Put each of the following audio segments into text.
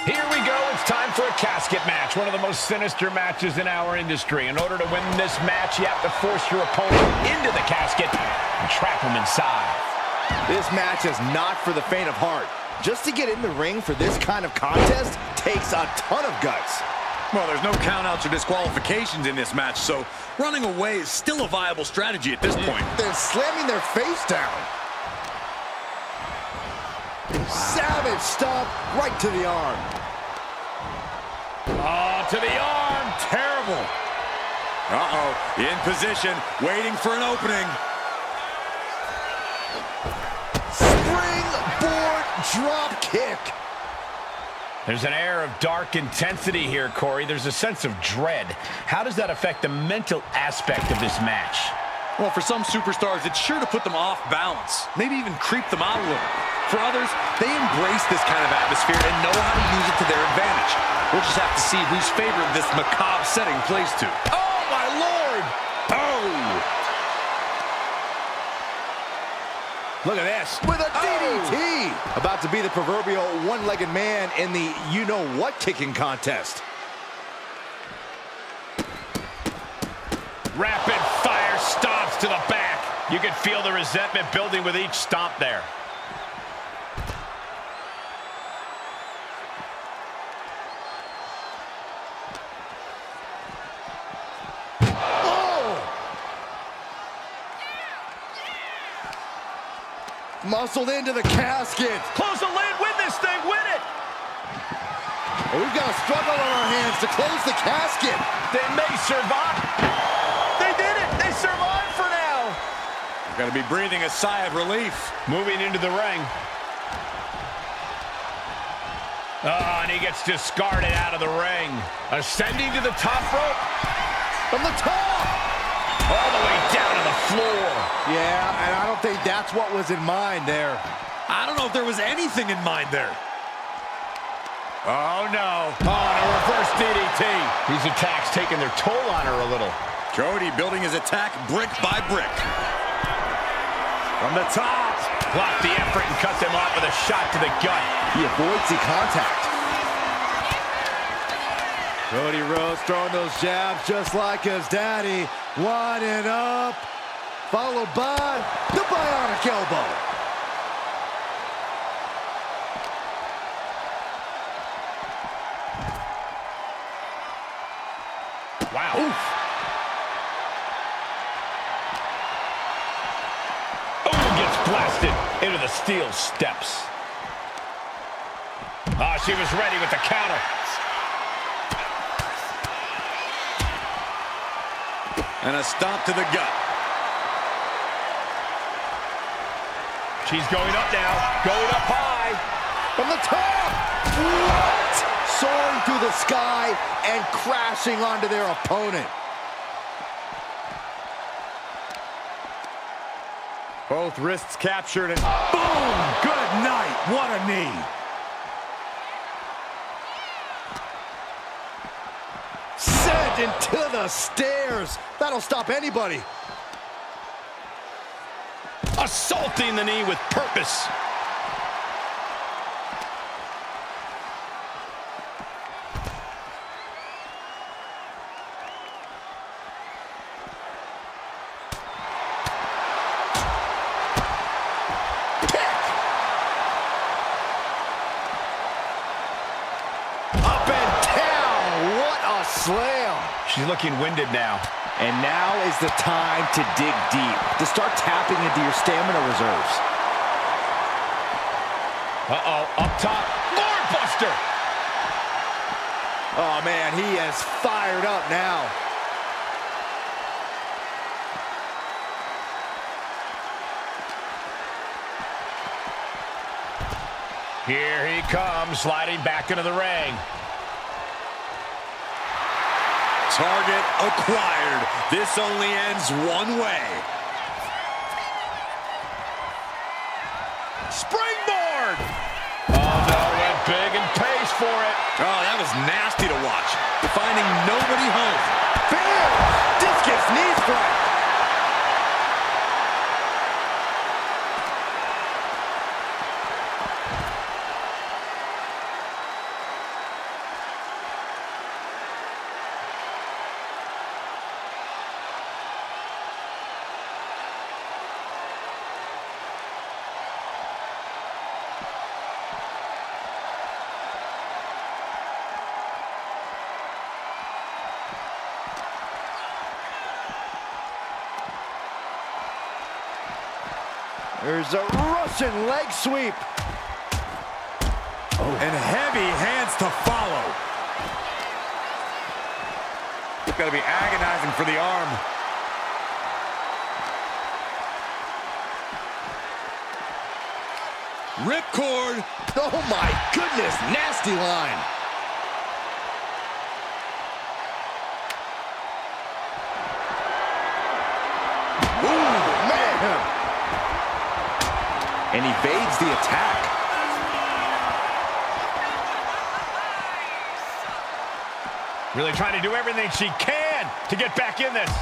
Here we go. It's time for a casket match, one of the most sinister matches in our industry. In order to win this match, you have to force your opponent into the casket and trap him inside. This match is not for the faint of heart. Just to get in the ring for this kind of contest takes a ton of guts. Well, there's no countouts or disqualifications in this match, so running away is still a viable strategy at this point. They're slamming their face down. Savage stomp right to the arm. Oh, to the arm. Terrible. Uh-oh, in position, waiting for an opening. Springboard drop kick. There's an air of dark intensity here, Corey. There's a sense of dread. How does that affect the mental aspect of this match? Well, for some superstars, it's sure to put them off balance, maybe even creep them out a little. For others, they embrace this kind of atmosphere and know how to use it to their advantage. We'll just have to see whose favor this macabre setting plays to. Oh, my Lord! Oh! Look at this. With a DDT! About to be the proverbial one-legged man in the you-know-what kicking contest. Rapid fire stomps to the back. You can feel the resentment building with each stomp there. Muscled into the casket. Close the lid, win this thing, win it! Oh, we've got a struggle on our hands to close the casket. They may survive. They did it, they survived for now. You're gonna be breathing a sigh of relief. Moving into the ring. Oh, and he gets discarded out of the ring. Ascending to the top rope. From the top. All the way down to the floor. Yeah, and I don't think that's what was in mind there. I don't know if there was anything in mind there. Oh, no. Oh, and a reverse DDT. These attacks taking their toll on her a little. Cody building his attack brick by brick. From the top. Blocked the effort and cut them off with a shot to the gut. He avoids the contact. Cody Rhodes throwing those jabs just like his daddy. Winding up. Followed by the bionic elbow. Wow. Oof. Oh, gets blasted into the steel steps. Oh, she was ready with the counter. And a stomp to the gut. She's going up now, going up high. From the top. What? Soaring through the sky and crashing onto their opponent. Both wrists captured and boom! Good night. What a knee. Sent into the stairs. That'll stop anybody. Assaulting the knee with purpose. Slam. She's looking winded now. And now is the time to dig deep, to start tapping into your stamina reserves. Uh-oh, up top, Lord Buster. Oh, man, he is fired up now. Here he comes, sliding back into the ring. Target acquired. This only ends one way. Springboard! Oh no, went big and pays for it. Oh, that was nasty to watch. Finding nobody home. Bam! Discus knee strike. There's a Russian leg sweep. Oh. And heavy hands to follow. It's got to be agonizing for the arm. Ripcord. Oh my goodness, nasty line. Ooh, man. And evades the attack. Really trying to do everything she can to get back in this.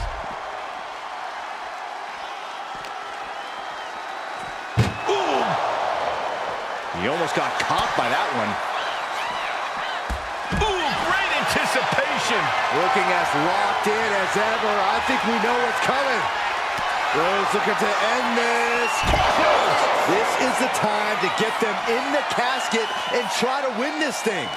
Ooh. He almost got caught by that one. Ooh, great anticipation. Looking as locked in as ever. I think we know what's coming. Rose looking to end this. This is the time to get them in the casket and try to win this thing.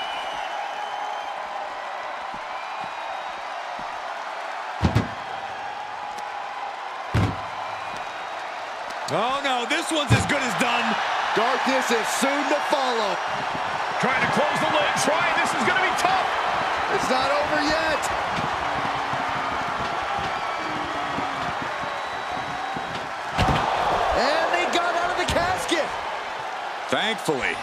Oh no, this one's as good as done. Darkness is soon to follow. Trying to close the lid. This is going to be tough. It's not over yet. And they got out of the casket. Thankfully.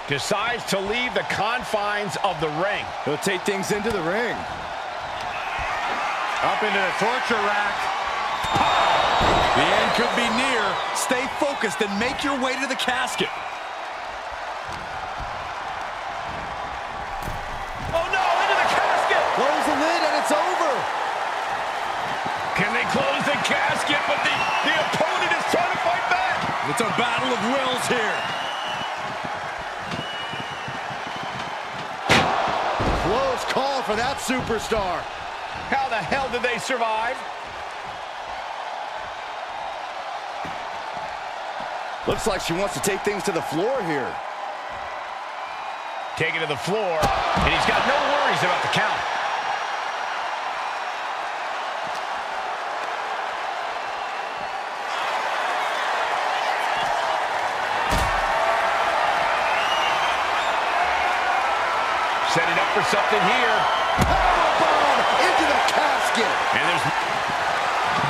Decides to leave the confines of the ring. He'll take things into the ring. Up into the torture rack. The end could be near. Stay focused and make your way to the casket. Oh no, into the casket. Close the lid and it's over. Can they close the casket? But the opponent is trying to fight back. It's a battle of wills here. Close call for that superstar. How the hell did they survive? Looks like she wants to take things to the floor here. Take it to the floor, and he's got no worries about the count. Setting up for something here. Powerbomb into the casket. And there's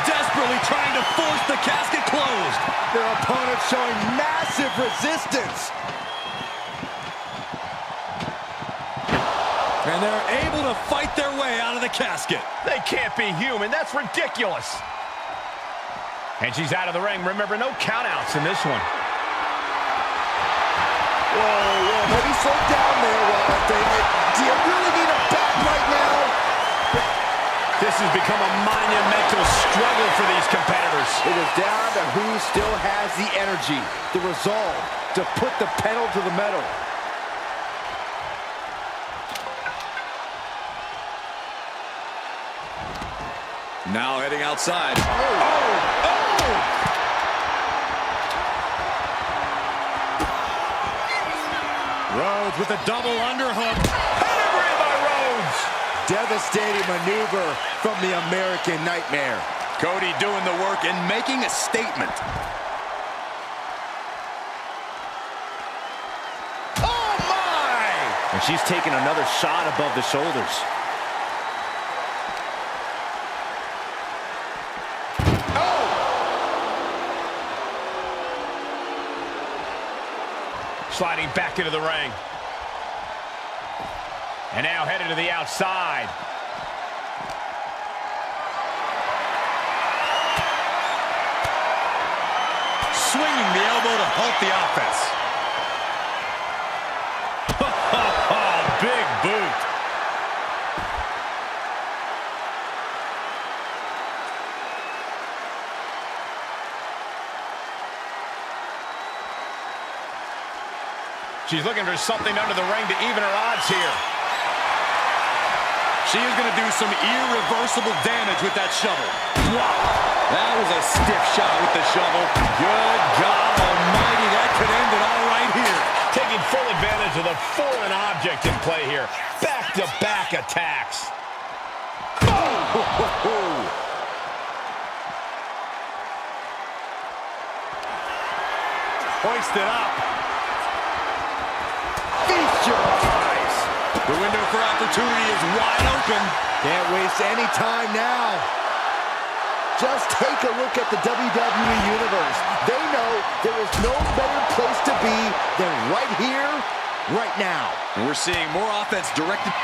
Desperately trying to force the casket closed. Their opponent showing massive resistance. And they're able to fight their way out of the casket. They can't be human. That's ridiculous. And she's out of the ring. Remember, no countouts in this one. Whoa, maybe slow down there, Wyatt. Do you really need a back right now? This has become a monumental struggle for these competitors. It is down to who still has the energy, the resolve to put the pedal to the metal. Now heading outside. Rhodes with a double underhook. Pedigree by Rhodes. Devastating maneuver from the American Nightmare. Cody doing the work and making a statement. Oh my! And she's taking another shot above the shoulders. sliding back into the ring. And now headed to the outside. Swinging the elbow to halt the offense. Big boot. She's looking for something under the ring to even her odds here. She is going to do some irreversible damage with that shovel. Wow. That was a stiff shot with the shovel. Good God almighty, that could end it all right here. Taking full advantage of the foreign object in play here. Back-to-back attacks. Hoist it up. Feast your eyes. The window for opportunity is wide open. Can't waste any time now. Just take a look at the WWE Universe. They know there is no better place to be than right here, right now. And we're seeing more offense directed.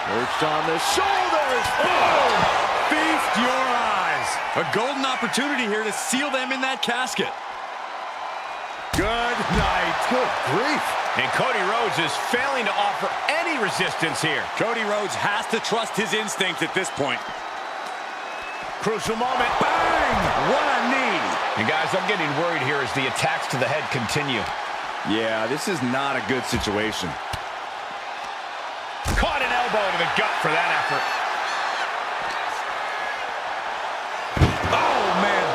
Perched on the shoulders. Boom! Feast your eyes. A golden opportunity here to seal them in that casket. Good night. Good grief. And Cody Rhodes is failing to offer any resistance here. Cody Rhodes has to trust his instincts at this point. Crucial moment. Bang! What a knee. And guys, I'm getting worried here as the attacks to the head continue. Yeah, this is not a good situation. Caught an elbow to the gut for that effort. Oh, man.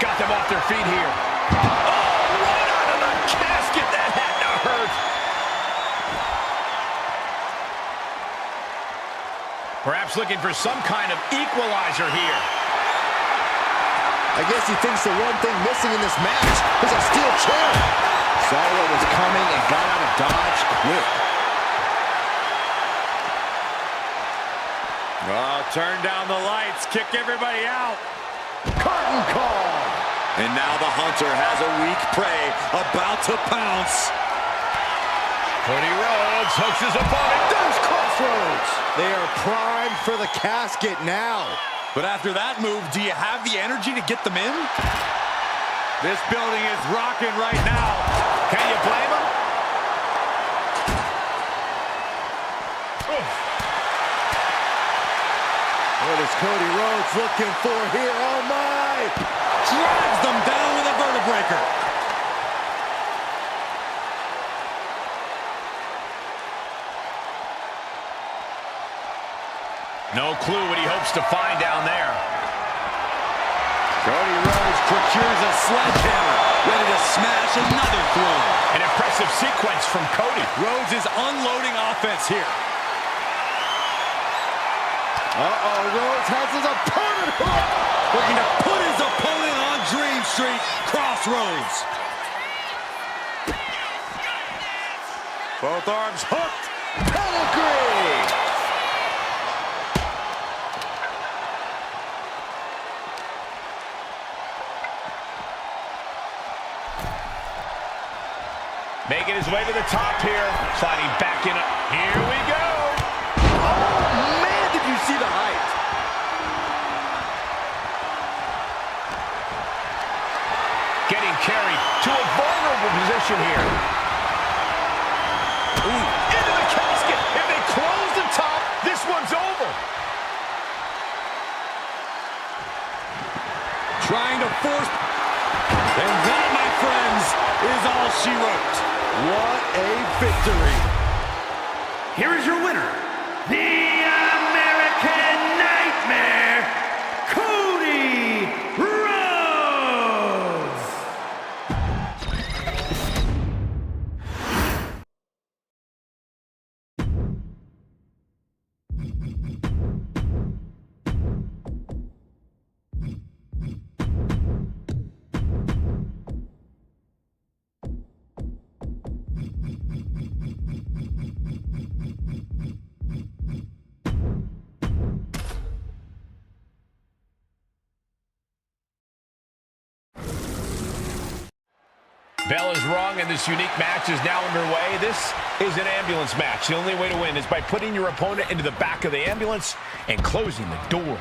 Got them off their feet here. Oh, right onto the casket. That had to hurt. Perhaps looking for some kind of equalizer here. I guess he thinks the one thing missing in this match is a steel chair. Saw what was coming and got out of dodge quick. Oh, turn down the lights. Kick everybody out. Curtain call. And now the Hunter has a weak prey about to pounce. Cody Rhodes hooks his opponent. There's Crossroads. They are primed for the casket now. But after that move, do you have the energy to get them in? This building is rocking right now. Can you blame him? What is Cody Rhodes looking for here? Oh, my. Drives them down with a vertebreaker. No clue what he hopes to find down there. Cody Rhodes procures a sledgehammer, ready to smash another throne. An impressive sequence from Cody. Rhodes is unloading offense here. Uh-oh, Rhodes has his opponent hooked. Looking to put his opponent on Dream Street. Crossroads. Both arms hooked. Pedigree. Making his way to the top here. Sliding back in. Here we go. Oh, man, did you see the height? Getting carried to a vulnerable position here. Ooh, into the casket. If they close the top, this one's over. Trying to force. And that, my friends, is all she wrote. What a victory. Here is your winner, the American Nightmare, Cody Rhodes. Bell is rung, and this unique match is now underway. This is an ambulance match. The only way to win is by putting your opponent into the back of the ambulance and closing the door.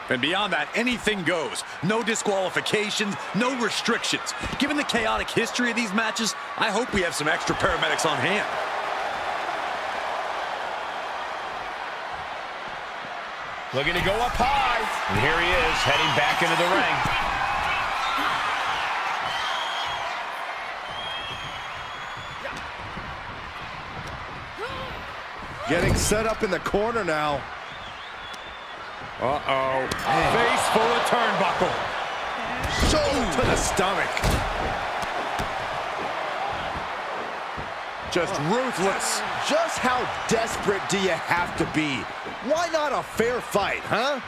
And beyond that, anything goes. No disqualifications, no restrictions. Given the chaotic history of these matches, I hope we have some extra paramedics on hand. Looking to go up high. And here he is, heading back into the ring. Getting set up in the corner now. Uh-oh. Face full of turnbuckle. Shoulder to the stomach. Just ruthless. Just how desperate do you have to be? Why not a fair fight, huh?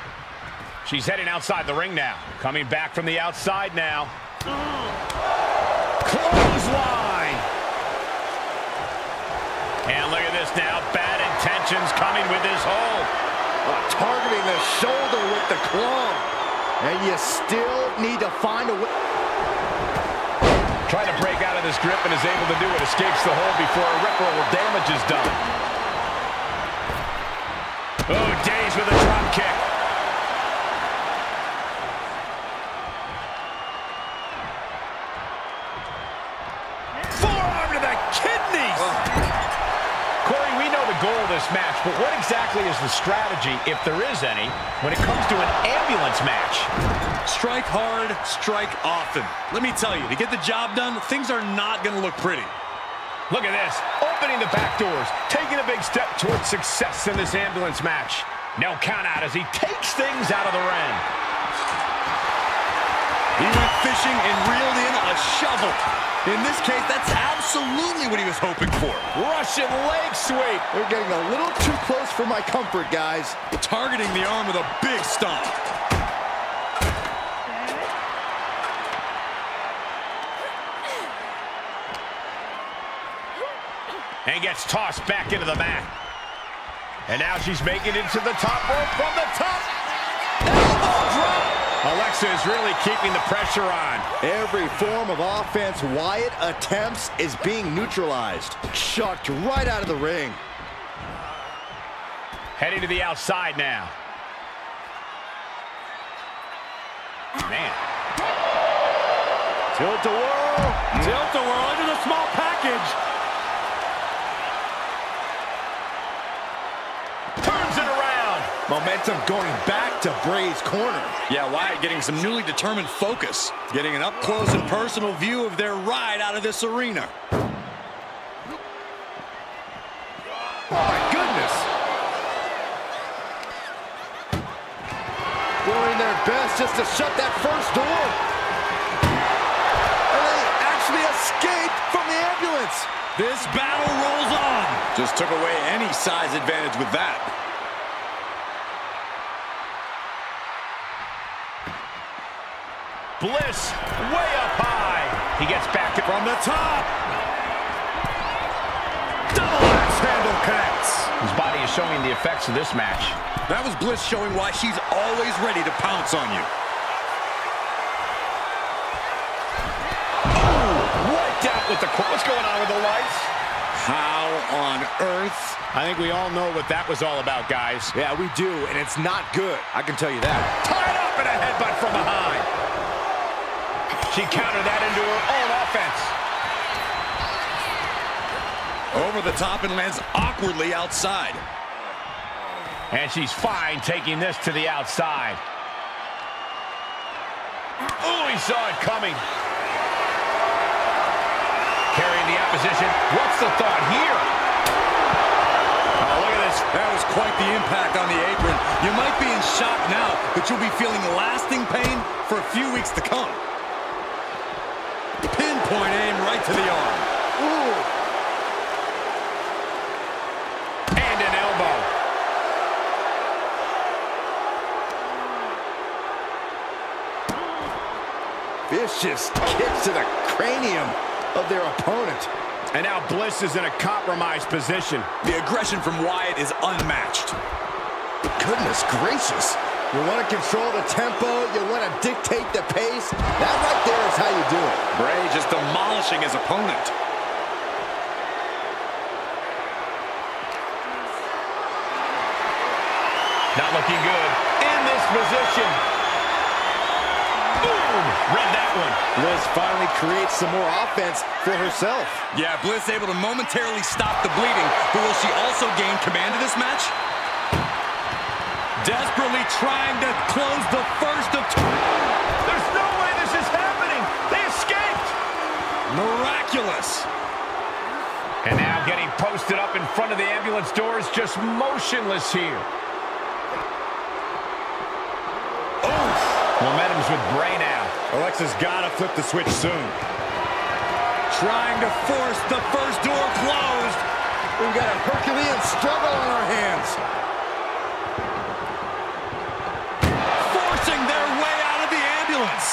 She's heading outside the ring now. Coming back from the outside now. Clothesline. And look at this now. Bad intentions coming with this hold. Targeting the shoulder with the claw. And you still need to find a way. Trying to break out of this grip and is able to do it. Escapes the hold before irreparable damage is done. Oh, Days with a drop kick. Forearm to the kidneys. Corey, we know the goal of this match, but what exactly is the strategy, if there is any, when it comes to an ambulance match? Strike hard, strike often. Let me tell you, to get the job done, things are not going to look pretty. Look at this, opening the back doors, taking a big step towards success in this ambulance match. No count out as he takes things out of the ring. He went fishing and reeled in a shovel. In this case, that's absolutely what he was hoping for. Russian leg sweep. They're getting a little too close for my comfort, guys. Targeting the arm with a big stomp. And gets tossed back into the mat. And now she's making it to the top rope from the top. Elbow drop. Alexa is really keeping the pressure on. Every form of offense Wyatt attempts is being neutralized. Chucked right out of the ring. Heading to the outside now. Man. Tilt-a-whirl. Tilt-a-whirl into the small package. Turns it around. Momentum going back to Bray's corner. Yeah, Wyatt getting some newly determined focus. Getting an up-close and personal view of their ride out of this arena. Oh, my goodness. Doing their best just to shut that first door. And they actually escaped from the ambulance. This battle rolls on. Just took away any size advantage with that. Bliss way up high. He gets back from the top. Double axe handle connects. His body is showing the effects of this match. That was Bliss showing why she's always ready to pounce on you. Oh, wiped out with the... What's going on with the lights? How on earth? I think we all know what that was all about, guys. Yeah, we do, and it's not good. I can tell you that. Tied up in a headbutt from behind. She countered that into her own offense. Over the top and lands awkwardly outside. And she's fine taking this to the outside. Oh, he saw it coming. Carrying the opposition. What's the thought here? Oh, look at this. That was quite the impact on the apron. You might be in shock now, but you'll be feeling lasting pain for a few weeks to come. Pinpoint aim right to the arm. Ooh. And an elbow. Vicious kicks to the cranium of their opponent. And now Bliss is in a compromised position. The aggression from Wyatt is unmatched. Goodness gracious. You want to control the tempo. You want to dictate the pace. That right there is how you do it. Bray just demolishing his opponent. Not looking good in this position. Boom! Read that one. Bliss finally creates some more offense for herself. Yeah, Bliss able to momentarily stop the bleeding, but will she also gain command of this match? Desperately trying to close the first of two. There's no way this is happening. They escaped. Miraculous. And now getting posted up in front of the ambulance doors, just motionless here. Momentum's with Bray now. Alexa's got to flip the switch soon. Trying to force the first door closed. We've got a Herculean struggle on our hands. Forcing their way out of the ambulance.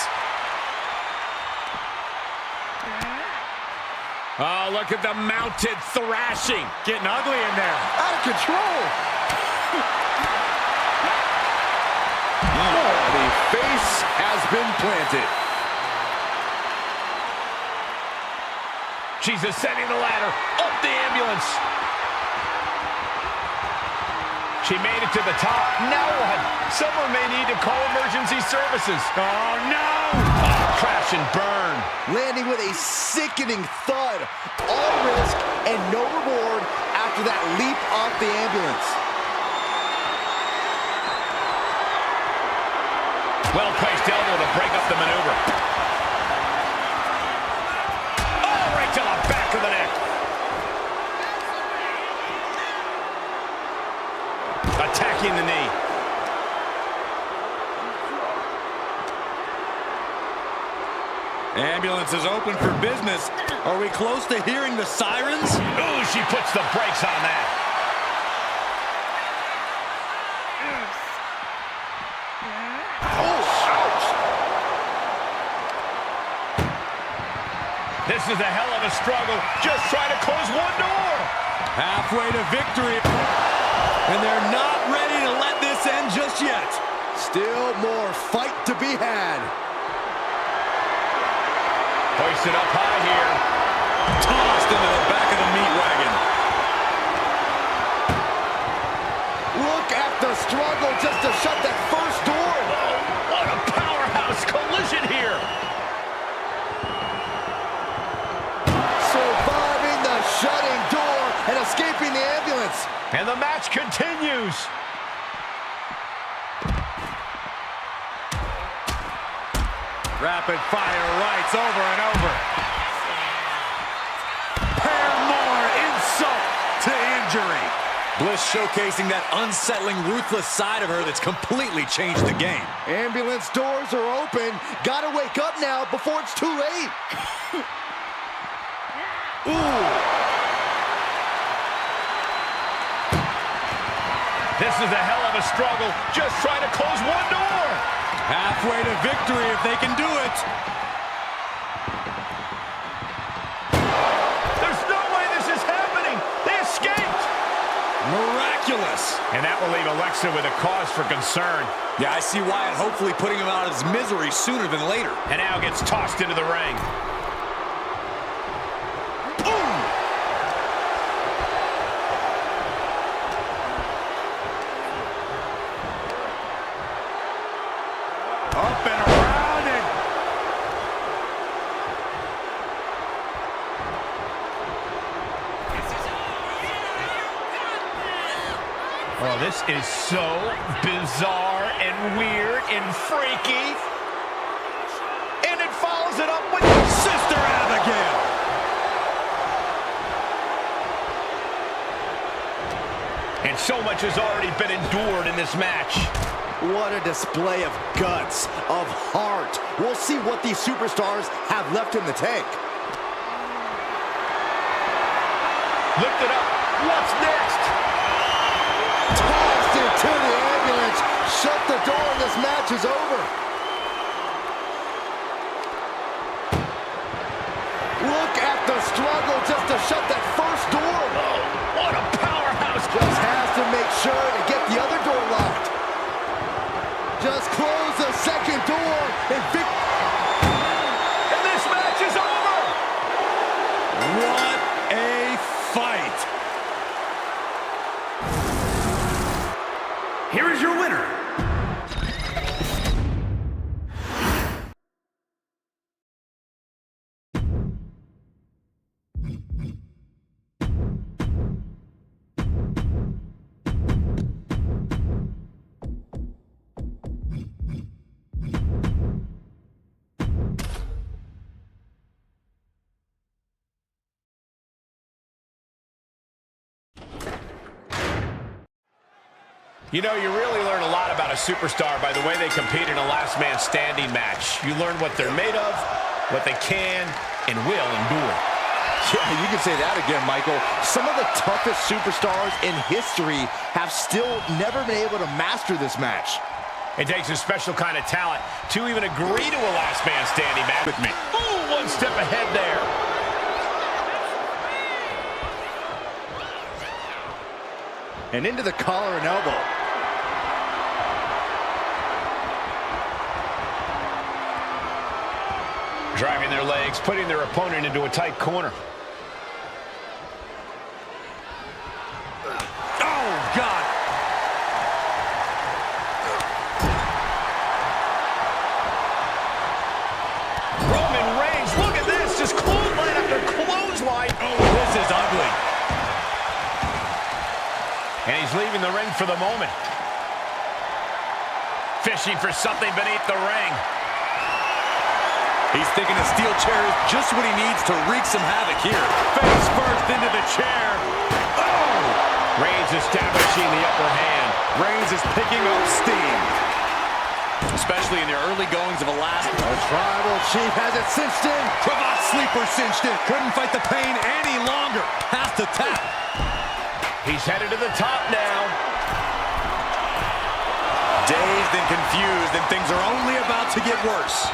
Oh, look at the mounted thrashing. Getting ugly in there. Out of control. The face has been planted. She's ascending the ladder, up the ambulance. She made it to the top. Now what? Someone may need to call emergency services. Oh, no! Oh, crash and burn. Landing with a sickening thud. All risk and no reward after that leap off the ambulance. Well-placed elbow to break up the maneuver. Oh, right to the back of the neck. Attacking the knee. Ambulance is open for business. Are we close to hearing the sirens? Ooh, she puts the brakes on that. This is a hell of a struggle. Just trying to close one door. Halfway to victory. And they're not ready to let this end just yet. Still more fight to be had. Hoisted up high here. Tossed into the back of the meat wagon. Look at the struggle just to shut that first door. Oh, what a powerhouse collision here. Surviving the shutting door and escaping the ambulance. And the match continues. Rapid fire rights over and over. Pair more insult to injury. Bliss showcasing that unsettling, ruthless side of her that's completely changed the game. Ambulance doors are open. Gotta wake up now before it's too late. Ooh. This is a hell of a struggle. Just trying to close one door. Halfway to victory if they can do it. There's no way this is happening. They escaped. Miraculous. And that will leave Alexa with a cause for concern. Yeah, I see Wyatt hopefully putting him out of his misery sooner than later. And now gets tossed into the ring. Up and around and... Oh, this is so bizarre and weird and freaky. And it follows it up with Sister Abigail. And so much has already been endured in this match. What a display of guts, of heart. We'll see what these superstars have left in the tank. Lift it up. What's next? Tossed into the ambulance. Shut the door and this match is over. Look at the struggle just to shut that first door. Oh, what a powerhouse. Just has to make sure to get the other door locked. close the second door, and this match is over! What a fight! Here is your winner, You know, you really learn a lot about a superstar by the way they compete in a last man standing match. You learn what they're made of, what they can and will endure. yeah, you can say that again, Michael. Some of the toughest superstars in history have still never been able to master this match. It takes a special kind of talent to even agree to a last man standing match with me. Ooh, one step ahead there. And into the collar and elbow. Driving their legs, putting their opponent into a tight corner. Oh, God. Roman Reigns, look at this, just clothesline after clothesline. Oh, this is ugly. And he's leaving the ring for the moment. Fishing for something beneath the ring. He's thinking a steel chair is just what he needs to wreak some havoc here. Face first into the chair. Oh! Reigns establishing the upper hand. Reigns is picking up steam. Especially in the early goings of a last. The tribal chief has it cinched in. Cravat sleeper cinched in. Couldn't fight the pain any longer. Has to tap. He's headed to the top now. Dazed and confused, and things are only about to get worse.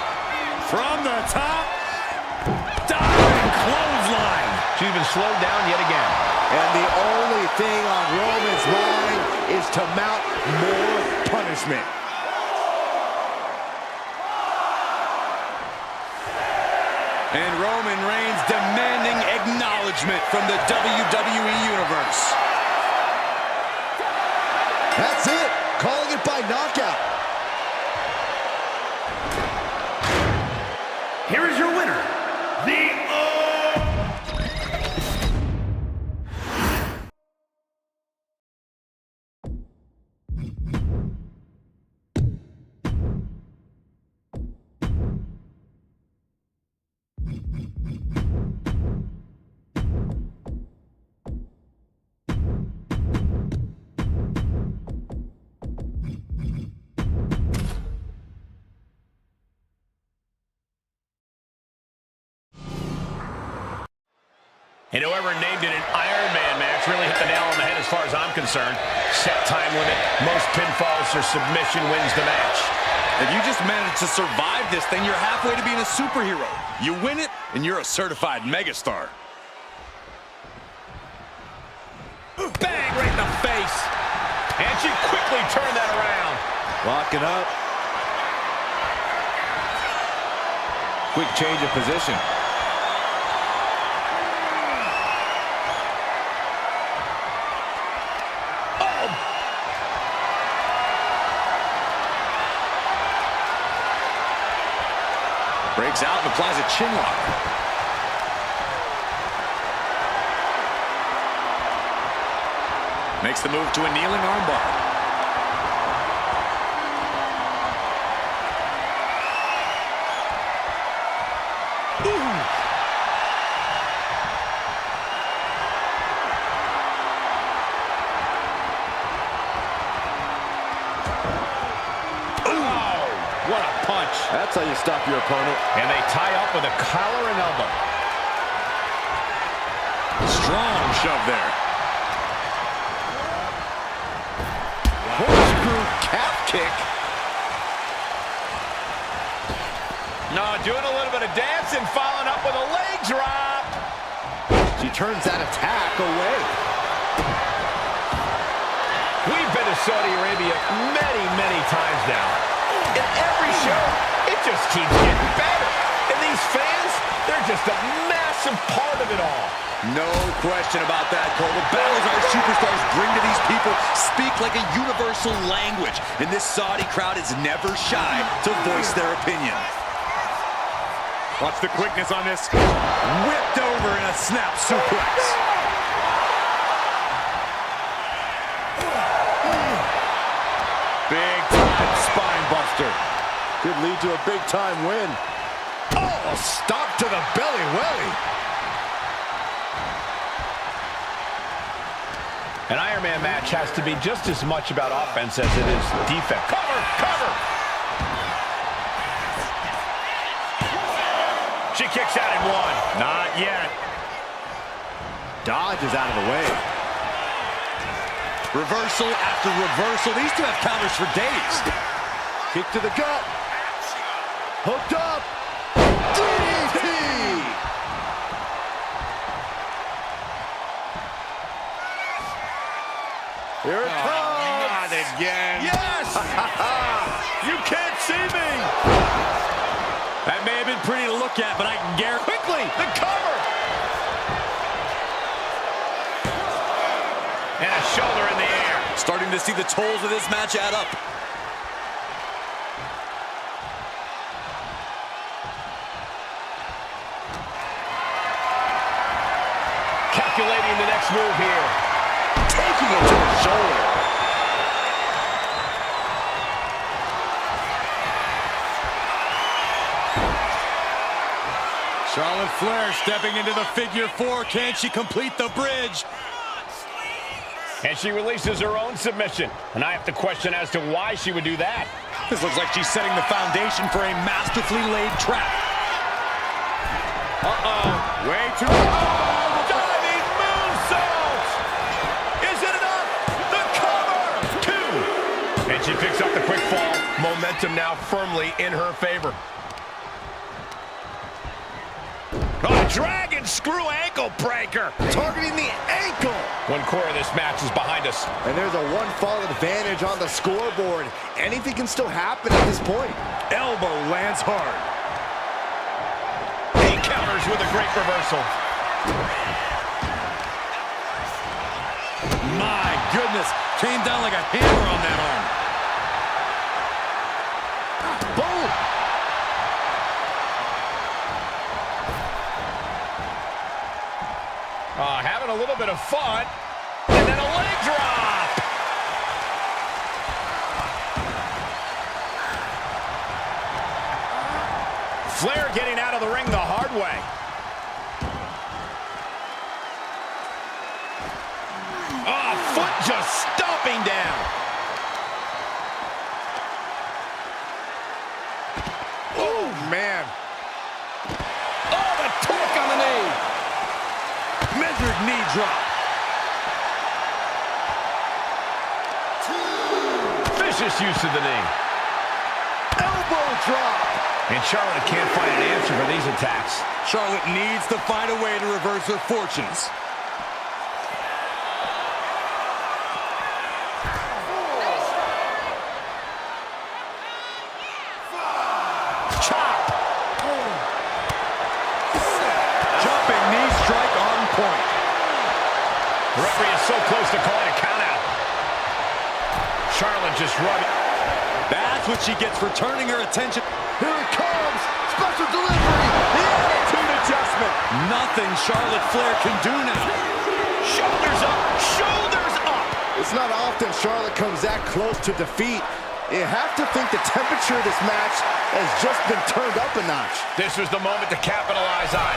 From the top, diving clothesline. She's been slowed down yet again. And the only thing on Roman's mind is to mount more punishment. And Roman Reigns demanding acknowledgement from the WWE Universe. That's it. Calling it by knockout. here is your winner, the And whoever named it an Iron Man match really hit the nail on the head as far as I'm concerned. Set time limit, most pinfalls or submission wins the match. If you just manage to survive this thing, you're halfway to being a superhero. You win it, and you're a certified megastar. Bang, right in the face. And she quickly turned that around. Locking up. Quick change of position. Breaks out and applies a chin lock. Makes the move to a kneeling armbar. Ooh. What a punch. That's how you stop your opponent. And they tie up with a collar and elbow. Strong shove there. Corkscrew calf kick. No, doing a little bit of dancing, following up with a leg drop. She turns that attack away. We've been to Saudi Arabia many, many times now. And every show, it just keeps getting better. And these fans, they're just a massive part of it all. No question about that, Cole. The battles our superstars bring to these people speak like a universal language. And this Saudi crowd is never shy to voice their opinion. Watch the quickness on this. Whipped over in a snap suplex. Big time spine buster. Could lead to a big time win. Oh, stop to the belly welly. An Iron Man match has to be just as much about offense as it is defense. Cover, cover. She kicks out in one. Not yet. Dodge is out of the way. Reversal after reversal. These two have counters for days. Kick to the gut. Hooked up. DDT. Here it comes. Not again. Yes. You can't see me. That may have been pretty to look at, but I can guarantee. Quickly, the cover. And a shoulder in the air. Starting to see the tolls of this match add up. Calculating the next move here. Taking it to the shoulder. Charlotte Flair stepping into the figure four. Can she complete the bridge? And she releases her own submission. And I have to question as to why she would do that. This looks like she's setting the foundation for a masterfully laid trap. Uh-oh. Way too... Oh, diving moonsault! Is it enough? The cover! Two! And she picks up the quick fall. Momentum now firmly in her favor. Oh, dragon screw ankle breaker. Targeting the ankle. One core of this match is behind us. And there's a one-fall advantage on the scoreboard. Anything can still happen at this point. Elbow lands hard. He counters with a great reversal. My goodness. Came down like a hammer on that arm. Boom. Having a little bit of fun. And then a leg drop. Flair getting out of the ring the hard way. Oh, foot just stomping down. Oh, man. Oh, the torque on the knee. Measured knee drop. Vicious use of the knee. Elbow drop. And Charlotte can't find an answer for these attacks. Charlotte needs to find a way to reverse her fortunes. Chop. Jumping knee strike on point. The referee is so close to calling a count-out. Charlotte just rubbing. That's what she gets for turning her attention. Here it comes. Special delivery. The attitude adjustment. Nothing Charlotte Flair can do now. Shoulders up. Shoulders up. It's not often Charlotte comes that close to defeat. You have to think the temperature of this match has just been turned up a notch. This was the moment to capitalize on.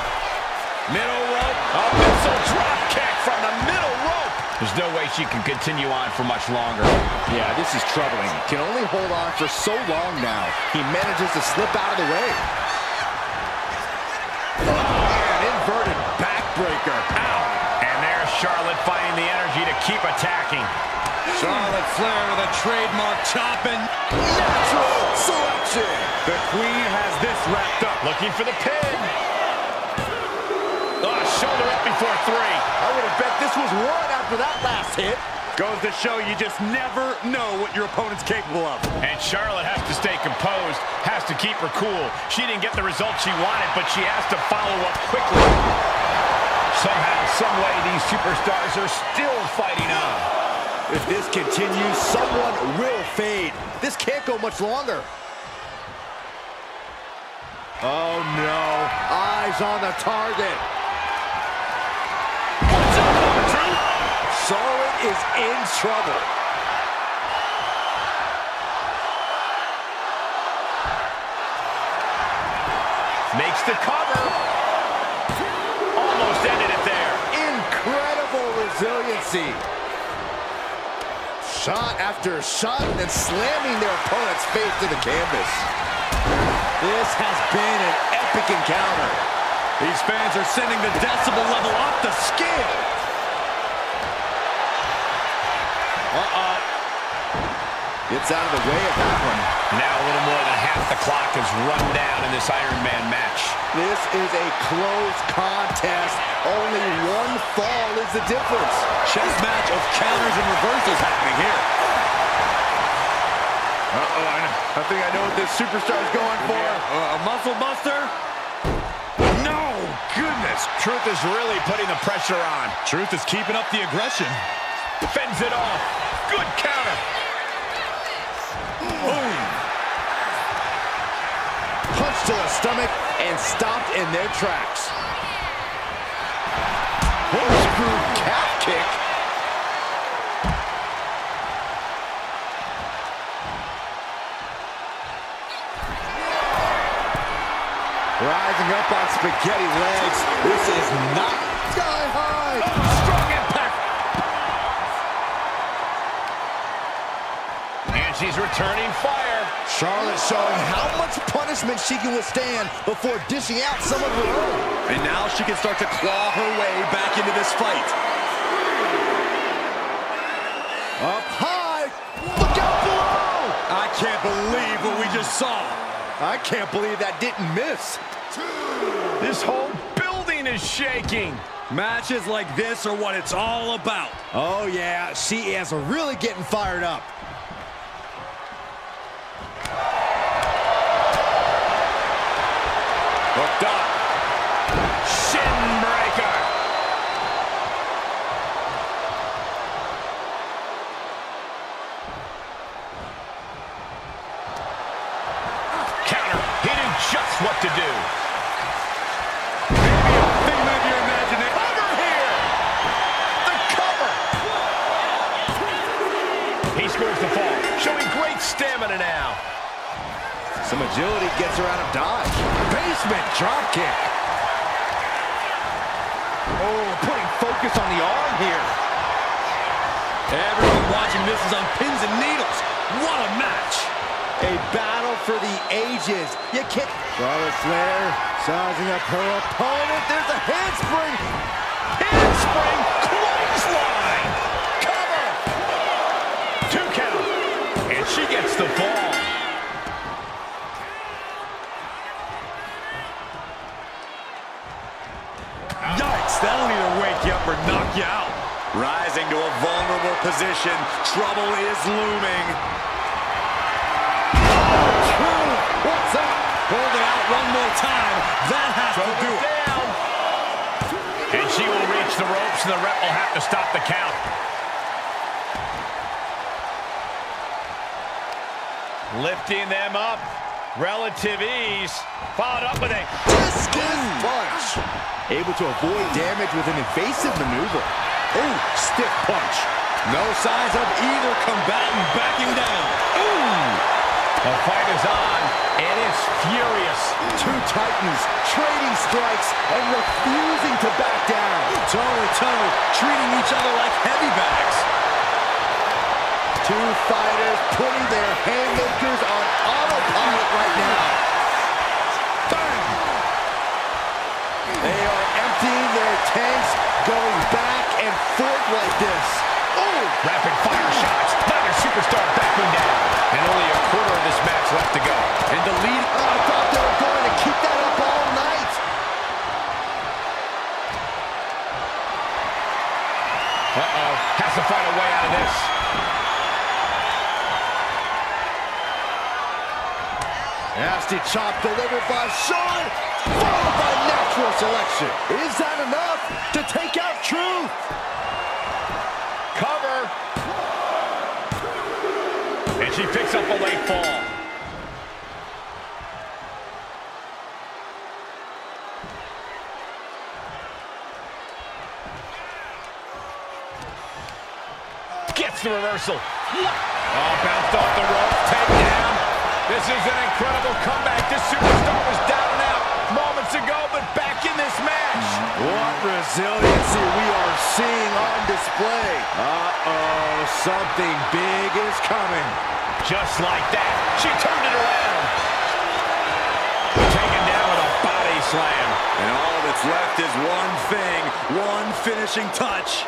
Middle rope. A missile drop kick from the middle rope. There's no way she can continue on for much longer. Yeah, this is troubling. Can only hold on for so long now. He manages to slip out of the way. And inverted backbreaker. Ow. And there's Charlotte finding the energy to keep attacking. Charlotte Flair with a trademark chopping. Natural selection. The Queen has this wrapped up. Looking for the pin. Oh, shoulder up before three. I would have bet this was one after that last hit. Goes to show you just never know what your opponent's capable of. And Charlotte has to stay composed, has to keep her cool. She didn't get the result she wanted, but she has to follow up quickly. Somehow, some way, these superstars are still fighting on. If this continues, someone will fade. This can't go much longer. Oh no, eyes on the target. Charlotte is in trouble. Makes the cover. Almost ended it there. Incredible resiliency. Shot after shot and slamming their opponent's face to the canvas. This has been an epic encounter. These fans are sending the decibel level off the scale. Gets out of the way of that one. Now a little more than half the clock is run down in this Iron Man match. This is a close contest. Only one fall is the difference. Chess match of counters and reversals happening here. I think I know what this superstar's going for. A muscle buster? No! Goodness! Truth is really putting the pressure on. Truth is keeping up the aggression. Fends it off. Good counter. Boom. Punch to the stomach and stopped in their tracks. Corkscrew calf kick. Rising up on spaghetti legs. This is not sky high. Strong impact. And she's returning fire. Charlotte showing how much punishment she can withstand before dishing out some of her own. And now she can start to claw her way back into this fight. Up high. Look out below. I can't believe what we just saw. I can't believe that didn't miss. This whole building is shaking. Matches like this are what it's all about. Oh yeah, she is really getting fired up. Hooked up. Shin breaker. Counter. He knew just what to do. Maybe a thing of your imagination. Cover here. The cover. He scores the fall, showing great stamina now. Some agility gets her out of dodge. Basement drop kick. Oh, putting focus on the arm here. Everyone watching this is on pins and needles. What a match. A battle for the ages. You can't. Charlotte Flair sizing up her opponent. There's a handspring. Handspring clothesline. Cover. 2 count. And she gets the fall. Yikes, that'll either wake you up or knock you out. Rising to a vulnerable position. Trouble is looming. What's up? Hold it out one more time. That has to do it. Down. And she will reach the ropes, and the ref will have to stop the count. Lifting them up. Relative ease. Followed up with a Discus punch. Able to avoid damage with an evasive maneuver. Oh, stiff punch. No signs of either combatant backing down. Ooh. The fight is on, and it's furious. Two titans trading strikes and refusing to back down. Toe to toe, treating each other like heavy bags. Two fighters putting their haymakers on autopilot right now. Bang! They are emptying their tanks, going back and forth like this. Oh! Rapid fire shots. Neither superstar backing down. And only a quarter of this match left to go. And the lead. I thought they were going to keep that up all night. Uh-oh. Has to find a way out of this. Nasty chop delivered by Charlotte, followed by natural selection. Is that enough to take out Truth? Cover. And she picks up a late fall. Gets the reversal. Oh, bounced off the rope. Takedown. This is an incredible comeback. This superstar was down and out moments ago, but back in this match. What resiliency we are seeing on display. Uh-oh, something big is coming. Just like that, she turned it around. Taken down with a body slam. And all that's left is one thing, one finishing touch.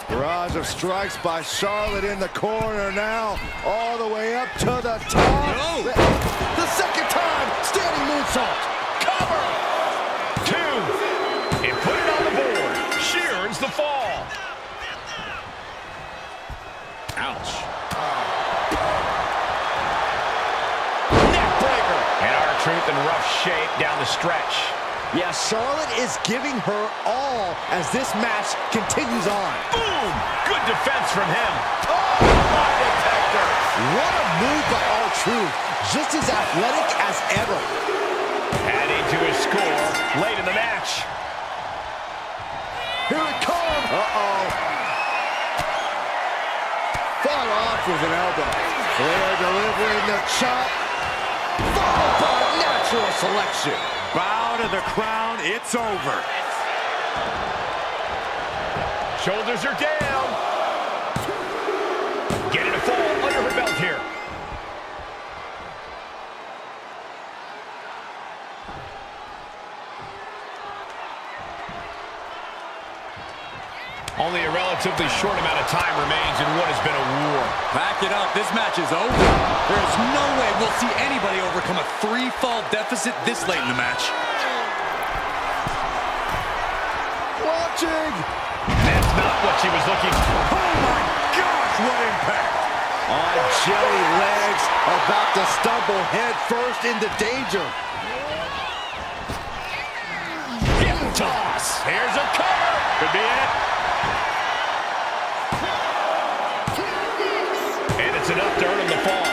Barrage of strikes by Charlotte in the corner now, all the way up to the top. No. The second time, standing moonsault. Cover. 2. And put it on the board. She earns the fall. Ouch. Neck breaker. And R-Truth in rough shape down the stretch. Yeah, Charlotte is giving her all as this match continues on. Boom! Good defense from him. Oh, my detector. What a move by R-Truth. Just as athletic as ever. Adding to his score late in the match. Here it comes. Uh-oh. Fought off with an elbow. Flair delivering the chop. Followed by natural selection. Bow to the crown, it's over. Shoulders are down. Getting a fall under her belt here. Only a relatively short amount of time remains in what has been a war. Back it up. This match is over. There's no way we'll see anybody overcome a 3-fall deficit this late in the match. Watching. That's not what she was looking for. Oh my gosh, what impact! On jelly legs, about to stumble head first into danger. Hip toss. Here's a cover. Could be it. And it's enough to earn him the fall.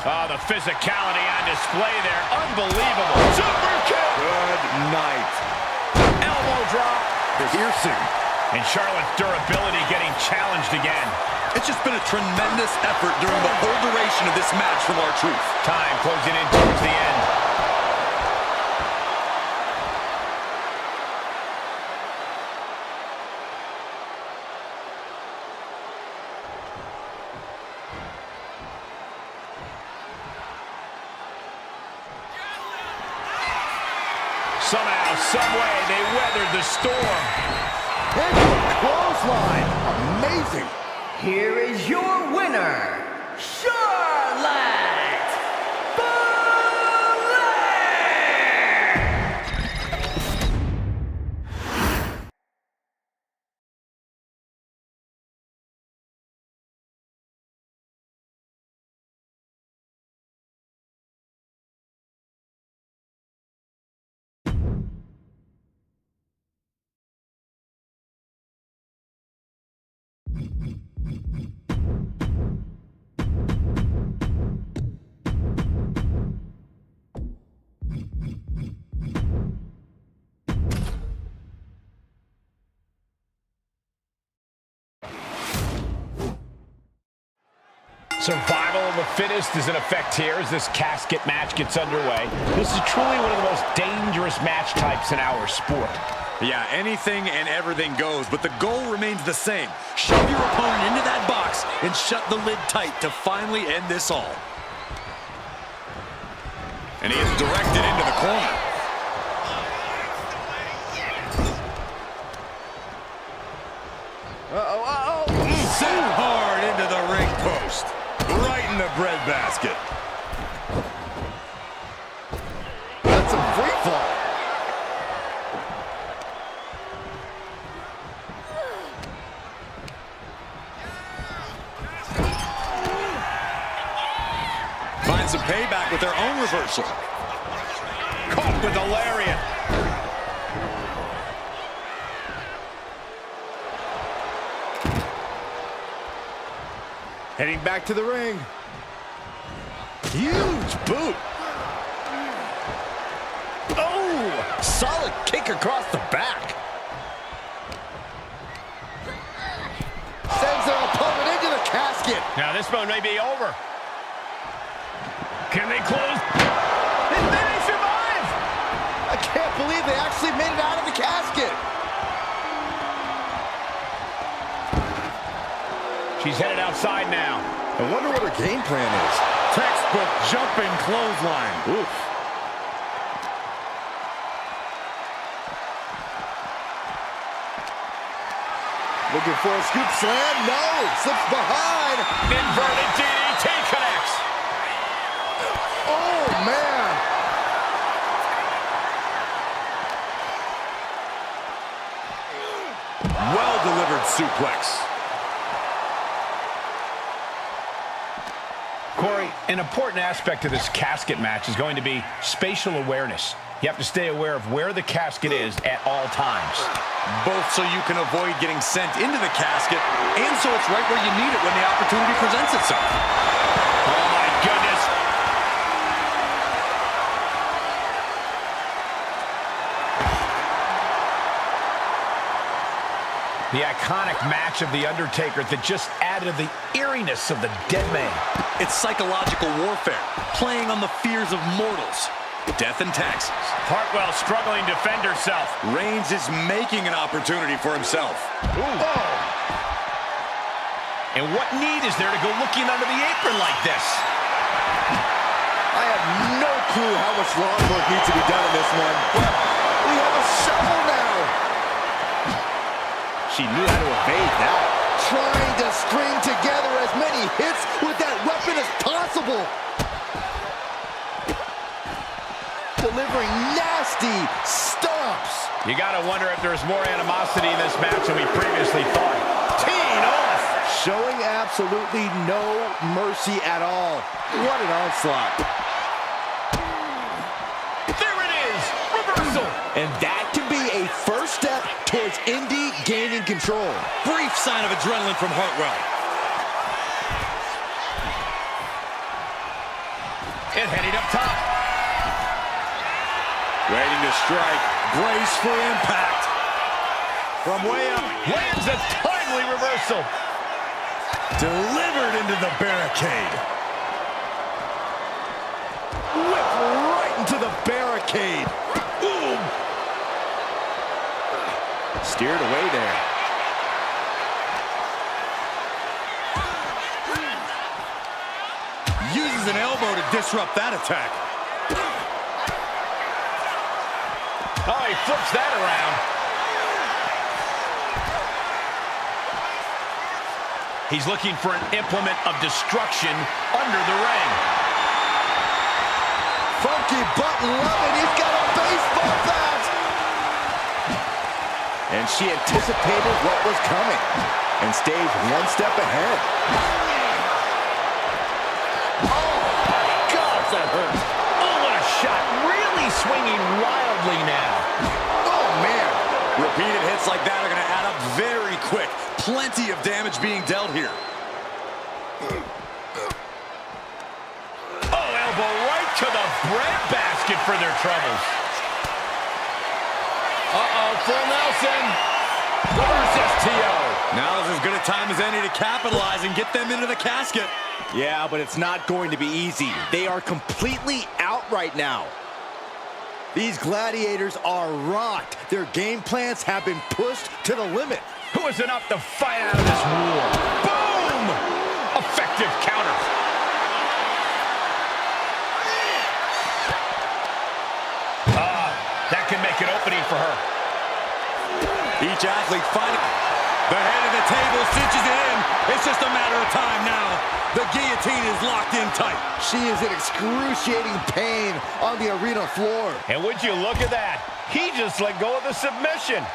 Oh, the physicality on display there. Unbelievable. Super kick. Good night. Elbow drop. Piercing. And Charlotte's durability getting challenged again. It's just been a tremendous effort during the whole duration of this match from R-Truth. Time closing in towards the end. Somehow, someway, they weathered the storm. Into a clothesline. Amazing. Here is your winner, Charlotte Flair! Survival of the fittest is in effect here as this casket match gets underway. This is truly one of the most dangerous match types in our sport. Yeah, anything and everything goes, but the goal remains the same. Shove your opponent into that box and shut the lid tight to finally end this all. And he is directed into the corner. Set hard into the ring post. Right in the breadbasket. That's a free fall. Payback with their own reversal. Caught with a lariat. Heading back to the ring. Huge boot. Oh, solid kick across the back. Sends their opponent into the casket. Now this one may be over. Can they close? And then they survive! I can't believe they actually made it out of the casket. She's headed outside now. I wonder what her game plan is. Textbook jumping clothesline. Oof. Looking for a scoop slam. No, slips behind. Inverted DDT connects. Oh, man. Well-delivered suplex. Corey, an important aspect of this casket match is going to be spatial awareness. You have to stay aware of where the casket is at all times. Both so you can avoid getting sent into the casket, and so it's right where you need it when the opportunity presents itself. Oh, my goodness. The iconic match of The Undertaker that just added to the eeriness of the dead man. It's psychological warfare, playing on the fears of mortals. Death and taxes. Hartwell struggling to defend herself. Reigns is making an opportunity for himself. Ooh. And what need is there to go looking under the apron like this? I have no clue how much lawn work needs to be done in this one. We have a shovel now. She knew how to evade that. Trying to string together as many hits with that weapon as possible. Delivering nasty stomps. You gotta wonder if there's more animosity in this match than we previously thought. Teeing off. Showing absolutely no mercy at all. What an onslaught. There it is. Reversal. And that can be a first step towards Indy gaining control. Brief sign of adrenaline from Hartwell. And heading up top. Waiting to strike. Brace for impact. From way up, lands a timely reversal. Delivered into the barricade. Whip right into the barricade. Boom. Steered away there. Uses an elbow to disrupt that attack. Oh, he flips that around. He's looking for an implement of destruction under the ring. Funky butt loving. He's got a baseball bat. And she anticipated what was coming and stayed one step ahead. Oh, God, that hurt. Oh, what a shot. Really swinging wildly now. Oh, man. Repeated hits like that are going to add up very quick. Plenty of damage being dealt here. Oh, elbow right to the breadbasket for their troubles. Uh-oh, full Nelson. Reverse STO. Now is as good a time as any to capitalize and get them into the casket. Yeah, but it's not going to be easy. They are completely out right now. These gladiators are rocked. Their game plans have been pushed to the limit. Who is enough to fight out of this war? Boom! Effective counter. That can make an opening for her. Each athlete fighting. The head of the table cinches it in. It's just a matter of time now. The guillotine is locked in tight. She is in excruciating pain on the arena floor. And would you look at that? He just let go of the submission.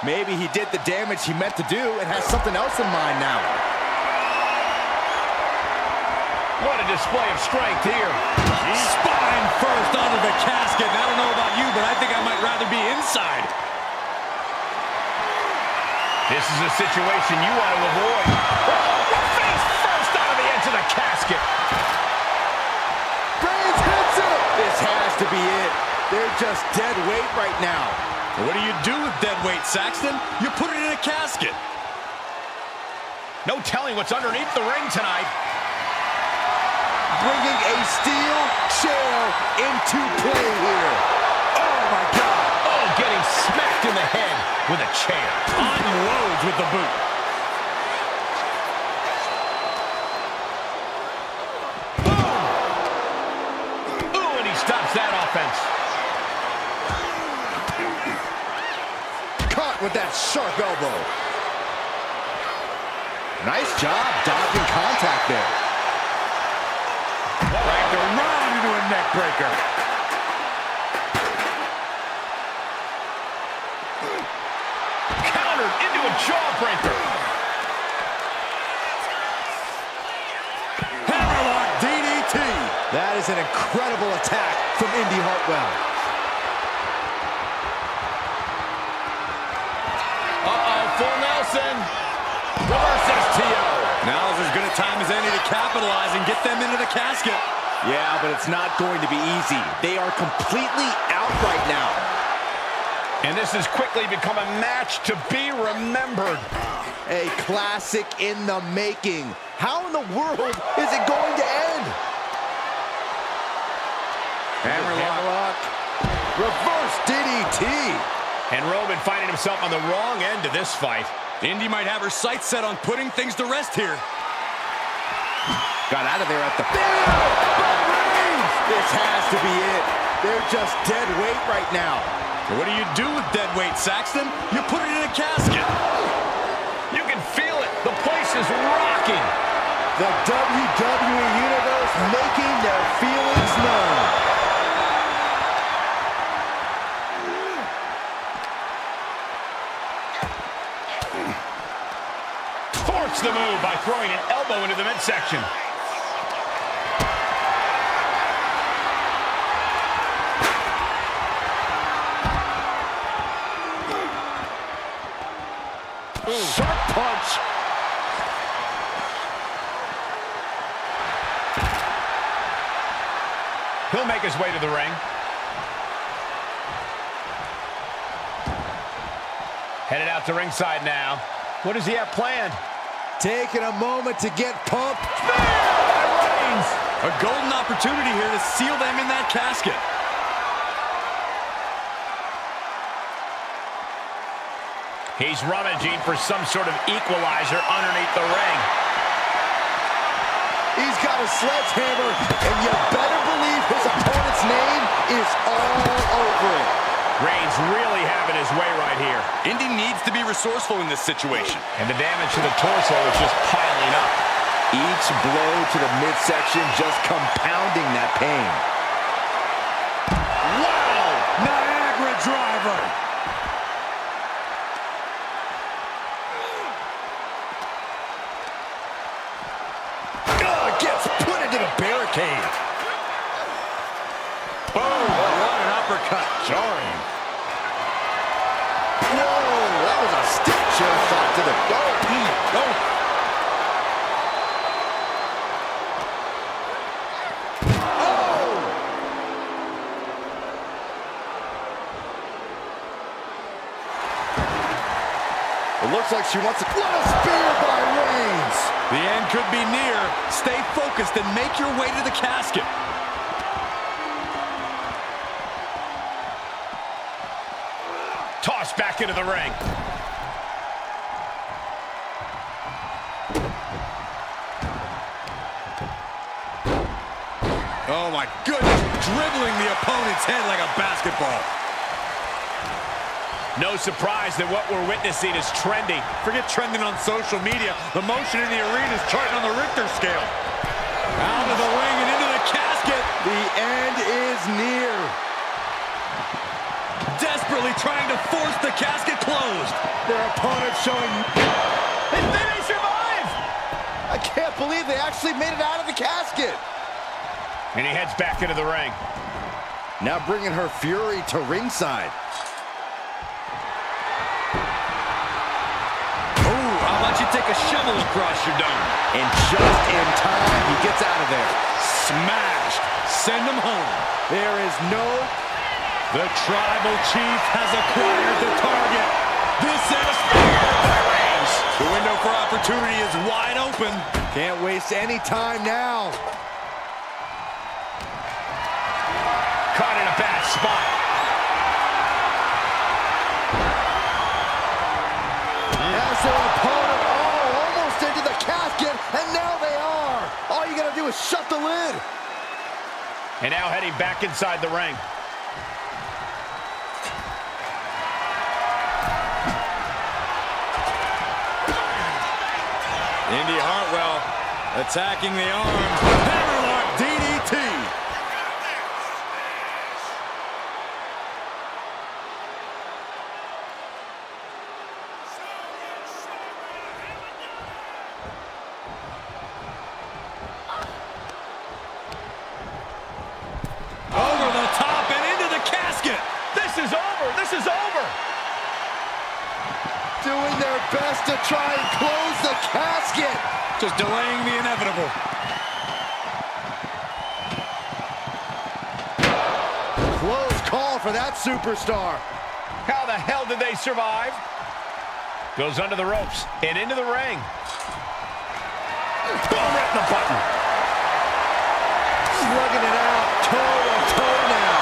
Maybe he did the damage he meant to do and has something else in mind now. What a display of strength here. Spine first onto the casket. And I don't know about you, but I think I might rather be inside. This is a situation you want to avoid. Face first onto the edge of the casket. Reigns hits it. This has to be it. They're just dead weight right now. What do you do with dead weight, Saxton? You put it in a casket. No telling what's underneath the ring tonight. Bringing a steel chair into play here. Oh, my God. Oh, getting smacked in the head with a chair. Unloads with the boot. Boom! Ooh, and he stops that offense. Caught with that sharp elbow. Nice job dodging contact there. Wrapped around into a neck breaker. Countered into a jawbreaker. Hammerlock DDT. That is an incredible attack from Indy Hartwell. Uh-oh, full Nelson. Reverse STO. Now is as good a time as any to capitalize and get them into the casket. Yeah, but it's not going to be easy. They are completely out right now. And this has quickly become a match to be remembered. A classic in the making. How in the world is it going to end? Hammerlock. Reverse DDT. And Roman finding himself on the wrong end of this fight. Indy might have her sights set on putting things to rest here. Got out of there at the... This has to be it. They're just dead weight right now. What do you do with dead weight, Saxton? You put it in a casket. You can feel it. The place is rocking. The WWE Universe making their feelings known. Force the move by throwing an elbow into the midsection. Sharp punch. He'll make his way to the ring. Headed out to ringside now. What does he have planned? Taking a moment to get pumped. A golden opportunity here to seal them in that casket. He's rummaging for some sort of equalizer underneath the ring. He's got a sledgehammer, and you better believe his opponent's name is all over it. Reigns really having his way right here. Indy needs to be resourceful in this situation. And the damage to the torso is just piling up. Each blow to the midsection just compounding that pain. Wow! Niagara driver. Gets put into the barricade. Boom! What an uppercut. Jarring. Whoa, that was a stiff chair shot to the... It looks like she wants to... What a spear by Reigns! The end could be near. Stay focused and make your way to the casket. Tossed back into the ring. Oh my goodness, dribbling the opponent's head like a basketball. No surprise that what we're witnessing is trending. Forget trending on social media. The motion in the arena is charting on the Richter scale. Out of the ring and into the casket. The end is near. Desperately trying to force the casket closed. Their opponent showing... They survive! I can't believe they actually made it out of the casket. And he heads back into the ring. Now bringing her fury to ringside. Oh, how about you take a shovel across your dome? And just in time, he gets out of there. Smashed. Send him home. There is no... The tribal chief has acquired the target. This is... The window for opportunity is wide open. Can't waste any time now. Caught in a bad spot. As their opponent, almost into the casket, and now they are. All you gotta do is shut the lid. And now heading back inside the ring. Indy Hartwell attacking the arms. Hammerlock DDT. Over the top and into the casket. This is over. This is over. Doing their best to try and close the casket. Just delaying the inevitable. Close call for that superstar. How the hell did they survive? Goes under the ropes and into the ring. Boom, right in the button. Slugging it out, toe-to-toe now.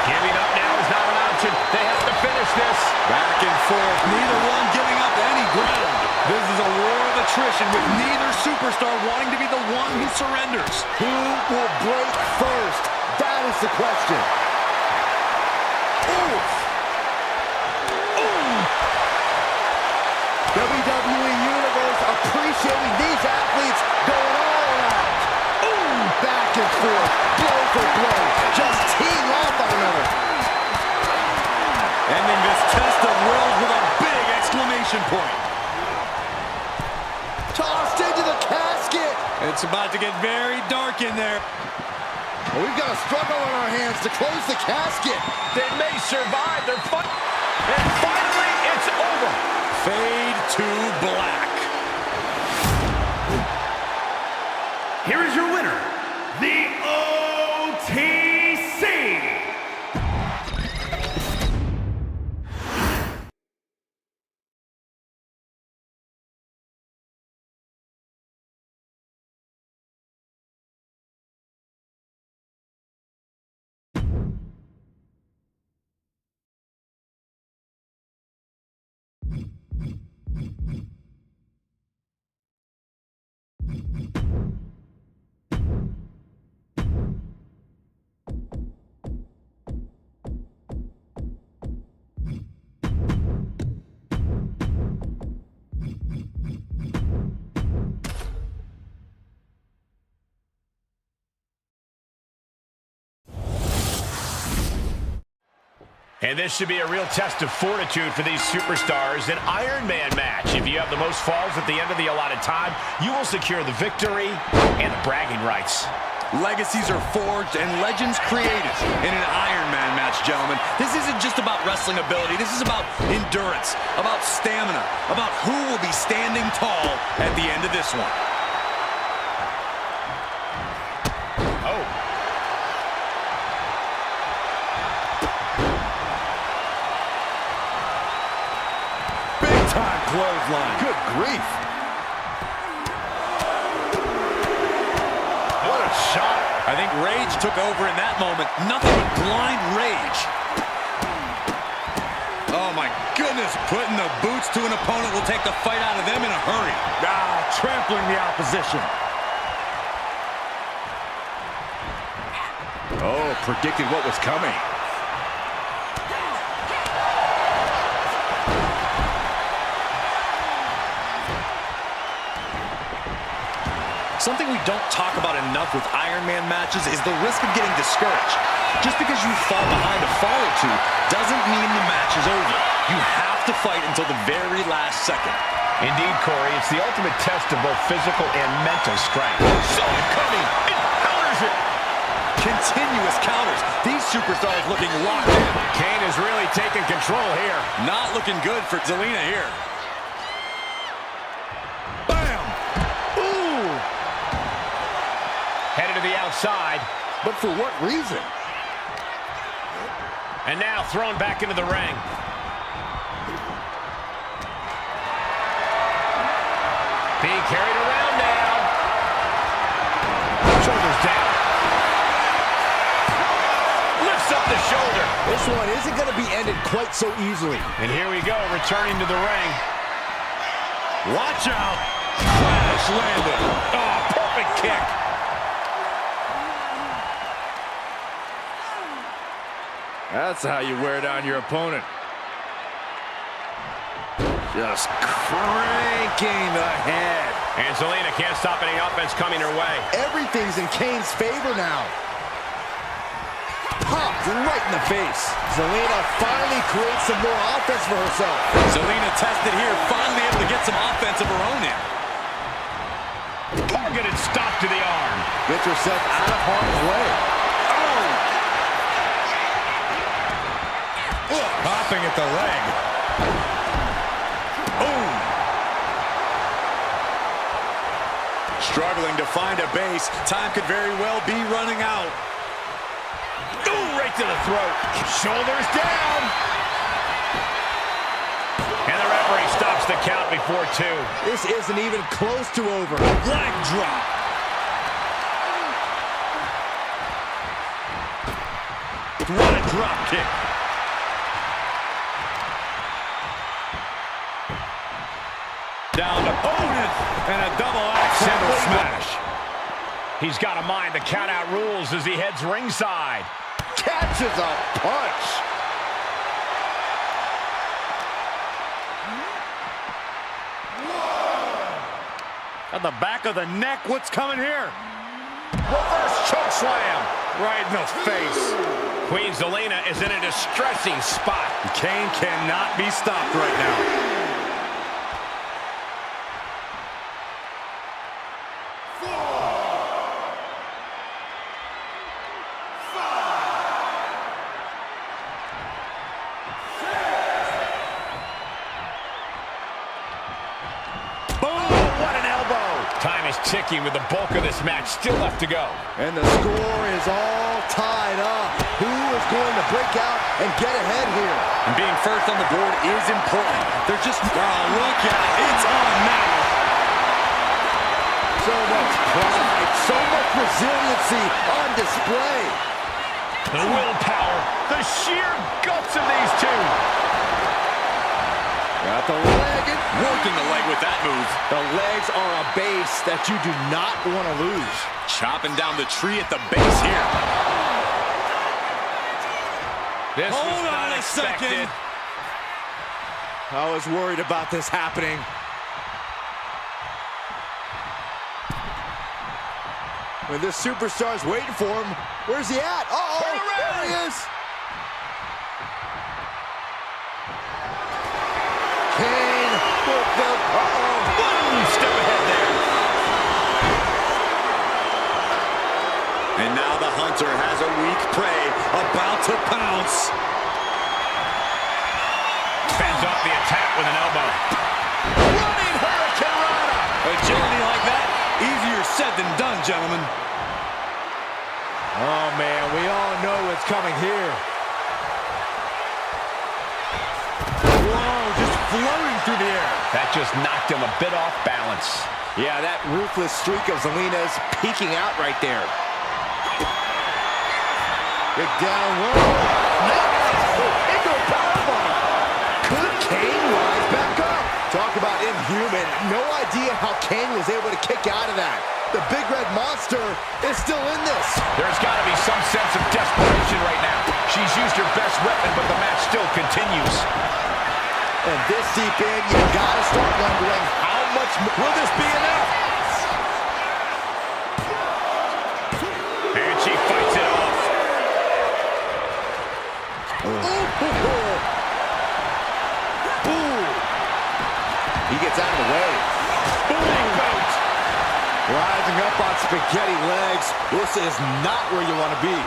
Giving up now is not an option. They have to finish this. Back and forth, neither one giving up any ground. This is a war of attrition with neither superstar wanting to be the one who surrenders. Who will break first? That is the question. Oof. Ooh. WWE Universe appreciating these athletes going all out. Ooh, back and forth, blow for blow, just teeing off on another. Ending this test of wills with a big exclamation point. Tossed into the casket. It's about to get very dark in there. Well, we've got a struggle on our hands to close the casket. They may survive. They're fighting. And finally, it's over. Fade to black. Here is your winner, the OTC. And this should be a real test of fortitude for these superstars. An Iron Man match. If you have the most falls at the end of the allotted time, you will secure the victory and the bragging rights. Legacies are forged and legends created in an Iron Man match, gentlemen. This isn't just about wrestling ability. This is about endurance, about stamina, about who will be standing tall at the end of this one. Oh. Big time clothesline. Good grief. What a shot. I think rage took over in that moment. Nothing but blind rage. Oh my goodness, putting the boots to an opponent will take the fight out of them in a hurry. Trampling the opposition. Oh, predicted what was coming. Something we don't talk about enough with Iron Man matches is the risk of getting discouraged. Just because you fall behind a fall or two doesn't mean the match is over. You have to fight until the very last second. Indeed, Corey, it's the ultimate test of both physical and mental strength. So coming, it counters it. Continuous counters. These superstars looking locked in. Kane is really taking control here. Not looking good for Zelina here. Bam! Ooh! Headed to the outside. But for what reason? And now thrown back into the ring. Being carried around now. Shoulders down. Lifts up the shoulder. This one isn't going to be ended quite so easily. And here we go, returning to the ring. Watch out! Crash landed. Oh, perfect kick. That's how you wear down your opponent. Just cranking the head. And Zelina can't stop any offense coming her way. Everything's in Kane's favor now. Popped right in the face. Zelina finally creates some more offense for herself. Zelina tested here, finally able to get some offense of her own in. Targeted stop to the arm. Gets herself out of harm's way. Popping at the leg. Boom! Struggling to find a base. Time could very well be running out. Ooh, right to the throat. Shoulders down. And the referee stops the count before 2. This isn't even close to over. Leg drop. What a drop kick. Down to opponent and a double axe handle smash. He's got to mind the count-out rules as he heads ringside. Catches a punch. At the back of the neck, what's coming here? Reverse choke slam. Right in the face. Queen Zelina is in a distressing spot. Kane cannot be stopped right now. Ticking with the bulk of this match still left to go. And the score is all tied up. Who is going to break out and get ahead here? And being first on the board is important. They're just, oh, look out. It's on now. So much pride, so much resiliency on display. The willpower, the sheer guts of these two. Got the leg. Working the leg with that move. The legs are a base that you do not want to lose. Chopping down the tree at the base here. This Hold was on not a expected. second. I was worried about this happening. When this superstar's waiting for him, where's he at? Uh-oh, there he is. Kane with the, Boom, step ahead there. And now the Hunter has a weak prey about to pounce. Fends off the attack with an elbow. running hurricanrana. Agility like that, easier said than done, gentlemen. Oh, man, we all know what's coming here. Whoa, just floating through the air. That just knocked him a bit off balance. Yeah, that ruthless streak of Zelina's peeking out right there. Big down low. Into a powerbomb. Could Kane rise back up? Talk about inhuman. No idea how Kane was able to kick out of that. The big red monster is still in this. There's got to be some sense of desperation right now. She's used her best weapon, but the match still continues. And this deep in, you gotta start wondering how much will this be enough? And she fights it off. Ooh. He gets gets out of the way. Big boot. Rising up on spaghetti legs. This is not where you want to be.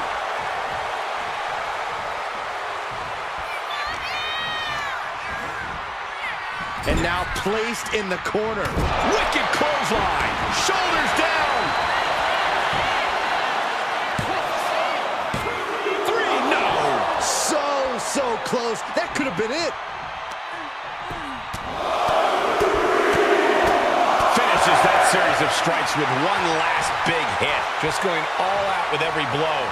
And now placed in the corner. Wicked clothesline. Shoulders down. 3, no. So close. That could have been it. Finishes that series of strikes with one last big hit. Just going all out with every blow.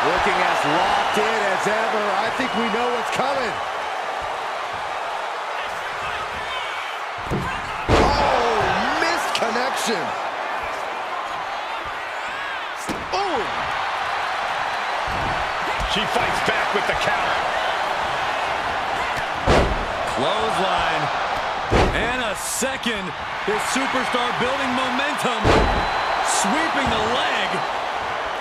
Looking as locked in as ever. I think we know what's coming. Oh, missed connection. Oh! She fights back with the counter. Clothesline. And a second. This superstar building momentum. Sweeping the leg.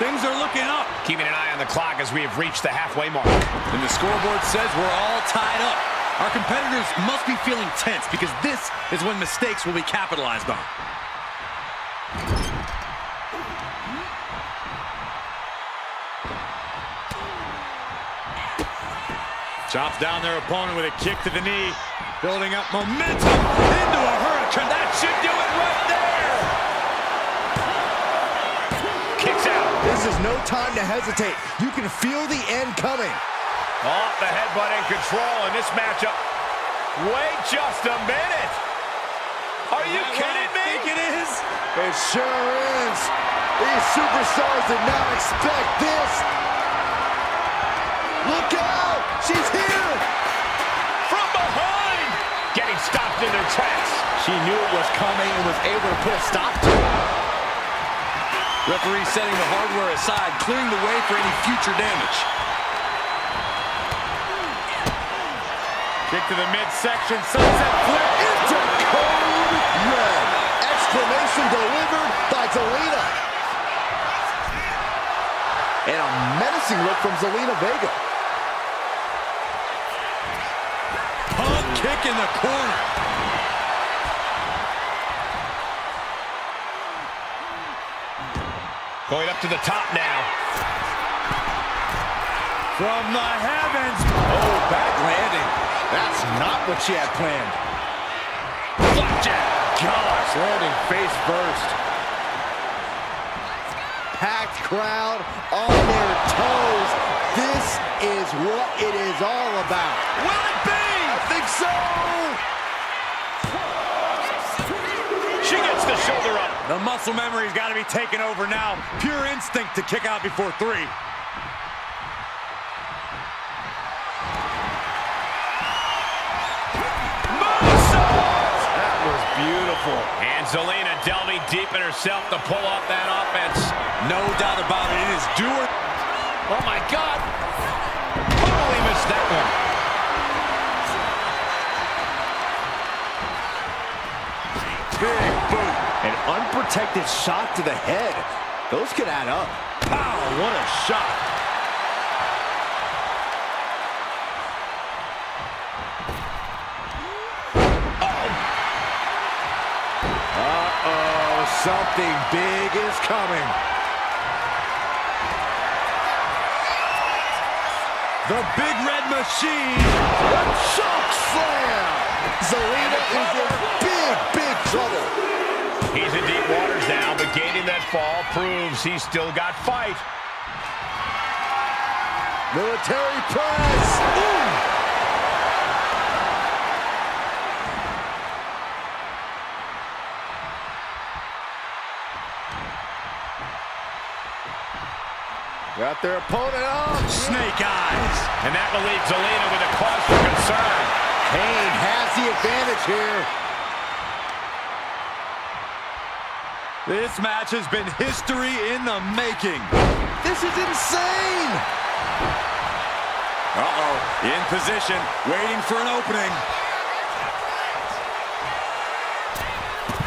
Things are looking up. Keeping an eye on the clock as we have reached the halfway mark. And the scoreboard says we're all tied up. Our competitors must be feeling tense because this is when mistakes will be capitalized on. Chops down their opponent with a kick to the knee. Building up momentum into a hurricane. That should do it right there. Kicks out. This is no time to hesitate. You can feel the end coming. Off the headbutt in control in this matchup. Wait just a minute. Are you kidding me? I think it is. It sure is. These superstars did not expect this. Look out! She's here! From behind! Getting stopped in their tracks. She knew it was coming and was able to put a stop to it. Referee setting the hardware aside, clearing the way for any future damage. Kick to the midsection, sunset flip Into code red. Exclamation delivered by Zelina. And a menacing look from Zelina Vega. Pump kick in the corner. Going up to the top now. From the heavens. Oh, back landing. That's not what she had planned. Flapjack. Gosh, landing face first. Packed crowd on their toes. This is what it is all about. Will it be? I think so. She gets the shoulder up. The muscle memory's got to be taken over now. Pure instinct to kick out before 3. That was beautiful. And Zelina delving deep in herself to pull off that offense. No doubt about it. It is do or... Oh, my God. Totally missed that one. Big boot. An unprotected shot to the head. Those could add up. Pow, what a shot. Uh-oh, something big is coming. The Big Red Machine. Choke slam. Zelina is in big trouble. He's in deep waters now, but gaining that fall proves he's still got fight. Military press. Ooh. Got their opponent up. Snake eyes. And that will leave Zelina with a cause for concern. Kane has the advantage here. This match has been history in the making. This is insane. Uh-oh, in position, waiting for an opening.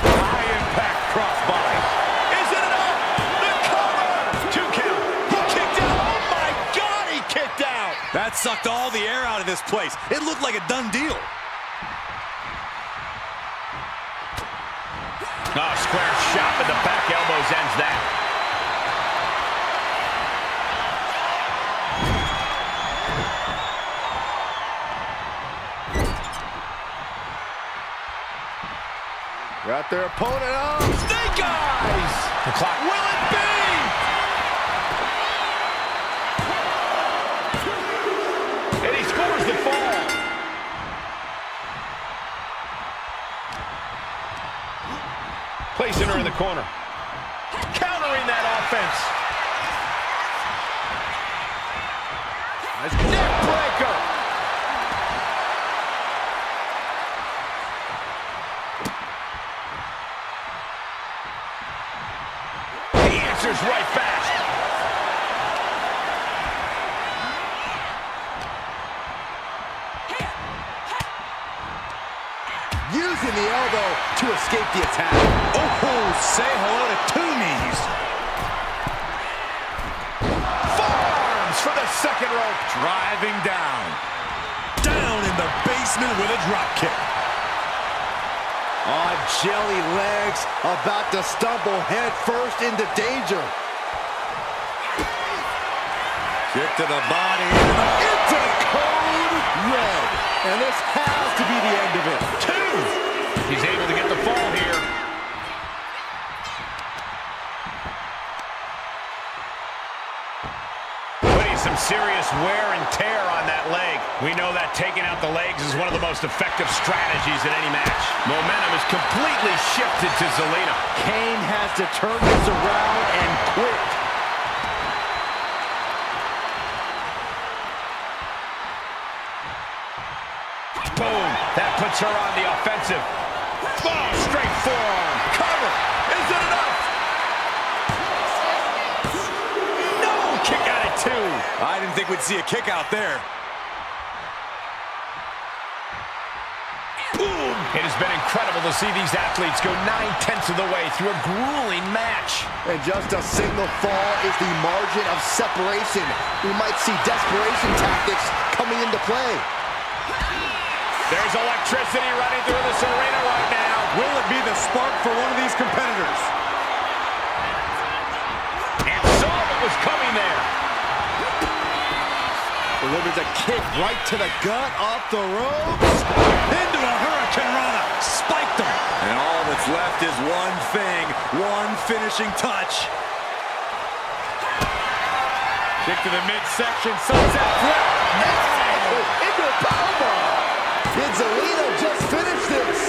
High impact crossbody. Is it enough? The cover! 2K That sucked all the air out of this place. It looked like a done deal. Oh, square shot with the back elbows ends that. Got their opponent up. Snake eyes! The clock. Will it be? And he scores the fall. Placing her in the corner. Countering that offense. Nice neck breaker. He answers right back. Using the elbow to escape the attack. Oh, say hello to two knees. Forearms for the second rope. Driving down. Down in the basement with a drop kick. On jelly legs, about to stumble head first into danger. Kick to the body. Into code red. And this has to be the end of it. He's able to get the fall here. Putting some serious wear and tear on that leg. We know that taking out the legs is one of the most effective strategies in any match. Momentum is completely shifted to Zelina. Kane has to turn this around and quick. Boom. That puts her on the offensive. Oh, straight forearm. Cover. Is it enough? No. Kick out at two. I didn't think we'd see a kick out there. Boom. It has been incredible to see these athletes go 9/10 of the way through a grueling match. And just a single fall is the margin of separation. We might see desperation tactics coming into play. There's electricity running through this arena right now. Will it be the spark for one of these competitors? And saw what was coming there. Delivers a kick right to the gut, off the ropes. Into a Hurricane Rana. Spiked him. And all that's left is one thing. One finishing touch. Kick to the midsection. Sunset flip. Into a powerbomb. Did Zelina just finish this?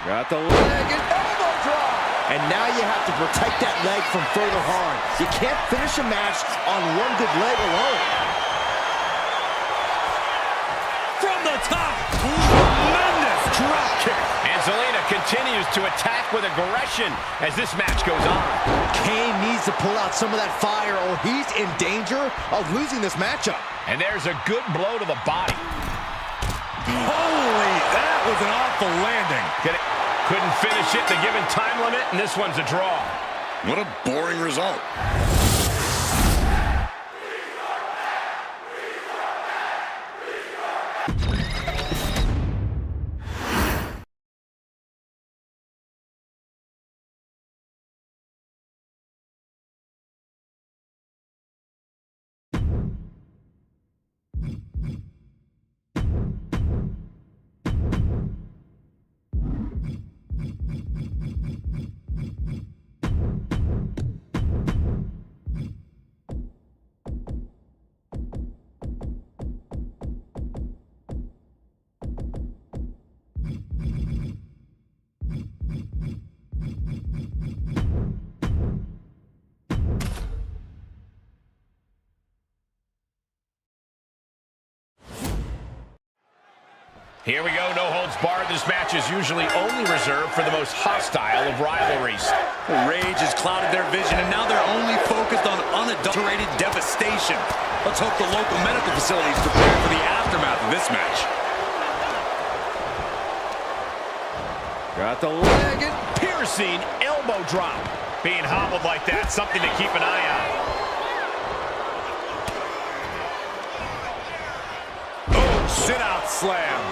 Got the leg and elbow drop. And now you have to protect that leg from further harm. You can't finish a match on one good leg alone. From the top. Tremendous drop kick. And Zelina continues to attack with aggression as this match goes on. Kane needs to pull out some of that fire or he's in danger of losing this matchup. And there's a good blow to the body. Holy, that was an awful landing. Couldn't finish it in the given time limit, and this one's a draw. What a boring result. Here we go, no holds barred. This match is usually only reserved for the most hostile of rivalries. Rage has clouded their vision, and now they're only focused on unadulterated devastation. Let's hope the local medical facilities prepare for the aftermath of this match. Got the leg and Piercing elbow drop. Being hobbled like that, something to keep an eye on. Oh, sit-out slam.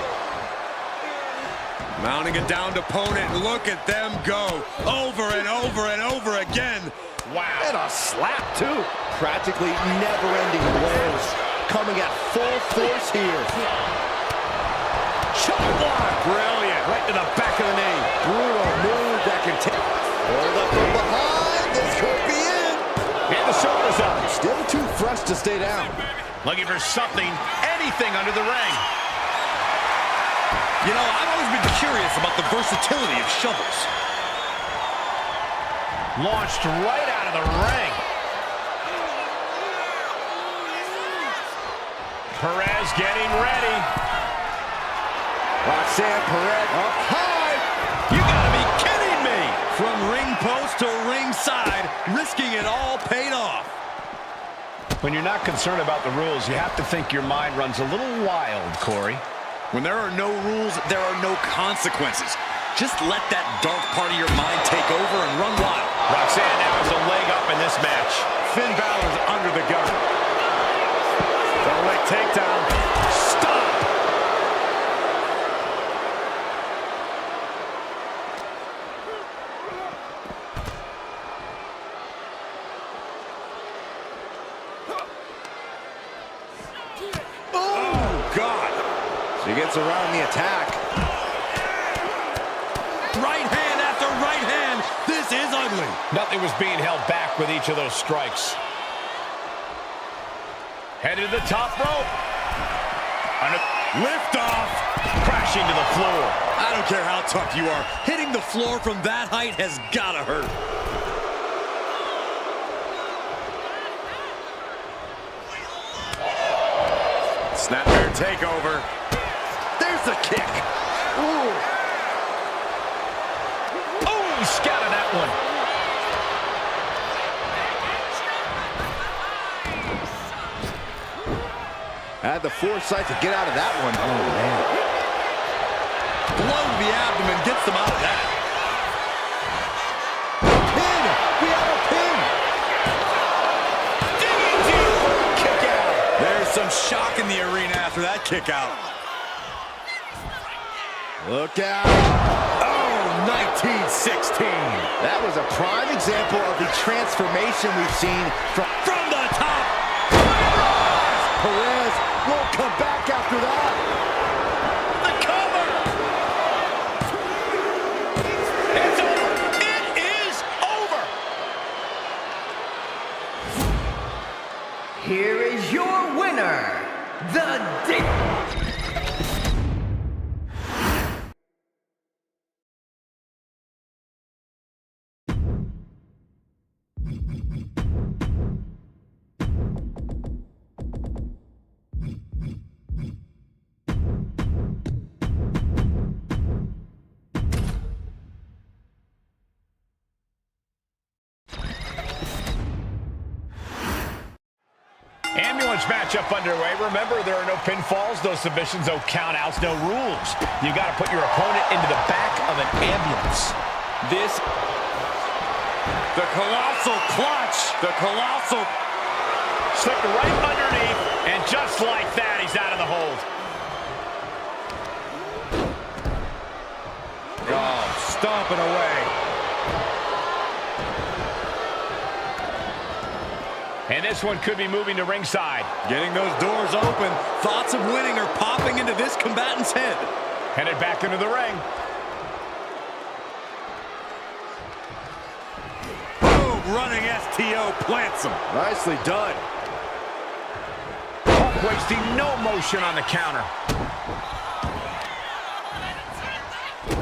Mounting a downed opponent. Look at them go. Over and over and over again. Wow. And a slap, too. Practically never-ending blows. Coming at full force here. Chop block. Brilliant. Right to the back of the knee. Brutal move that can take. Hold up from behind. This could be it. And the shoulders up. Still too fresh to stay down. Looking for something, anything under the ring. You know, I've always been curious about the versatility of shovels. Launched right out of the ring. Perez getting ready. Roxanne Perez up high. You gotta be kidding me! From ring post to ringside, risking it all paid off. When you're not concerned about the rules, you have to think your mind runs a little wild, Corey. When there are no rules, there are no consequences. Just let that dark part of your mind take over and run wild. Roxanne now has a leg up in this match. Finn Balor's under the gun. Double leg takedown. Stop! Oh, God. She gets around the attack. Right hand after right hand. This is ugly. Nothing was being held back with each of those strikes. Headed to the top rope. Lift off. Crashing to the floor. I don't care how tough you are. Hitting the floor from that height has gotta hurt. Snapmare takeover. There's the kick. Ooh. Oh, he scouted that one. Had the foresight to get out of that one. Oh, man. Blow to the abdomen gets them out of that. Pin! We have a pin! Digging deep for a kick out. There's some shock in the arena after that kick out. Look out. Oh, 1916. That was a prime example of the transformation we've seen from the top. Perez. Won't come back after that. The cover. It's over. It is over. Here is your winner, the Ambulance matchup underway. Remember, there are no pinfalls, no submissions, no countouts, no rules. You got to put your opponent into the back of an ambulance. The colossal clutch. The colossal. Slipped right underneath, and just like that, he's out of the hold. Oh, stomping away. And this one could be moving to ringside. Getting those doors open. Thoughts of winning are popping into this combatant's head. Headed back into the ring. Boom, running STO plants him. Nicely done. Punk wasting no motion on the counter.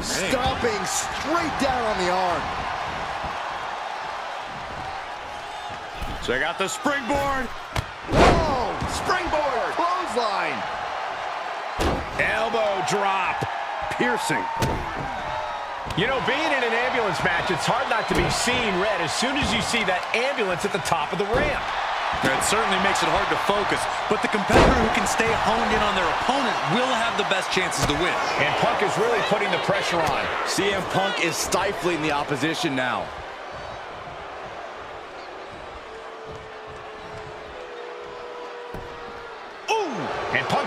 Stomping straight down on the arm. Check out the springboard. Whoa! Springboard! Clothesline! Elbow drop. Piercing. You know, being in an ambulance match, it's hard not to be seeing red as soon as you see that ambulance at the top of the ramp. It certainly makes it hard to focus, but the competitor who can stay honed in on their opponent will have the best chances to win. And Punk is really putting the pressure on. CM Punk is stifling the opposition now.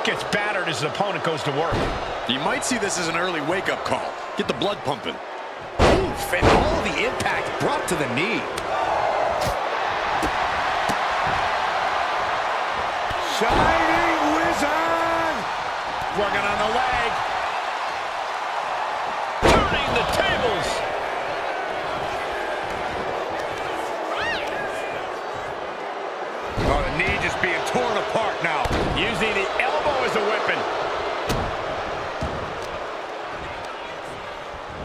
gets battered as his opponent goes to work. You might see this as an early wake-up call. Get the blood pumping. Oof, and all the impact brought to the knee. Shining Wizard! Working on the leg. Turning the tables. Oh, the knee just being torn apart now. Using the elbow as a weapon.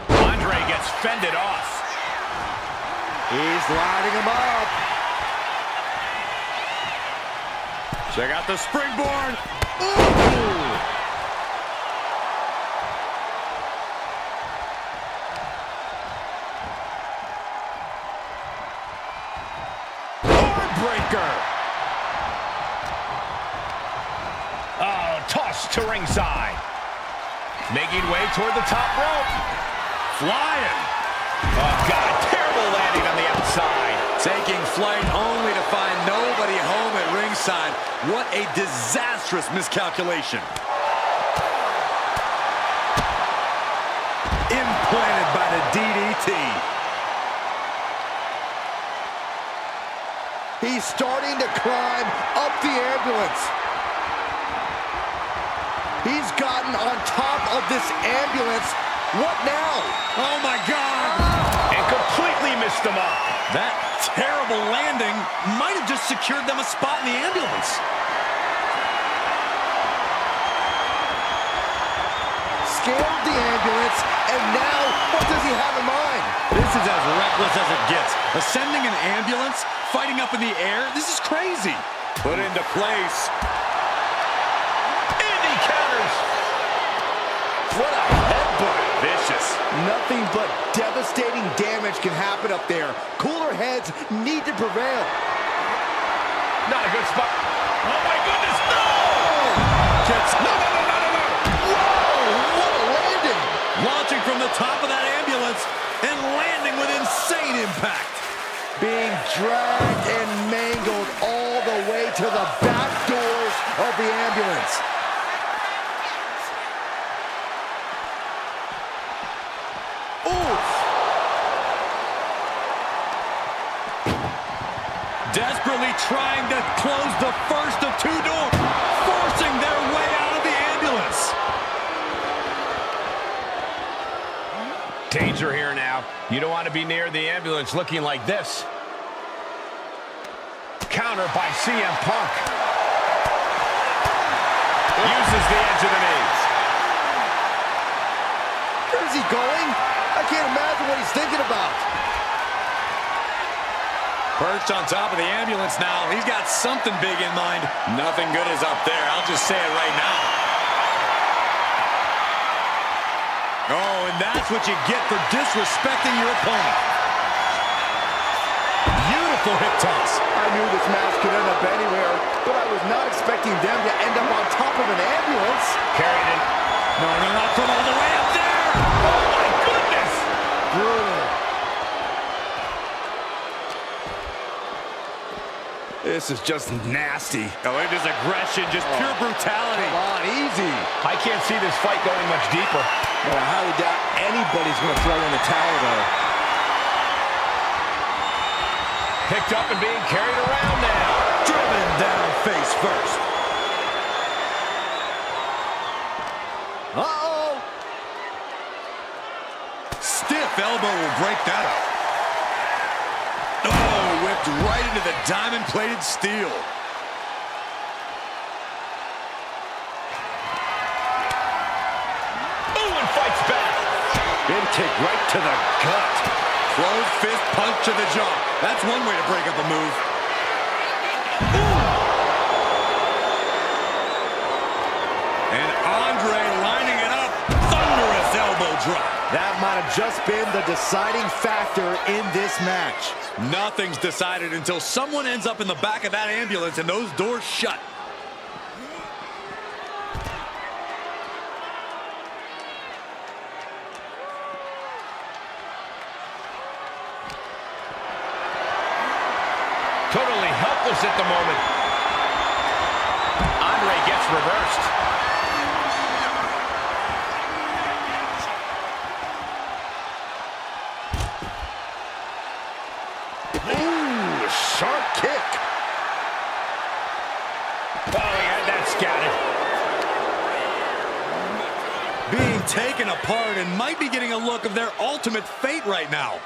Andre gets fended off. He's lining him up. Check out the springboard. Ooh. Breaker. Oh, tossed to ringside. Making way toward the top rope. Flying. Oh, God, terrible landing on the outside. Taking flight only to find nobody home at ringside. What a disastrous miscalculation. Implanted by the DDT. He's starting to climb up the ambulance. He's gotten on top of this ambulance. What now? Oh, my God. And completely missed him up. That terrible landing might have just secured them a spot in the ambulance. Scaled the ambulance, and now what does he have in mind? This is as reckless as it gets. Ascending an ambulance, fighting up in the air, this is crazy. Put into place. And he counters. What a headbutt. Vicious. Nothing but devastating damage can happen up there. Cooler heads need to prevail. Not a good spot. Oh, my goodness, no! No. Whoa, what a landing. Launching from the top of that ambulance and landing with insane impact. Being dragged and mangled all the way to the back doors of the ambulance. Oof. Desperately trying to close the first of two doors, forcing their way out of the ambulance. Danger here now. You don't want to be near the ambulance looking like this. Counter by CM Punk. Uses the edge of the knee. Where's he going? I can't imagine what he's thinking about. Perched on top of the ambulance now. He's got something big in mind. Nothing good is up there. I'll just say it right now. Oh, and that's what you get for disrespecting your opponent. Beautiful hip toss. I knew this match could end up anywhere, but I was not expecting them to end up on top of an ambulance. Carried it. No, not from all the way up there. Oh, my goodness. Brutal. This is just nasty. Oh, it is aggression, just pure brutality. Come on, easy. I can't see this fight going much deeper. I highly doubt anybody's going to throw in the towel, though. Picked up and being carried around now. Driven down face first. Uh-oh. Stiff elbow will break that up. Oh, whipped right into the diamond-plated steel. Ooh, and fights back. Big kick right to the gut. Closed fist punch to the jaw. That's one way to break up a move. And Andre lining it up. Thunderous elbow drop. That might have just been the deciding factor in this match. Nothing's decided until someone ends up in the back of that ambulance and those doors shut. Totally helpless at the moment. Andre gets reversed. taken apart and might be getting a look of their ultimate fate right now.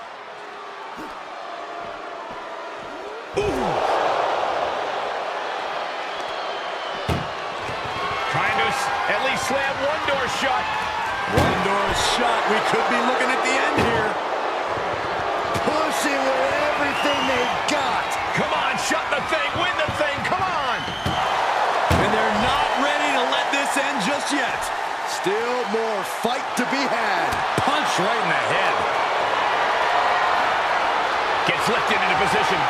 Trying to at least slam one door shut. One door shut. We could be looking at the end here. Pushing with everything they've got. Come on, shut the thing, win the thing, come on. And they're not ready to let this end just yet. Still more fight to be had. Punch right in the head. Gets lifted into position.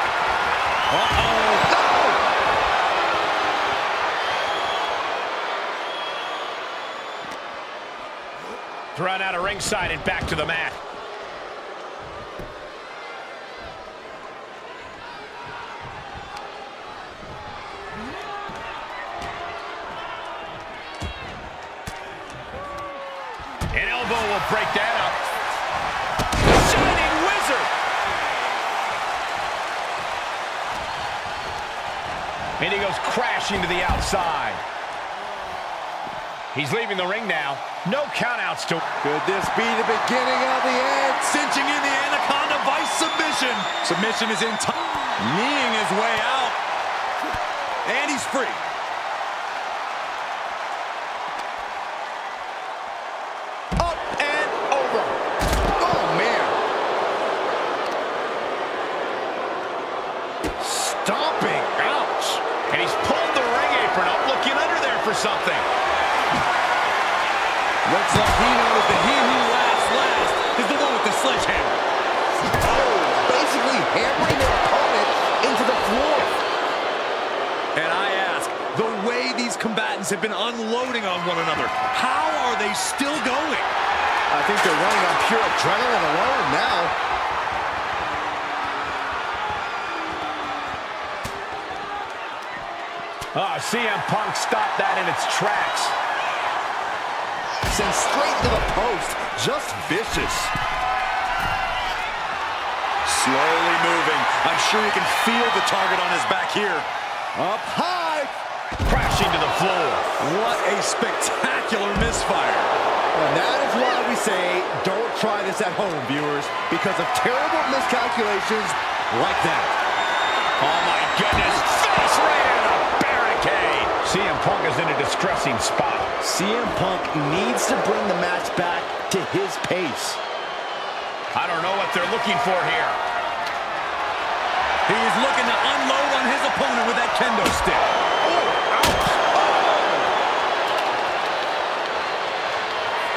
Uh-oh. No! Thrown out of ringside and back to the mat. An elbow will break that up. Shining Wizard! And he goes crashing to the outside. He's leaving the ring now. No countouts to... Could this be the beginning of the end? Cinching in the Anaconda Vice submission. Submission is in time. Kneeing his way out. And he's free. Up and over. Oh, man. Stomping. Ouch. And he's pulled the ring apron up, looking under there for something. Looks like he knows that he who laughs last is the one with the sledgehammer. Oh, basically hammering their opponent into the floor. And I ask, the way these combatants have been unloading on one another, how are they still going? I think they're running on pure adrenaline alone now. CM Punk stopped that in its tracks. Sent straight to the post. Just vicious. Slowly moving. I'm sure you can feel the target on his back here. Up high. Crashing to the floor. What a spectacular misfire. And that is why we say don't try this at home, viewers, because of terrible miscalculations like that. Oh my goodness. Face right in the barricade. CM Punk is in a distressing spot. CM Punk needs to bring the match back to his pace. I don't know what they're looking for here. He is looking to unload on his opponent with that kendo stick.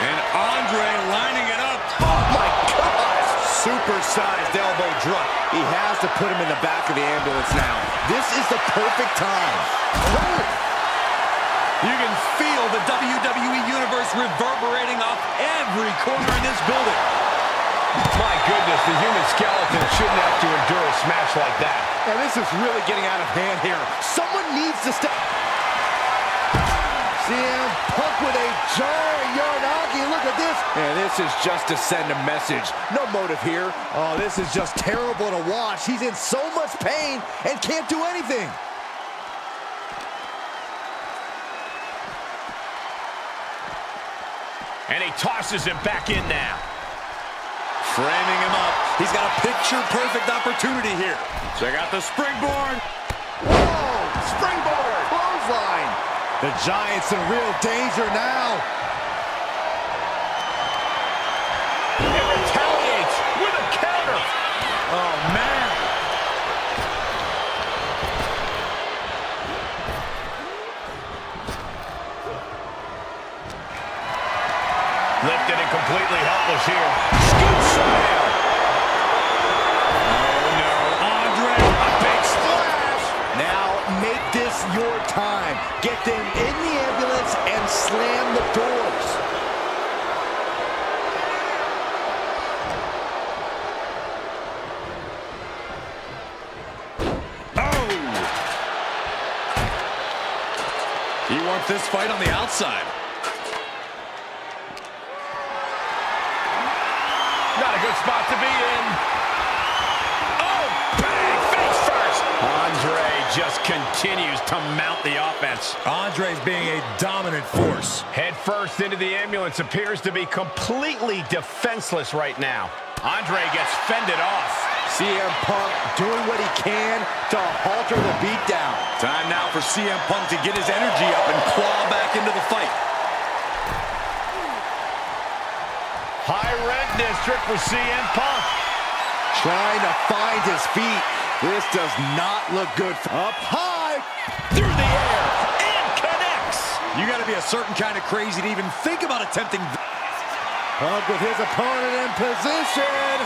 And Andre lining it up. Oh my gosh! Supersized elbow drop. He has to put him in the back of the ambulance now. This is the perfect time. Oh. You can feel the WWE Universe reverberating off every corner in this building. My goodness, the human skeleton shouldn't have to endure a smash like that. And this is really getting out of hand here. Someone needs to step. CM Punk with a jarring Uranagi. Look at this. And this is just to send a message. No motive here. Oh, this is just terrible to watch. He's in so much pain and can't do anything. And he tosses him back in now. Framing him up. He's got a picture-perfect opportunity here. Check out the springboard. Whoa! Springboard! Clothesline! The Giants in real danger now. It retaliates with a counter. Oh, man. Lifted and completely helpless here. Scoop slam. Oh, no. Andre, A big splash. Now make this your time. Get them in the ambulance and slam the doors. oh. You want this fight on the outside. Not a good spot to be in. Oh, bang, face first. Andre just just continues to mount the offense. Andre's being a dominant force. Head first into the ambulance, appears to be completely defenseless right now. Andre gets fended off. CM Punk doing what he can to halter the beatdown. Time now for CM Punk to get his energy up and claw back into the fight. High rent district for CM Punk. Trying to find his feet. This does not look good. Up high, Through the air, and connects. You got to be a certain kind of crazy to even think about attempting. Punk with his opponent in position.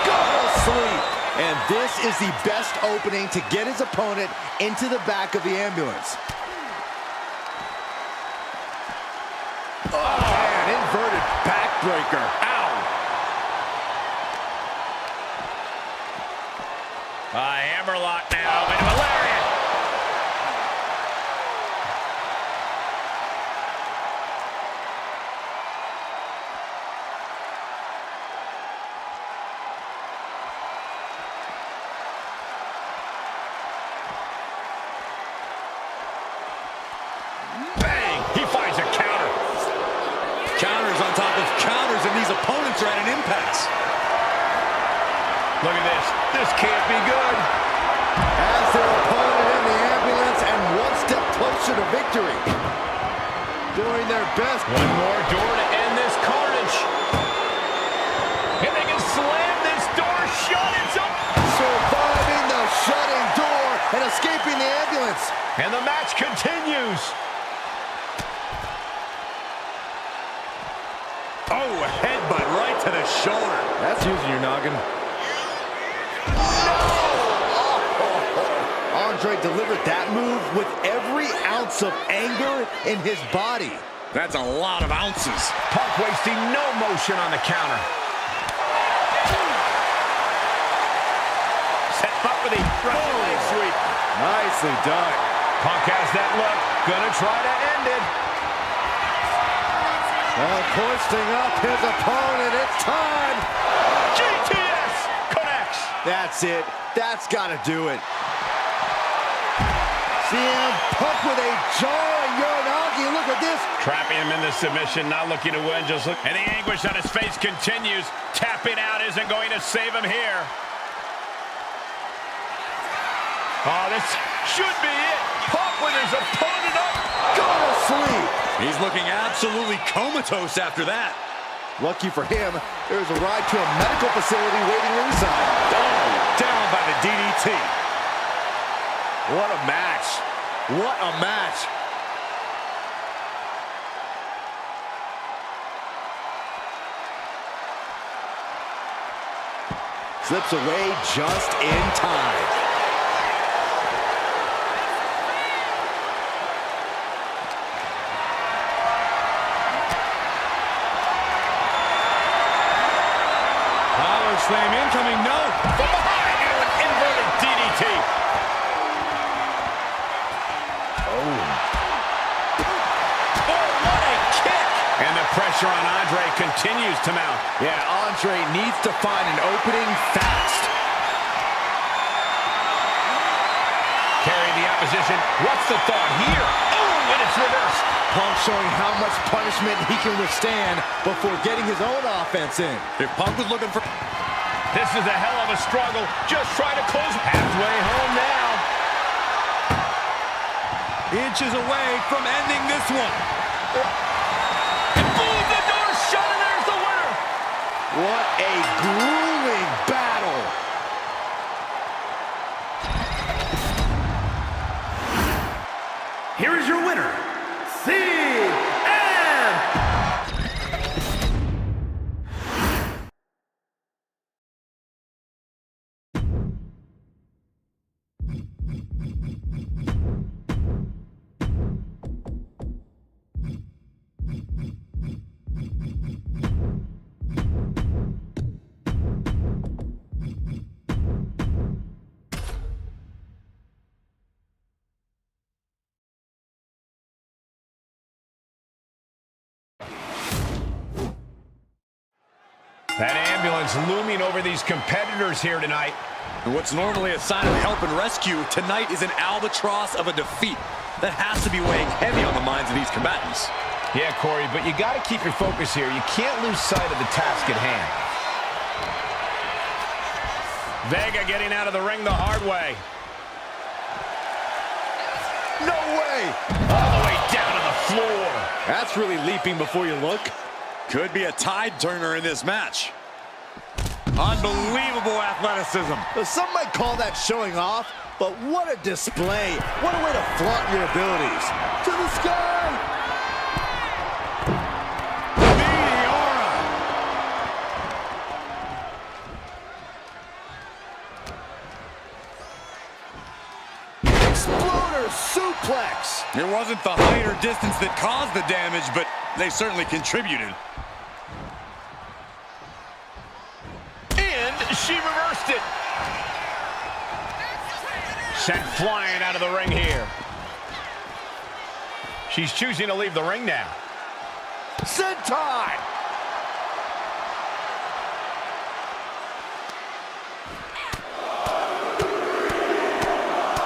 Go to sleep. And this is the best opening to get his opponent into the back of the ambulance. Oh, man, inverted backbreaker. Ow. Hammerlock now into a lariat. Bang! He finds a counter. Counters on top of counters, and these opponents are at an impasse. Look at this. This can't be good. As their opponent in the ambulance and one step closer to victory. Doing their best. One more door to end this carnage. And they can slam this door shut. It's up. Surviving the shutting door and escaping the ambulance. And the match continues. Oh, headbutt right to the shoulder. That's using your noggin. Andre delivered that move with every ounce of anger in his body. That's a lot of ounces. Punk wasting no motion on the counter. Set up for the Russian leg sweep. Nicely done. Punk has that look. Gonna try to end it. Hoisting up his opponent. It's time. GTS connects. That's it. That's got to do it. CM Punk with a jarring Uranagi. Look at this. Trapping him in the submission, not looking to win. Just look. And the anguish on his face continues. Tapping out isn't going to save him here. Oh, this should be it. Punk with his opponent up. Go to sleep. He's looking absolutely comatose after that. Lucky for him, there's a ride to a medical facility waiting ringside. Oh, down by the DDT. What a match. What a match. Slips away just in time. Slam incoming, no. From behind into an inverted DDT. Oh, what a kick. And the pressure on Andre continues to mount. Yeah, Andre needs to find an opening fast. Carry the opposition. What's the thought here? Oh, and it's reversed. Punk showing how much punishment he can withstand before getting his own offense in. If Punk was looking for... This is a hell of a struggle. Just trying to close halfway home now. Inches away from ending this one. And boom, the door's shut, and there's the winner. What a grueling battle. Here is your winner, CM. That ambulance looming over these competitors here tonight. And what's normally a sign of help and rescue, tonight is an albatross of a defeat that has to be weighing heavy on the minds of these combatants. Yeah, Corey, but you got to keep your focus here. You can't lose sight of the task at hand. Vega getting out of the ring the hard way. No way! All the way down to the floor. That's really leaping before you look. Could be a tide turner in this match. Unbelievable athleticism. Some might call that showing off, but what a display. What a way to flaunt your abilities. To the sky! Exploder suplex! It wasn't the height or distance that caused the damage, but they certainly contributed. She reversed it. Sent flying out of the ring here. She's choosing to leave the ring now. Sentai!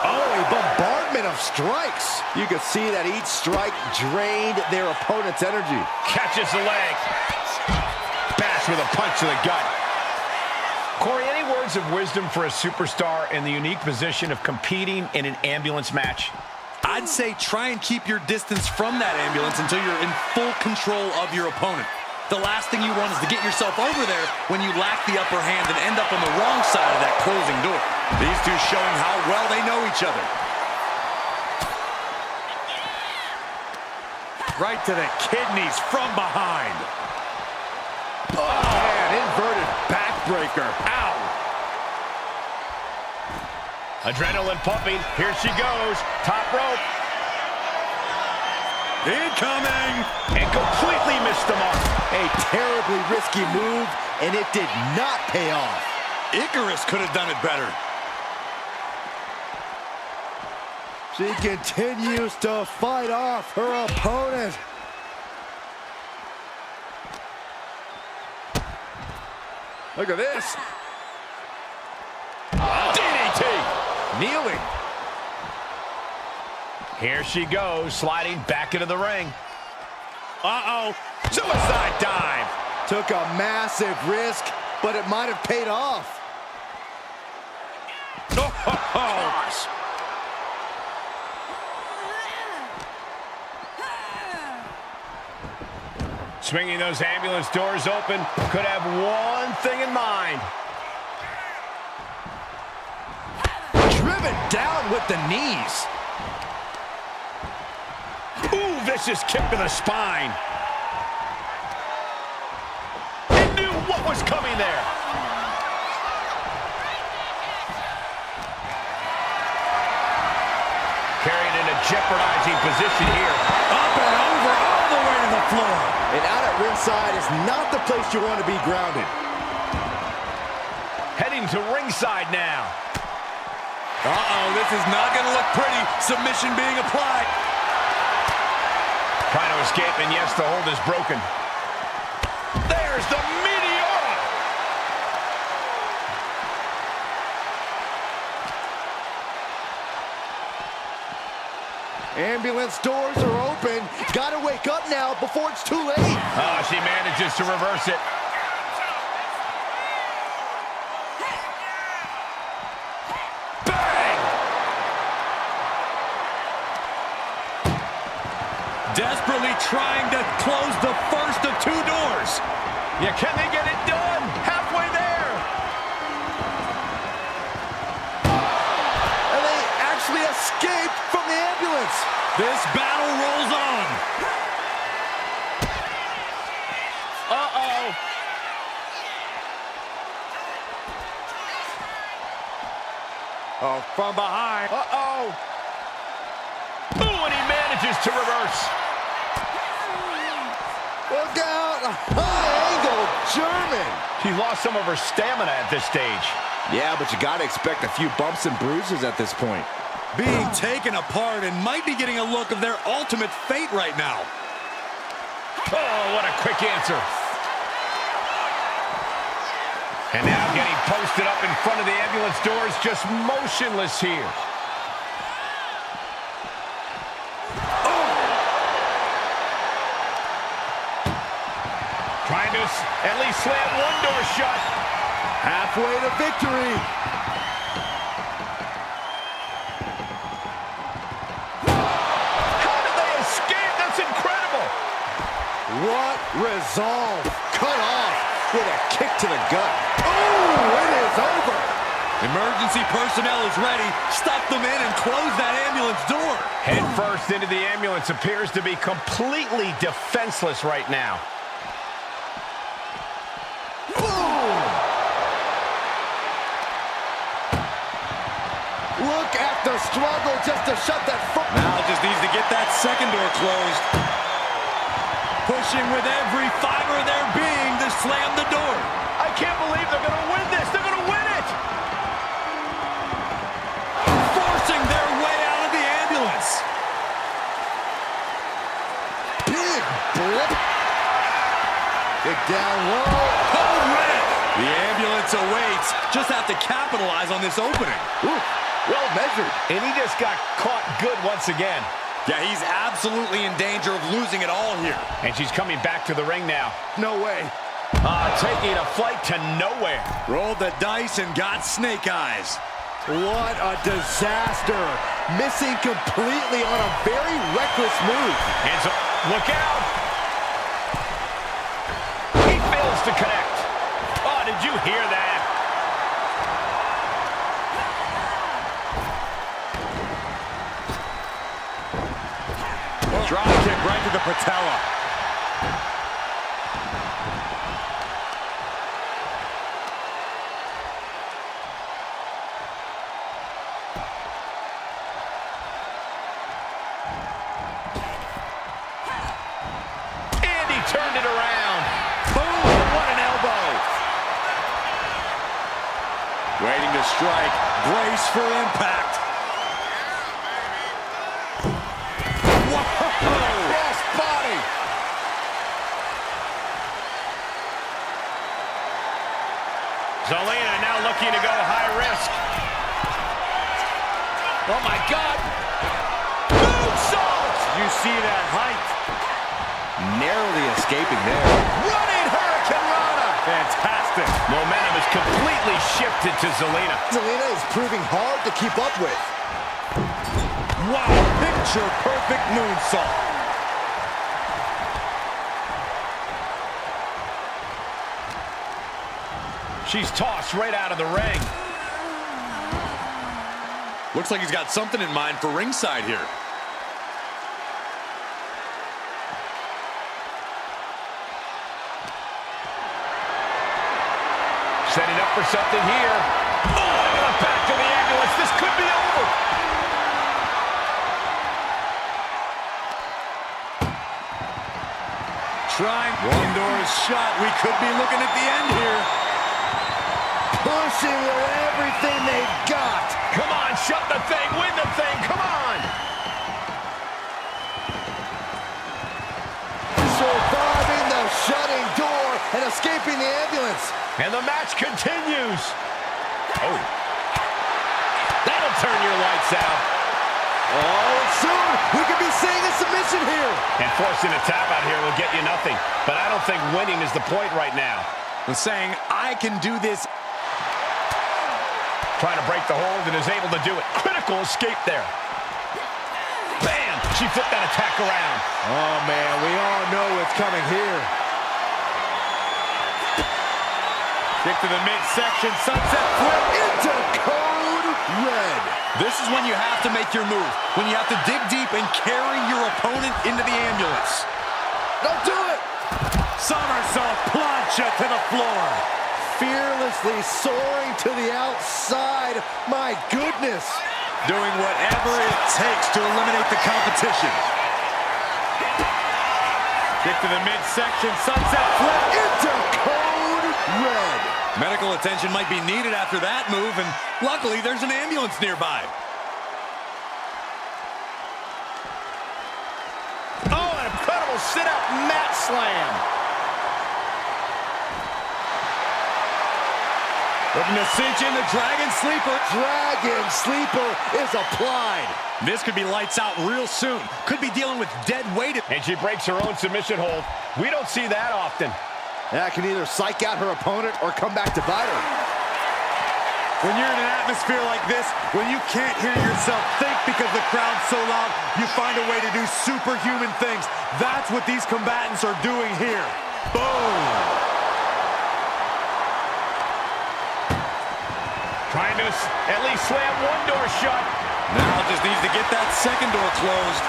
Oh, a bombardment of strikes. You could see that each strike drained their opponent's energy. Catches the leg. Bash with a punch to the gut. Corey, any words of wisdom for a superstar in the unique position of competing in an ambulance match? I'd say try and keep your distance from that ambulance until you're in full control of your opponent. The last thing you want is to get yourself over there when you lack the upper hand and end up on the wrong side of that closing door. These two showing how well they know each other. Right to the kidneys from behind. Oh, man, inverted backbreaker. Ow! Adrenaline pumping. Here she goes. Top rope. Incoming! And completely missed the mark. A terribly risky move, and it did not pay off. Icarus could have done it better. She continues to fight off her opponent. Look at this. DDT. Kneeling. Here she goes, sliding back into the ring. Uh-oh. Suicide dive. Took a massive risk, but it might have paid off. Gosh. Swinging those ambulance doors open, could have one thing in mind. Driven down with the knees. Ooh, vicious kick to the spine. He knew what was coming there. Carried in a jeopardizing position here. Up and over, all the way to the floor. And out at ringside is not the place you want to be grounded. Heading to ringside now. Uh-oh, this is not going to look pretty. Submission being applied. Trying to escape, and yes, the hold is broken. There's the Meteora! Ambulance doors are open. Gotta wake up now before it's too late. Oh, she manages to reverse it. Bang! Desperately trying to close the first of two doors. Yeah, can they get it done? Halfway there. And they actually escaped from the ambulance. This battle rolls on. Uh-oh. Oh, from behind. Uh-oh. Ooh, and he manages to reverse. Look out. High-angle German. She lost some of her stamina at this stage. Yeah, but you gotta expect a few bumps and bruises at this point. Being taken apart and might be getting a look of their ultimate fate right now. Oh, what a quick answer. And now getting posted up in front of the ambulance doors, just motionless here. Trying to at least slam one door shut. Halfway to victory. How did they escape? That's incredible. What resolve. Cut off with a kick to the gut. Oh, it is over. Emergency personnel is ready. Stuff them in and close that ambulance door. Head first into the ambulance, appears to be completely defenseless right now. Boom! Look at the struggle just to shut that front. Now just needs to get that second door closed. Pushing with every fiber of their being to slam the door. I can't believe they're going to win this. They're going to win it. Forcing their way out of the ambulance. Big blip. Kick down low. Oh, red. The ambulance awaits. Just have to capitalize on this opening. Ooh, well measured. And he just got caught good once again. Yeah, he's absolutely in danger of losing it all here. And she's coming back to the ring now. No way. Taking a flight to nowhere. Rolled the dice and got snake eyes. What a disaster. Missing completely on a very reckless move. And so, look out. He fails to connect. Oh, did you hear that? Drop kick right to the patella. And he turned it around. Boom, what an elbow. Waiting to strike. Brace for impact. Cross body. Zelina now looking to go high risk. Oh my God. Moonsault! You see that height. Narrowly escaping there. Running Hurricane Rana. Fantastic. Momentum is completely shifted to Zelina. Zelina is proving hard to keep up with. Wow, picture perfect moonsault. She's tossed right out of the ring. Looks like he's got something in mind for ringside here. Setting up for something here. Oh, into the back of the ambulance. This could be over. Trying. One door is shut. We could be looking at the end here. Pushing with everything they've got. Come on, shut the thing, win the thing, come on! Surviving the shutting door and escaping the ambulance. And the match continues. Oh. That'll turn your lights out. Oh, soon we could be seeing a submission here. And forcing a tap out here will get you nothing. But I don't think winning is the point right now. Was saying, I can do this. Trying to break the hold and is able to do it. Critical escape there. Bam! She flipped that attack around. Oh, man, we all know what's coming here. Kick to the midsection, sunset flip. Into code red. This is when you have to make your move. When you have to dig deep and carry your opponent into the ambulance. Don't do it. Somersault plancha to the floor. Fearlessly soaring to the outside. My goodness. Doing whatever it takes to eliminate the competition. Kick to the midsection, sunset flip. Into code red. Medical attention might be needed after that move, and luckily there's an ambulance nearby. Oh, an incredible sit-up mat slam. Looking to cinch in the Dragon Sleeper. Dragon Sleeper is applied. This could be lights out real soon. Could be dealing with dead weight. And she breaks her own submission hold. We don't see that often. That can either psych out her opponent or come back to bite her. When you're in an atmosphere like this, when you can't hear yourself think because the crowd's so loud, you find a way to do superhuman things. That's what these combatants are doing here. Boom! Trying to at least slam one door shut. Now just needs to get that second door closed.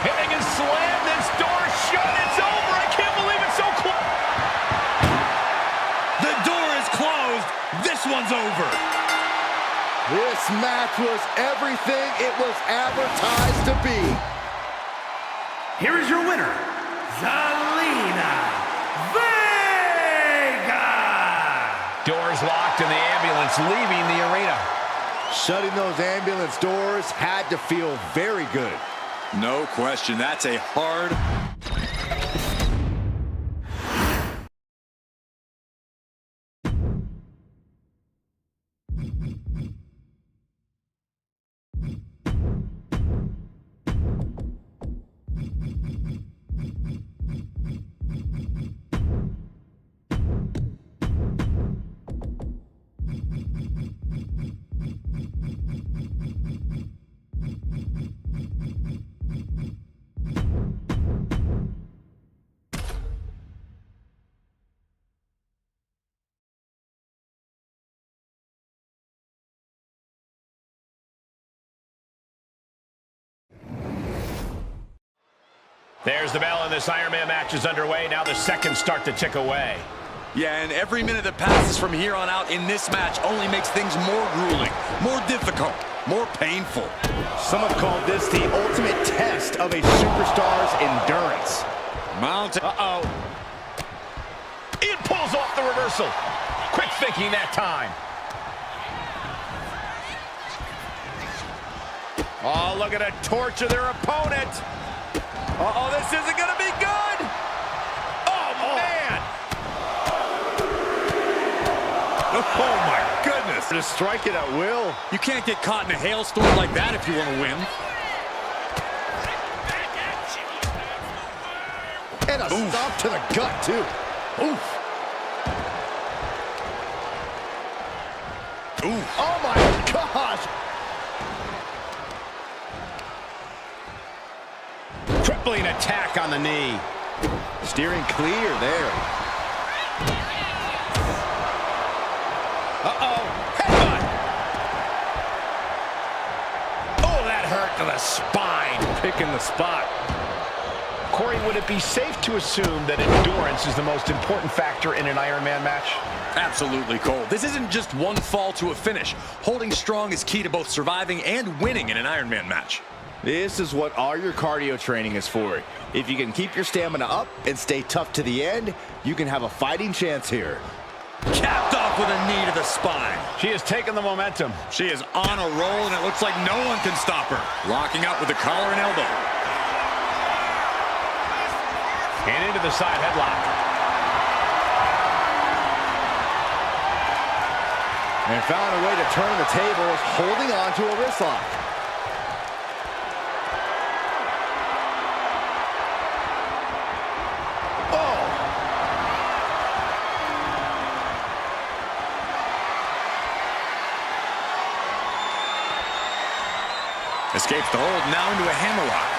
Hitting and slam this door shut. It's over. I can't believe it's so close. The door is closed. This one's over. This match was everything it was advertised to be. Here is your winner, Zelina Vega. Doors locked and the ambulance leaving the arena. Shutting those ambulance doors had to feel very good. No question, that's a hard... There's the bell, and this Iron Man match is underway. Now the seconds start to tick away. Yeah, and every minute that passes from here on out in this match only makes things more grueling, more difficult, more painful. Some have called this the ultimate test of a superstar's endurance. Mountain. Uh-oh. It pulls off the reversal. Quick thinking that time. Oh, look at a torch of their opponent. Uh-oh, this isn't going to be good. Oh, man. Oh, my goodness. Just strike it at will. You can't get caught in a hailstorm like that if you want to win. And a stomp to the gut, too. Oof. Oof. Oh, my gosh. Crippling attack on the knee. Steering clear there. Uh-oh. Headbutt. Oh, that hurt to the spine. Picking the spot. Corey, would it be safe to assume that endurance is the most important factor in an Iron Man match? Absolutely, Cole. This isn't just one fall to a finish. Holding strong is key to both surviving and winning in an Iron Man match. This is what all your cardio training is for. If you can keep your stamina up and stay tough to the end, you can have a fighting chance here. Capped off with a knee to the spine. She has taken the momentum. She is on a roll, and it looks like no one can stop her. Locking up with the collar and elbow. And into the side headlock. And found a way to turn the tables, holding on to a wrist lock. Escapes the hold, now into a hammerlock.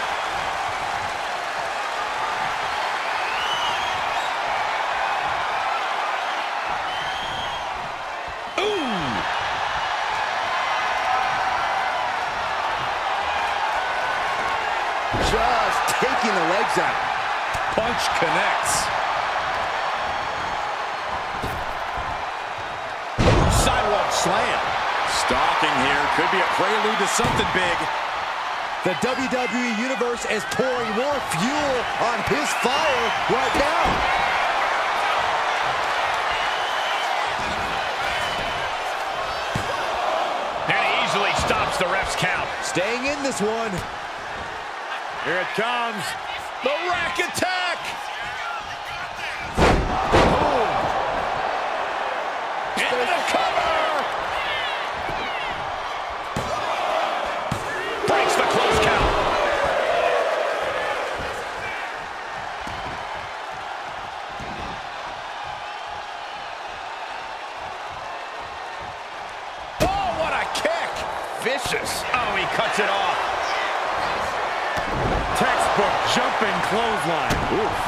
Ooh! Just taking the legs out. Punch connects. Sidewalk slam. Stalking here, could be a prelude to something big. The WWE Universe is pouring more fuel on his fire right now. And he easily stops the ref's count. Staying in this one. Here it comes. The rack attack. Boom. vicious. Oh, he cuts it off. Textbook jumping clothesline. Oof.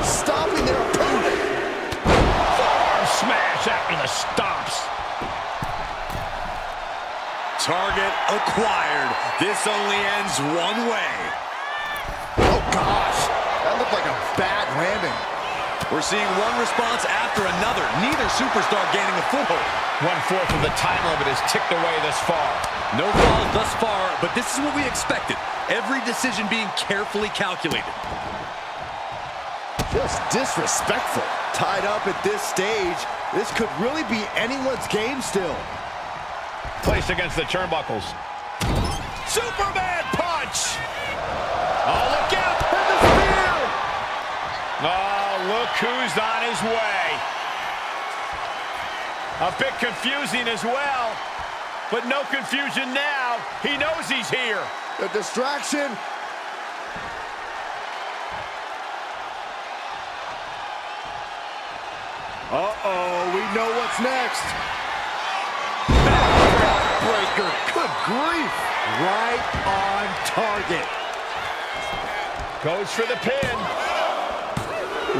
Stopping their opponent. Forearm smash after the stomps. Target acquired. This only ends one way. Oh, gosh. That looked like a bad landing. We're seeing one response after another. Neither superstar gaining a foothold. 1/4 of the time limit has ticked away thus far. No falls thus far, but this is what we expected. Every decision being carefully calculated. Just disrespectful. Tied up at this stage, this could really be anyone's game still. Placed against the turnbuckles. Superman punch! Oh, look out! And the spear! Oh, look who's on his way. A bit confusing as well, but no confusion now. He knows he's here. The distraction. Uh-oh, we know what's next. Backbreaker, good grief. Right on target. Goes for the pin.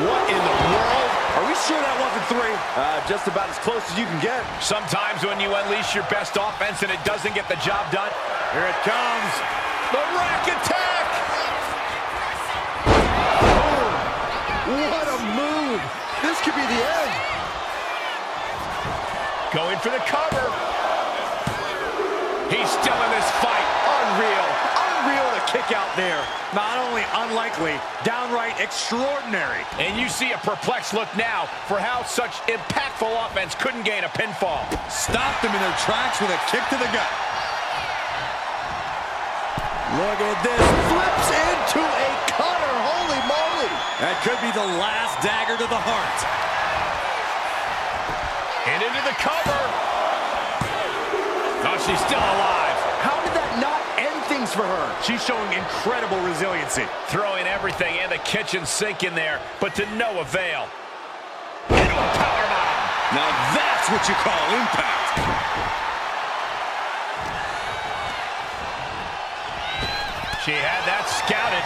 What in the world? Are we sure that wasn't 3? Just about as close as you can get. Sometimes when you unleash your best offense and it doesn't get the job done. Here it comes. The rack attack! What a move. This could be the end. Going for the cover. He's still in this fight. Unreal. Unreal to kick out there. Not only unlikely, downright extraordinary. And you see a perplexed look now for how such impactful offense couldn't gain a pinfall. Stopped them in their tracks with a kick to the gut. Look at this. Flips into a cutter. Holy moly. That could be the last dagger to the heart. And into the cover. Oh, she's still alive. How did that not end things for her? She's showing incredible resiliency. Throwing everything and the kitchen sink in there, but to no avail. Into a powerbomb. Now that's what you call impact. She had that scouted.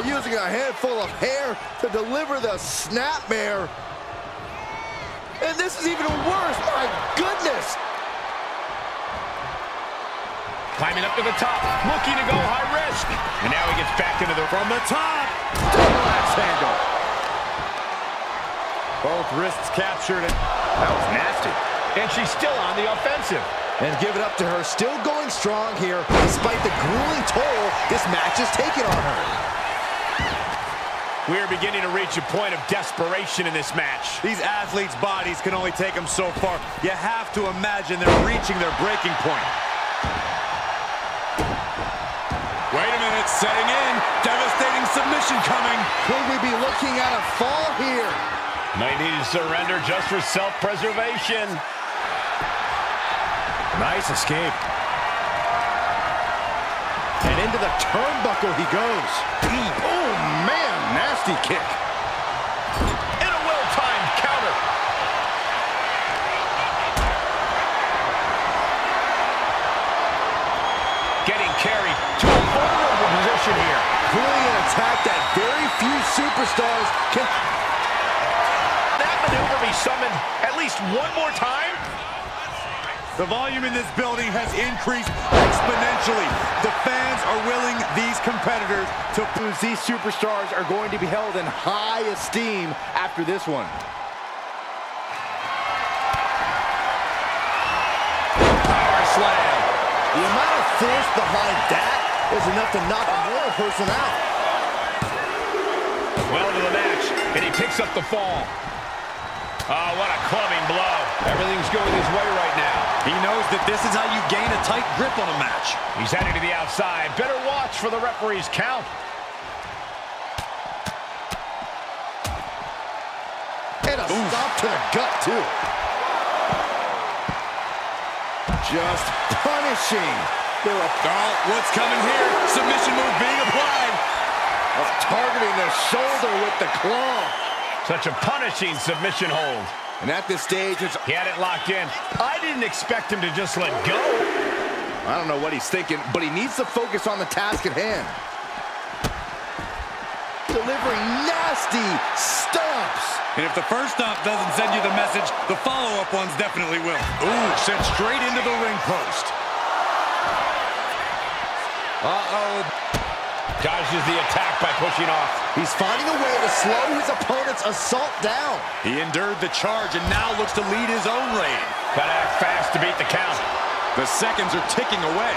Using a handful of hair to deliver the snapmare. And this is even worse. My goodness. Climbing up to the top, looking to go high risk. And now he gets back into the... From the top. Double axe handle. Both wrists captured it. That was nasty. And she's still on the offensive. And give it up to her. Still going strong here. Despite the grueling toll this match is taking on her. We are beginning to reach a point of desperation in this match. These athletes' bodies can only take them so far. You have to imagine they're reaching their breaking point. Wait a minute, setting in. Devastating submission coming. Could we be looking at a fall here? Might need to surrender just for self-preservation. Nice escape. And into the turnbuckle he goes. Oh, man, nasty kick. And a well-timed counter. Getting carried to a vulnerable position here. Clearly an attack that very few superstars can... That maneuver be summoned at least one more time? The volume in this building has increased exponentially. The fans are willing these competitors to lose. These superstars are going to be held in high esteem after this one. Power slam. The amount of force behind that is enough to knock a mortal person out. Well into the match, and he picks up the fall. Oh, what a clubbing blow. Everything's going his way right now. He knows that this is how you gain a tight grip on a match. He's heading to the outside. Better watch for the referee's count. And a stop to the gut, too. Just punishing. Oh, what's coming here? Submission move being applied. Targeting the shoulder with the claw. Such a punishing submission hold. And at this stage, he had it locked in. I didn't expect him to just let go. I don't know what he's thinking, but he needs to focus on the task at hand. Delivering nasty stomps. And if the first stomp doesn't send you the message, the follow-up ones definitely will. Ooh, sent straight into the ring post. Uh-oh. Dodges the attack by pushing off. He's finding a way to slow his opponent's assault down. He endured the charge and now looks to lead his own reign. Gotta act fast to beat the count. The seconds are ticking away.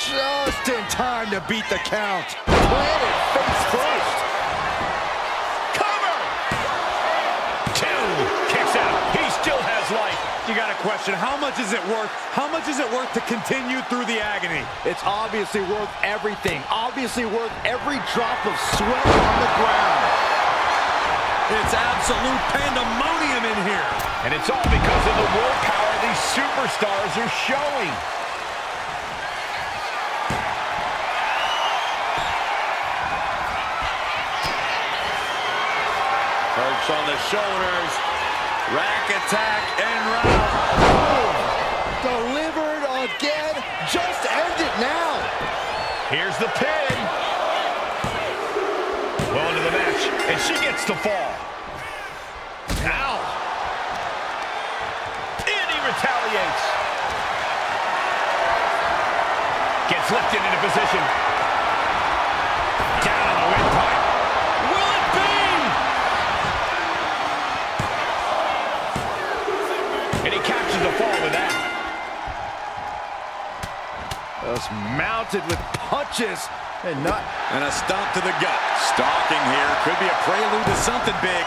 Just in time to beat the count. Planted face first. Cover! 2. Kicks out. He still has life. You got a question, how much is it worth? How much is it worth to continue through the agony? It's obviously worth everything. Obviously worth every drop of sweat on the ground. It's absolute pandemonium in here. And it's all because of the willpower these superstars are showing. Perch on the shoulders. Rack attack and round. Delivered again. Just end it now. Here's the pin. Well into the match, and she gets the fall. Now. And he retaliates. Gets lifted into position. Down on the windpipe. Will it be? And he captures the fall with that. Just mounted with punches and not. And a stomp to the gut. Stalking here. Could be a prelude to something big.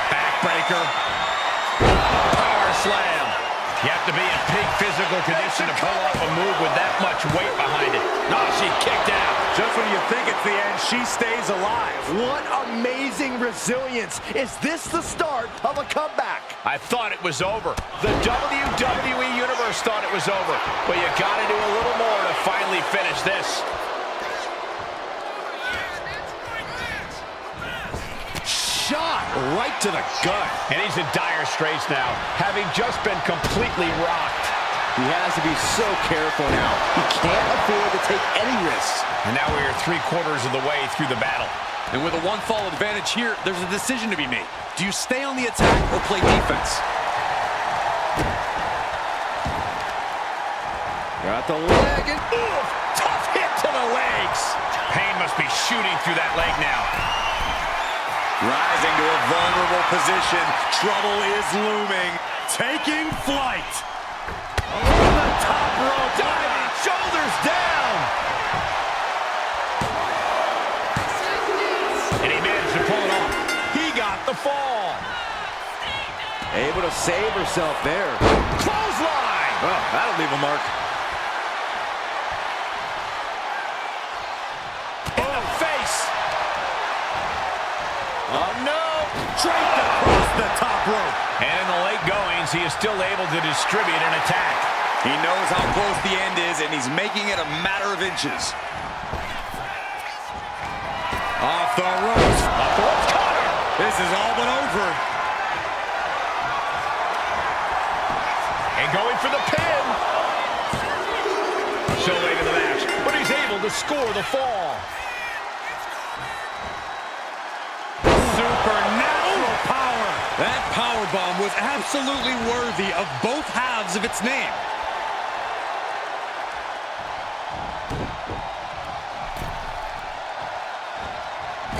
Backbreaker. Power slam. You have to be in peak physical condition to pull off a move with that much weight behind it. No, she kicked out. Just when you think it's the end, she stays alive. What amazing resilience. Is this the start of a comeback? I thought it was over. The WWE Universe thought it was over. But you got to do a little more to finally finish this. Shot right to the gut. And he's in dire straits now, having just been completely rocked. He has to be so careful now. He can't afford to take any risks. And now we are 3/4 of the way through the battle. And with a one-fall advantage here, there's a decision to be made. Do you stay on the attack or play defense? Got the leg and Ooh, tough hit to the legs. Pain must be shooting through that leg now. Rising to a vulnerable position. Trouble is looming. Taking flight. Over the top rope. Diving, shoulders down. And he managed to pull it off. He got the fall. able to save herself there. Clothesline. Oh, that'll leave a mark. In the face. Oh, no. Draped across the top rope. And in the late goings, he is still able to distribute an attack. He knows how close the end is, and he's making it a matter of inches. Off the ropes. Off the ropes, Connor. This is all but over. And going for the pin. So late in the match, but he's able to score the fall. Supernatural power. That powerbomb was absolutely worthy of both halves of its name.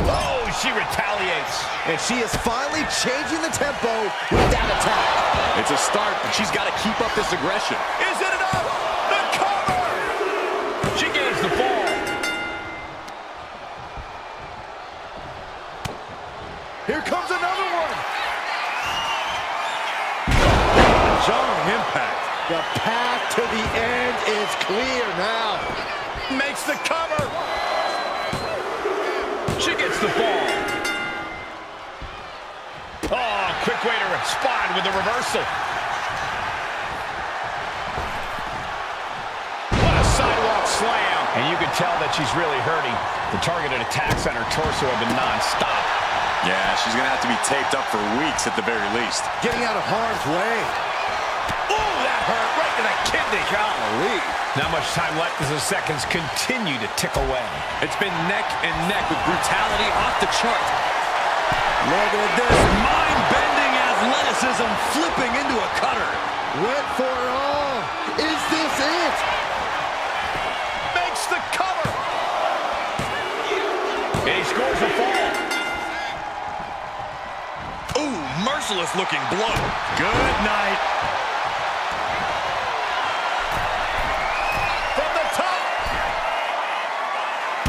Oh, she retaliates. And she is finally changing the tempo with that attack. It's a start, but she's got to keep up this aggression. Is it enough? The cover! She gains the fall. Here comes another one. Strong impact. The path to the end is clear now. Makes the cover. She gets the fall. Oh, quick way to respond with the reversal. slam. And you can tell that she's really hurting. The targeted attacks on her torso have been non-stop. Yeah, she's going to have to be taped up for weeks at the very least. Getting out of harm's way. Oh, that hurt right to the kidney. Golly. Not much time left as the seconds continue to tick away. It's been neck and neck with brutality off the chart. Look at this. Mind-bending athleticism flipping into a cutter. Went for it all. Is this it? Makes the cover. And he scores a fall. Ooh, merciless looking blow. Good night. From the top.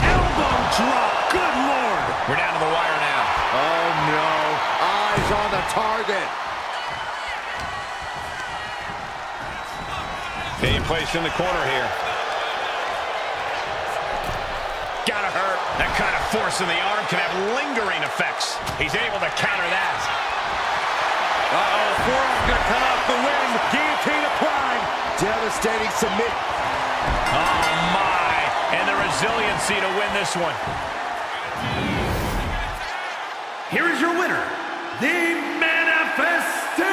Elbow drop. Good Lord. We're down to the wire now. Oh, no. Eyes on the target. Being placed in the corner here. Gotta hurt. That kind of force in the arm can have lingering effects. He's able to counter that. Uh-oh, forearm's gonna cut off the wind. Guillotine applied. Devastating submit. Oh, my. And the resiliency to win this one. Here is your winner, the Manifestation.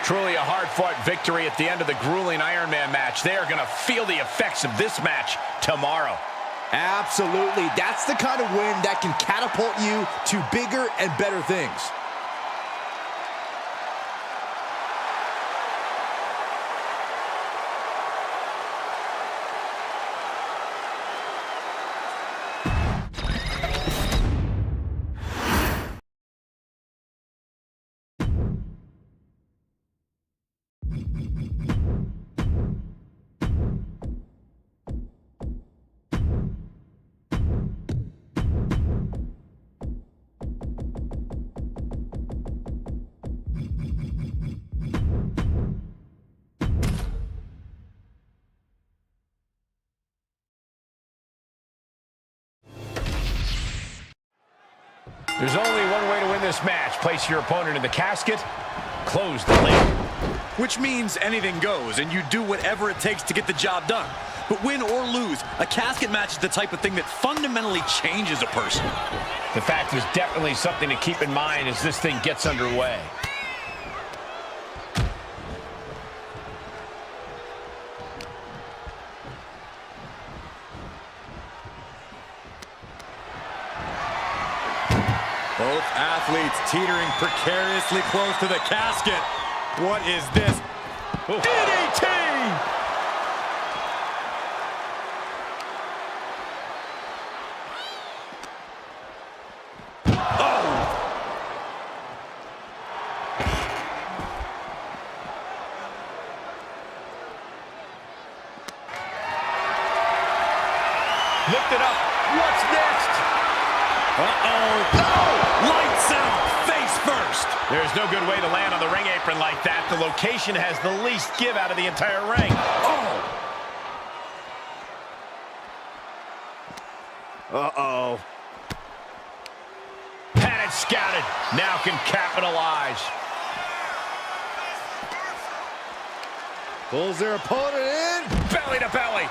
Truly a hard-fought victory at the end of the grueling Iron Man match. They are going to feel the effects of this match tomorrow. Absolutely. That's the kind of win that can catapult you to bigger and better things. There's only one way to win this match. Place your opponent in the casket, close the lid. Which means anything goes, and you do whatever it takes to get the job done. But win or lose, a casket match is the type of thing that fundamentally changes a person. The fact is definitely something to keep in mind as this thing gets underway. Both athletes teetering precariously close to the casket. What is this? Ooh. DDT! Lift it up. What's next? Uh-oh. Oh! Lights out. Face first. There's no good way to land on the ring apron like that. The location has the least give out of the entire ring. Oh! Uh-oh. Had it scouted. Now can capitalize. Pulls their opponent in. Belly to belly.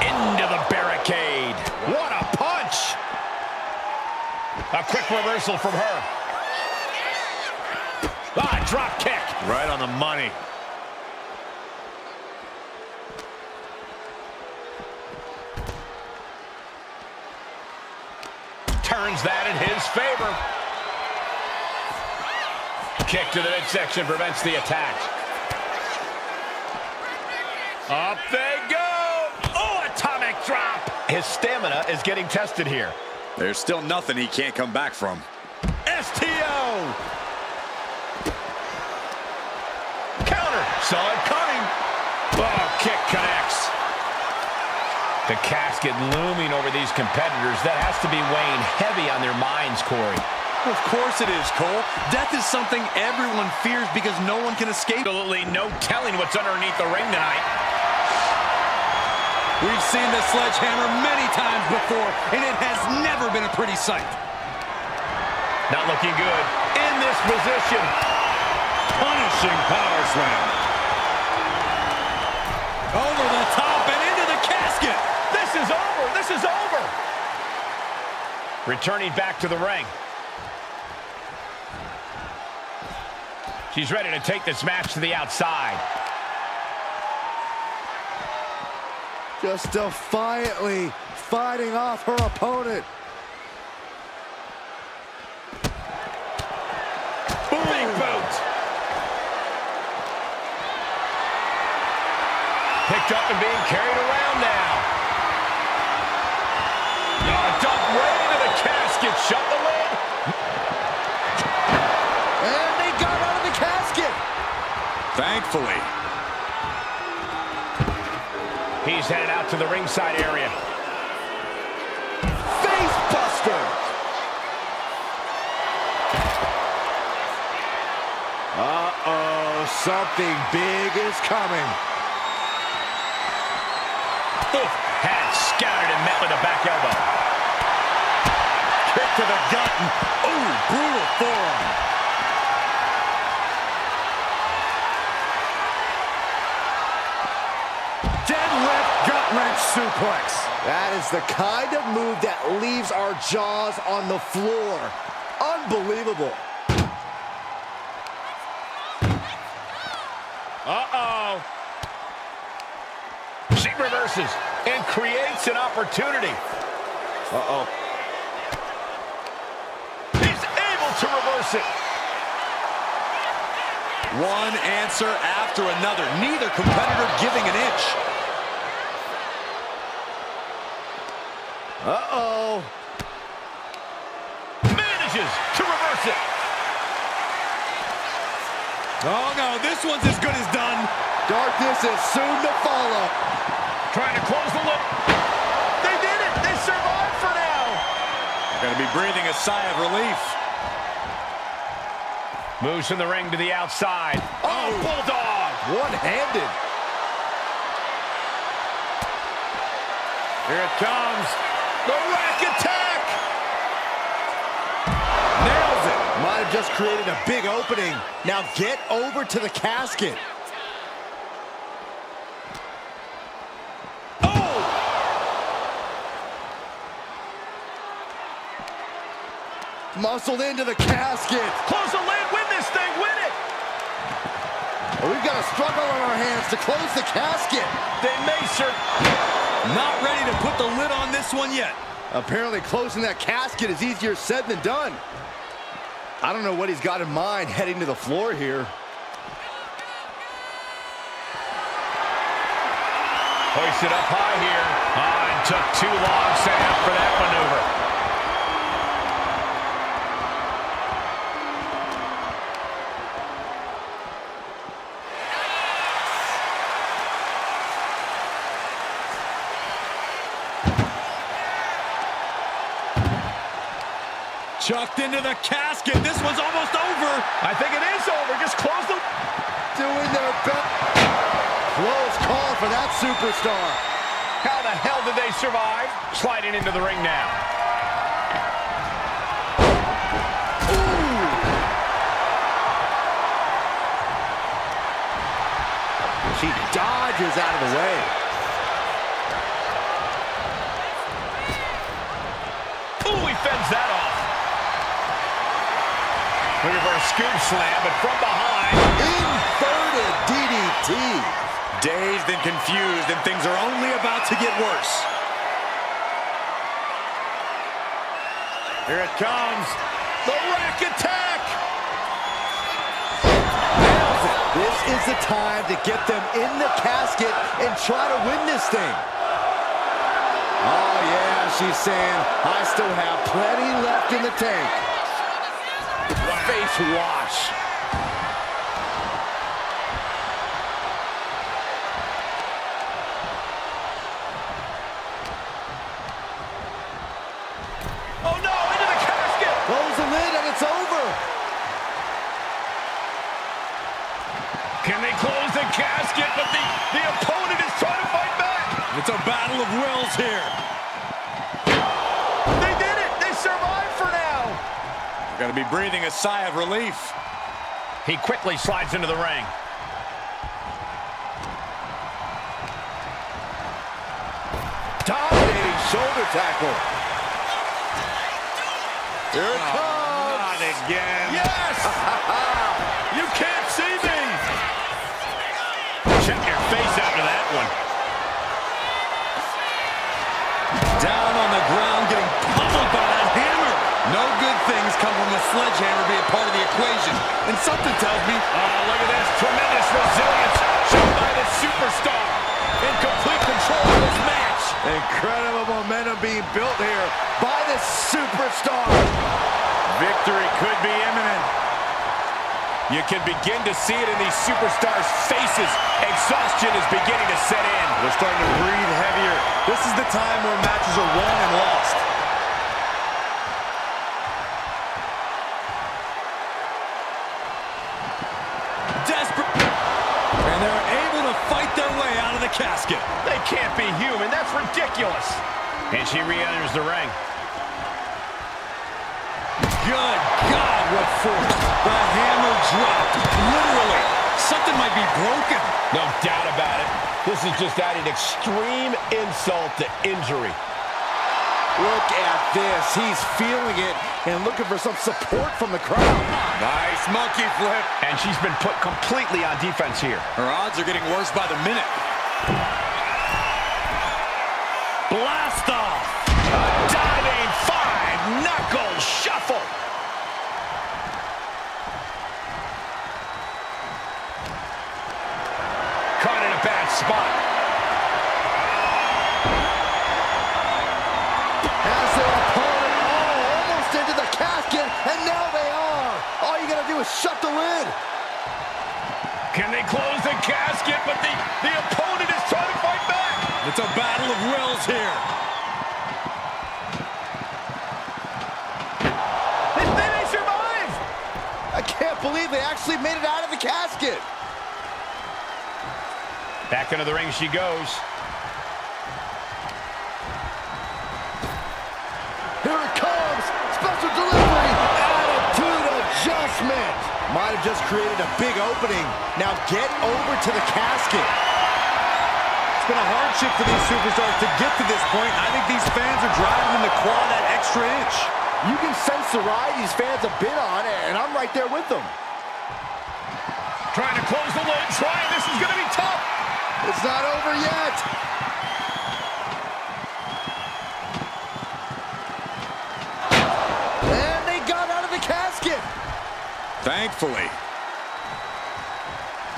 Into the barricade. What a punch! A quick reversal from her. Ah, drop kick. Right on the money. Turns that in his favor. Kick to the midsection prevents the attack. Up they go. Oh, atomic drop. His stamina is getting tested here. There's still nothing he can't come back from. STO. Counter. Saw it coming. Oh, kick connects. The casket looming over these competitors. That has to be weighing heavy on their minds, Corey. Of course it is, Cole. Death is something everyone fears because no one can escape. Absolutely no telling what's underneath the ring tonight. We've seen the sledgehammer many times before, and it has never been a pretty sight. Not looking good. In this position. punishing power slam. Over the top and into the casket. This is over. This is over. Returning back to the ring. She's ready to take this match to the outside. Just defiantly fighting off her opponent. Big boot. Picked up and being carried around now. Dump right into the casket. Shut the lid. And they got out of the casket. Thankfully. He's headed out to the ringside area. Face buster. Uh-oh, something big is coming. Had scouted and met with a back elbow. Kick to the gut. Ooh, brutal forearm. Deadlift gut wrench suplex. That is the kind of move that leaves our jaws on the floor. Unbelievable. Uh-oh. She reverses and creates an opportunity. Uh-oh. He's able to reverse it. One answer after another. Neither competitor giving an inch. Uh-oh. Manages to reverse it. Oh, no, this one's as good as done. Darkness is soon to follow. Trying to close the loop. They did it. They survived for now. Going to be breathing a sigh of relief. Moves from the ring to the outside. Oh, bulldog. One-handed. Here it comes. The rack attack. Nails it. Might have just created a big opening. Now get over to the casket. Oh! Muscled into the casket. Close the lid. Win this thing. Win it. We've got a struggle on our hands to close the casket. They may serve. Not ready to put the lid on this one yet. Apparently closing that casket is easier said than done. I don't know what he's got in mind heading to the floor here. Hoisted up high here. And took too long set up for that maneuver. Chucked into the casket. This one's almost over. I think it is over. Just close the... Doing their best. Close call for that superstar. How the hell did they survive? Sliding into the ring now. Ooh. She dodges out of the way. Ooh, he fends that off. Looking for a scoop slam, but from behind. Inverted DDT. Dazed and confused, and things are only about to get worse. Here it comes. The rack attack. This is the time to get them in the casket and try to win this thing. Oh, yeah, she's saying, I still have plenty left in the tank. Face wash. Oh, no, into the casket. Close the lid and it's over. Can they close the casket? But the opponent is trying to fight back. It's a battle of wills here. They did it. They survived for now. Got to be breathing a sigh of relief. He quickly slides into the ring. Dominating shoulder tackle. Here it comes. Not again. Yes! You can't see me! Check your face after that one. Down on the ground, getting pummeled by that hammer. No good things come from a sledgehammer being part of the equation. And something tells me... Oh, look at this. Tremendous resilience shown by the superstar. In complete control of this match. Incredible momentum being built here by this superstar. Victory could be imminent. You can begin to see it in these superstars' faces. Exhaustion is beginning to set in. They're starting to breathe heavier. This is the time where matches are won and lost. Desperate. And they're able to fight their way out of the casket. They can't be human. That's ridiculous. And she re-enters the ring. Good God, what force. The hammer dropped. Literally. Something might be broken. No doubt about it. This is just adding extreme insult to injury. Look at this. He's feeling it and looking for some support from the crowd. Nice monkey flip. And she's been put completely on defense here. Her odds are getting worse by the minute. Blast off. A diving five-knuckle shuffle. Caught in a bad spot. Has their opponent almost into the casket, and now they are. All you gotta do is shut the lid. Can they close the casket? But the opponent is trying to fight back. It's a battle of wills here. They may survive. I can't believe they actually made it out of the casket. Back into the ring she goes. Here it comes. Special delivery. Attitude adjustment. Might have just created a big opening. Now get over to the casket. It's been a hardship for these superstars to get to this point. I think these fans are driving them to claw that extra inch. You can sense the ride these fans have been on, and I'm right there with them. Trying to close the lid. This is going to be tough. It's not over yet. And they got out of the casket. Thankfully.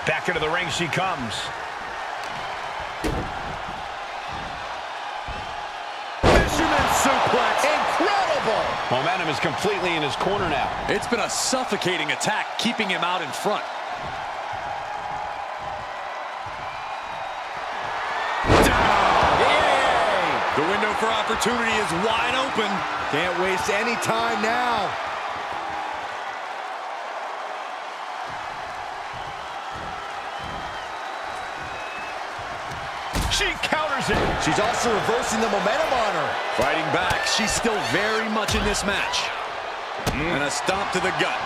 Back into the ring she comes. Fisherman suplex. Incredible. Momentum is completely in his corner now. It's been a suffocating attack, keeping him out in front. The window for opportunity is wide open. Can't waste any time now. She counters it. She's also reversing the momentum on her. Fighting back. She's still very much in this match. And a stomp to the gut.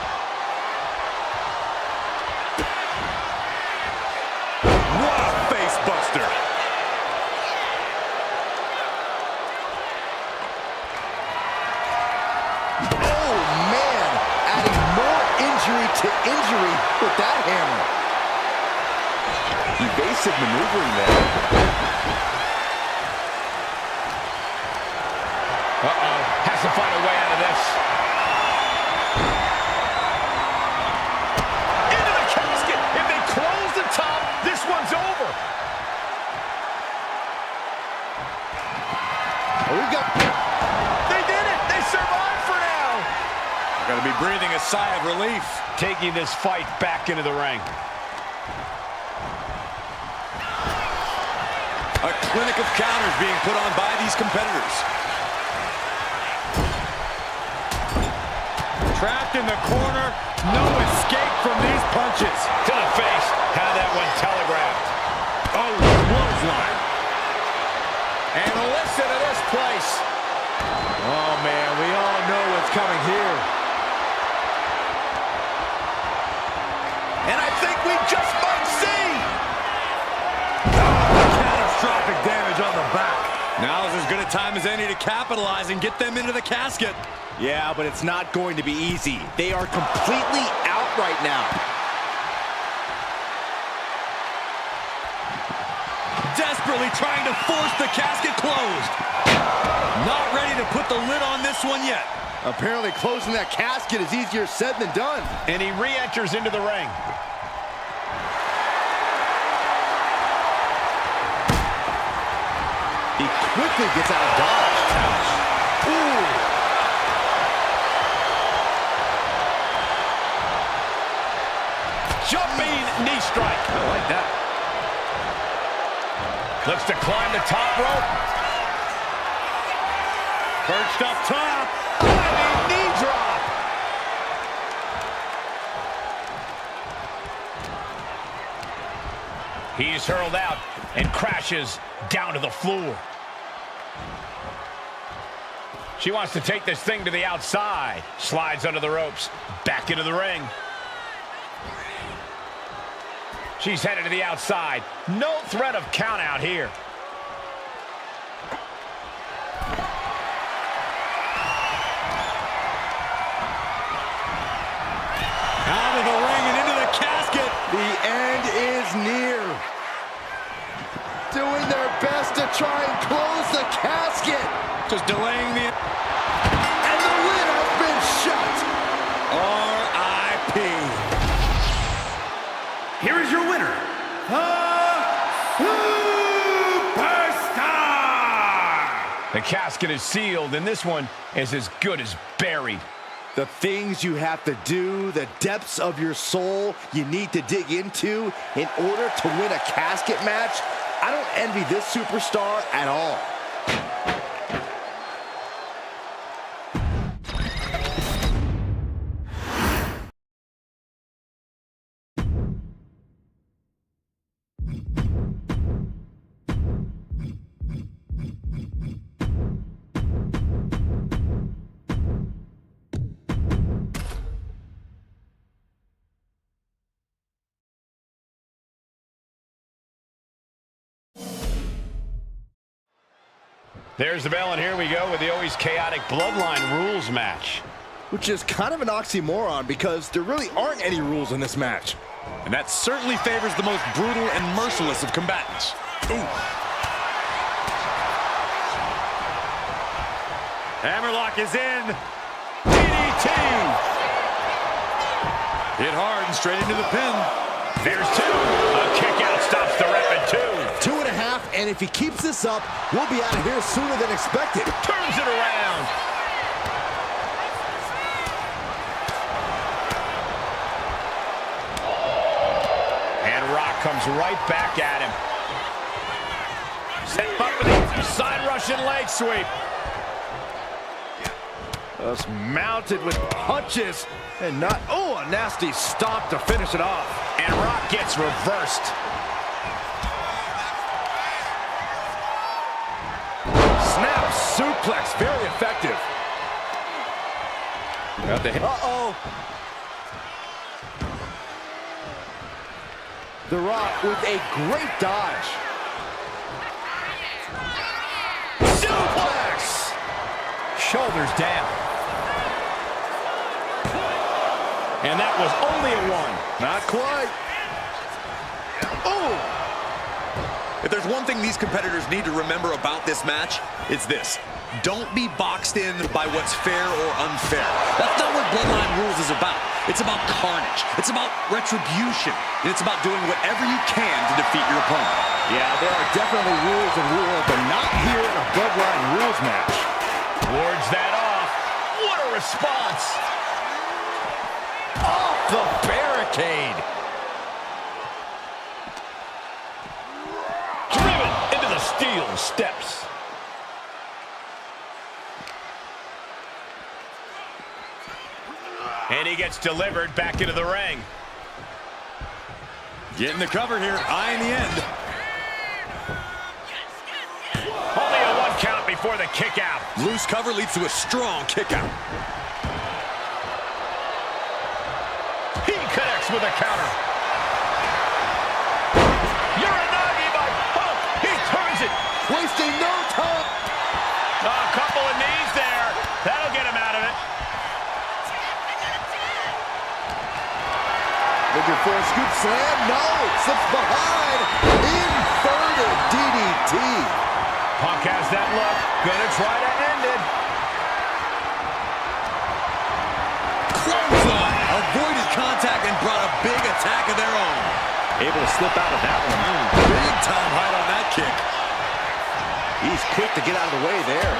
What a face buster. Oh, man. Adding more injury to injury with that hammer. Evasive maneuvering there. Uh-oh. Has to find a way out of this. Into the casket. If they close the top, this one's over. We've got... They did it. They survived for now. They're going to be breathing a sigh of relief. Taking this fight back into the ring. A clinic of counters being put on by these competitors. Trapped in the corner. No escape from these punches. To the face. How that one telegraphed. Oh, clothesline. And listen to this place. Oh, man, we all know what's coming here. good a time as any to capitalize and get them into the casket. Yeah, but it's not going to be easy. They are completely out right now. Desperately trying to force the casket closed. Not ready to put the lid on this one yet. Apparently closing that casket is easier said than done. And he re-enters into the ring. He quickly gets out of dodge. Ooh. Jumping knee strike. I like that. Looks to climb the top rope. Perched up top. Diving knee drop. He's hurled out and crashes down to the floor. She wants to take this thing to the outside. Slides under the ropes. Back into the ring. She's headed to the outside. No threat of count out here. Out of the ring and into the casket. The end is near. Doing their best to try and close the casket. Just delaying the... And the lid has been shut. R.I.P. Here is your winner, the Superstar! The casket is sealed, and this one is as good as buried. The things you have to do, the depths of your soul you need to dig into in order to win a casket match. I don't envy this superstar at all. There's the bell, and here we go with the always chaotic Bloodline rules match. Which is kind of an oxymoron because there really aren't any rules in this match. And that certainly favors the most brutal and merciless of combatants. Ooh. Hammerlock is in. DDT! Hit hard and straight into the pin. There's two. A kick out stops the rep at 2. 2.5, and if he keeps this up, we'll be out of here sooner than expected. Turns it around. And Rock comes right back at him. Set him up with a side Russian leg sweep. Just mounted with punches and not, oh, a nasty stop to finish it off. And Rock gets reversed. Snap suplex, very effective. Got the hit. Uh-oh. The Rock with a great dodge. Suplex! Shoulders down. And that was only a 1. Not quite. Oh! If there's one thing these competitors need to remember about this match, it's this. Don't be boxed in by what's fair or unfair. That's not what Bloodline Rules is about. It's about carnage. It's about retribution. And it's about doing whatever you can to defeat your opponent. Yeah, there are definitely rules and rules, but not here in a Bloodline Rules match. Wards that off. What a response! Off the barricade. Driven into the steel steps. And he gets delivered back into the ring. Getting the cover here, eyeing the end. Only a 1 count before the kick out. Loose cover leads to a strong kick out. He connects with a counter. Uranagi by Punk. He turns it. Wasting no time. for a scoop slam. No, slips behind. Inverted DDT. Punk has that look. Gonna try to end it. Clothesline. Avoided contact and brought a big attack of their own. Able to slip out of that one. Big time height on that kick. He's quick to get out of the way there.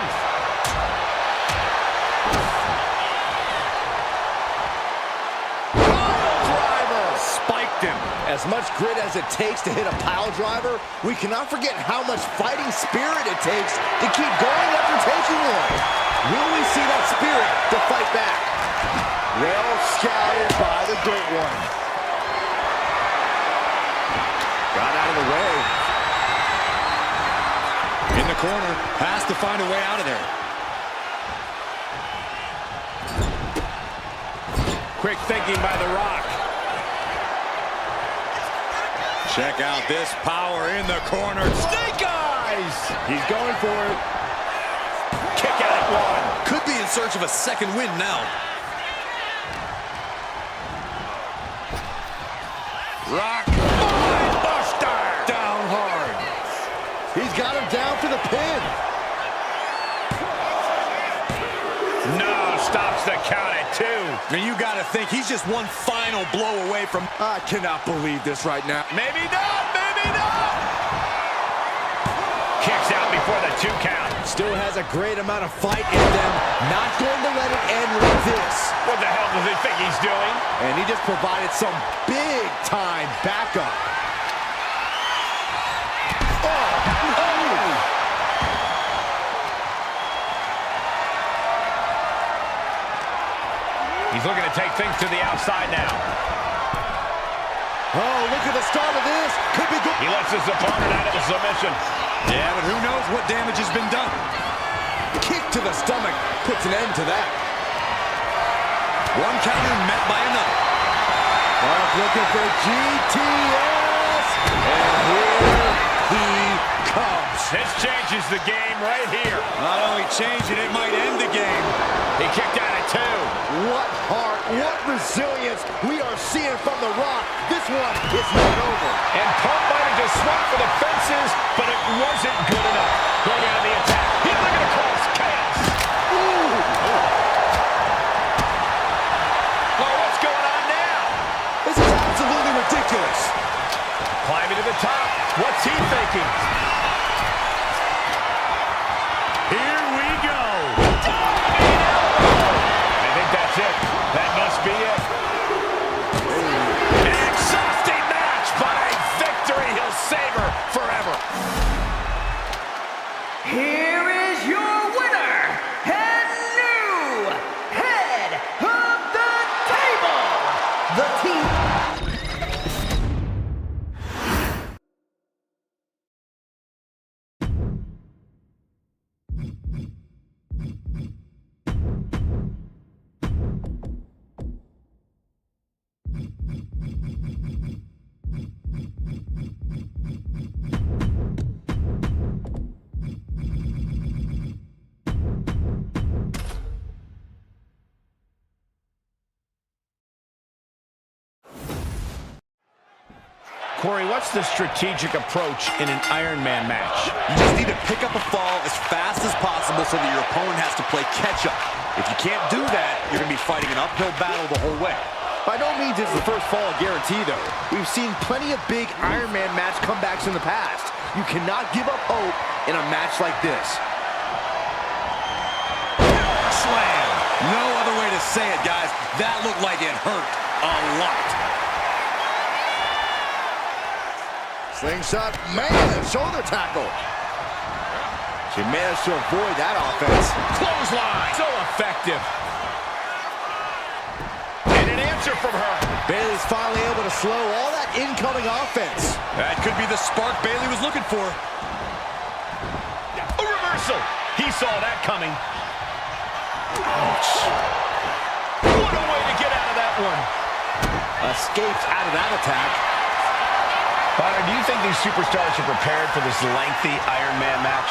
Pile driver! Spiked him. As much grit as it takes to hit a pile driver, we cannot forget how much fighting spirit it takes to keep going after taking one. Will we see that spirit to fight back? Well scouted by the Great One. Got out of the way. In the corner, has to find a way out of there. Quick thinking by The Rock. Check out this power in the corner. Snake eyes! He's going for it. Kick out at one. Could be in search of a second win now. Rock. Buster. Down hard. He's got him down for the pin. No, stops the count at 2. And you got to think he's just one final blow away from... I cannot believe this right now. Maybe not, maybe not. Kicks out before the 2 count. Still has a great amount of fight in them. Not going to let it end like this. What the hell does he think he's doing? And he just provided some big-time backup. He's looking to take things to the outside now. Oh, look at the start of this. Could be good. He lets his opponent out of the submission. Yeah, but who knows what damage has been done. Kick to the stomach puts an end to that. One counter met by another. Mark looking for GTS. And here he comes. This changes the game right here. Not only change it, it might end the game. He kicked out at 2. What heart, what resilience we are seeing from The Rock. This one is not over. And Punk might have just swung for the fences, but it wasn't good enough. Going out of the attack. He's looking to cause chaos. Ooh. Oh, what's going on now? This is absolutely ridiculous. Climbing to the top. What's he thinking? Here we go. I think that's it. That must be it. An exhausting match, but a victory he'll savor forever. Here is your winner and new head of the table, the team. Corey, what's the strategic approach in an Iron Man match? You just need to pick up a fall as fast as possible so that your opponent has to play catch-up. If you can't do that, you're going to be fighting an uphill battle the whole way. By no means is the first fall a guarantee, though. We've seen plenty of big Iron Man match comebacks in the past. You cannot give up hope in a match like this. Slam. No other way to say it, guys. That looked like it hurt a lot. Slingshot, man, shoulder tackle. She managed to avoid that offense. Clothesline, so effective. And an answer from her. Bayley's finally able to slow all that incoming offense. That could be the spark Bayley was looking for. A reversal. He saw that coming. Ouch. What a way to get out of that one. Escapes out of that attack. Connor, do you think these superstars are prepared for this lengthy Iron Man match?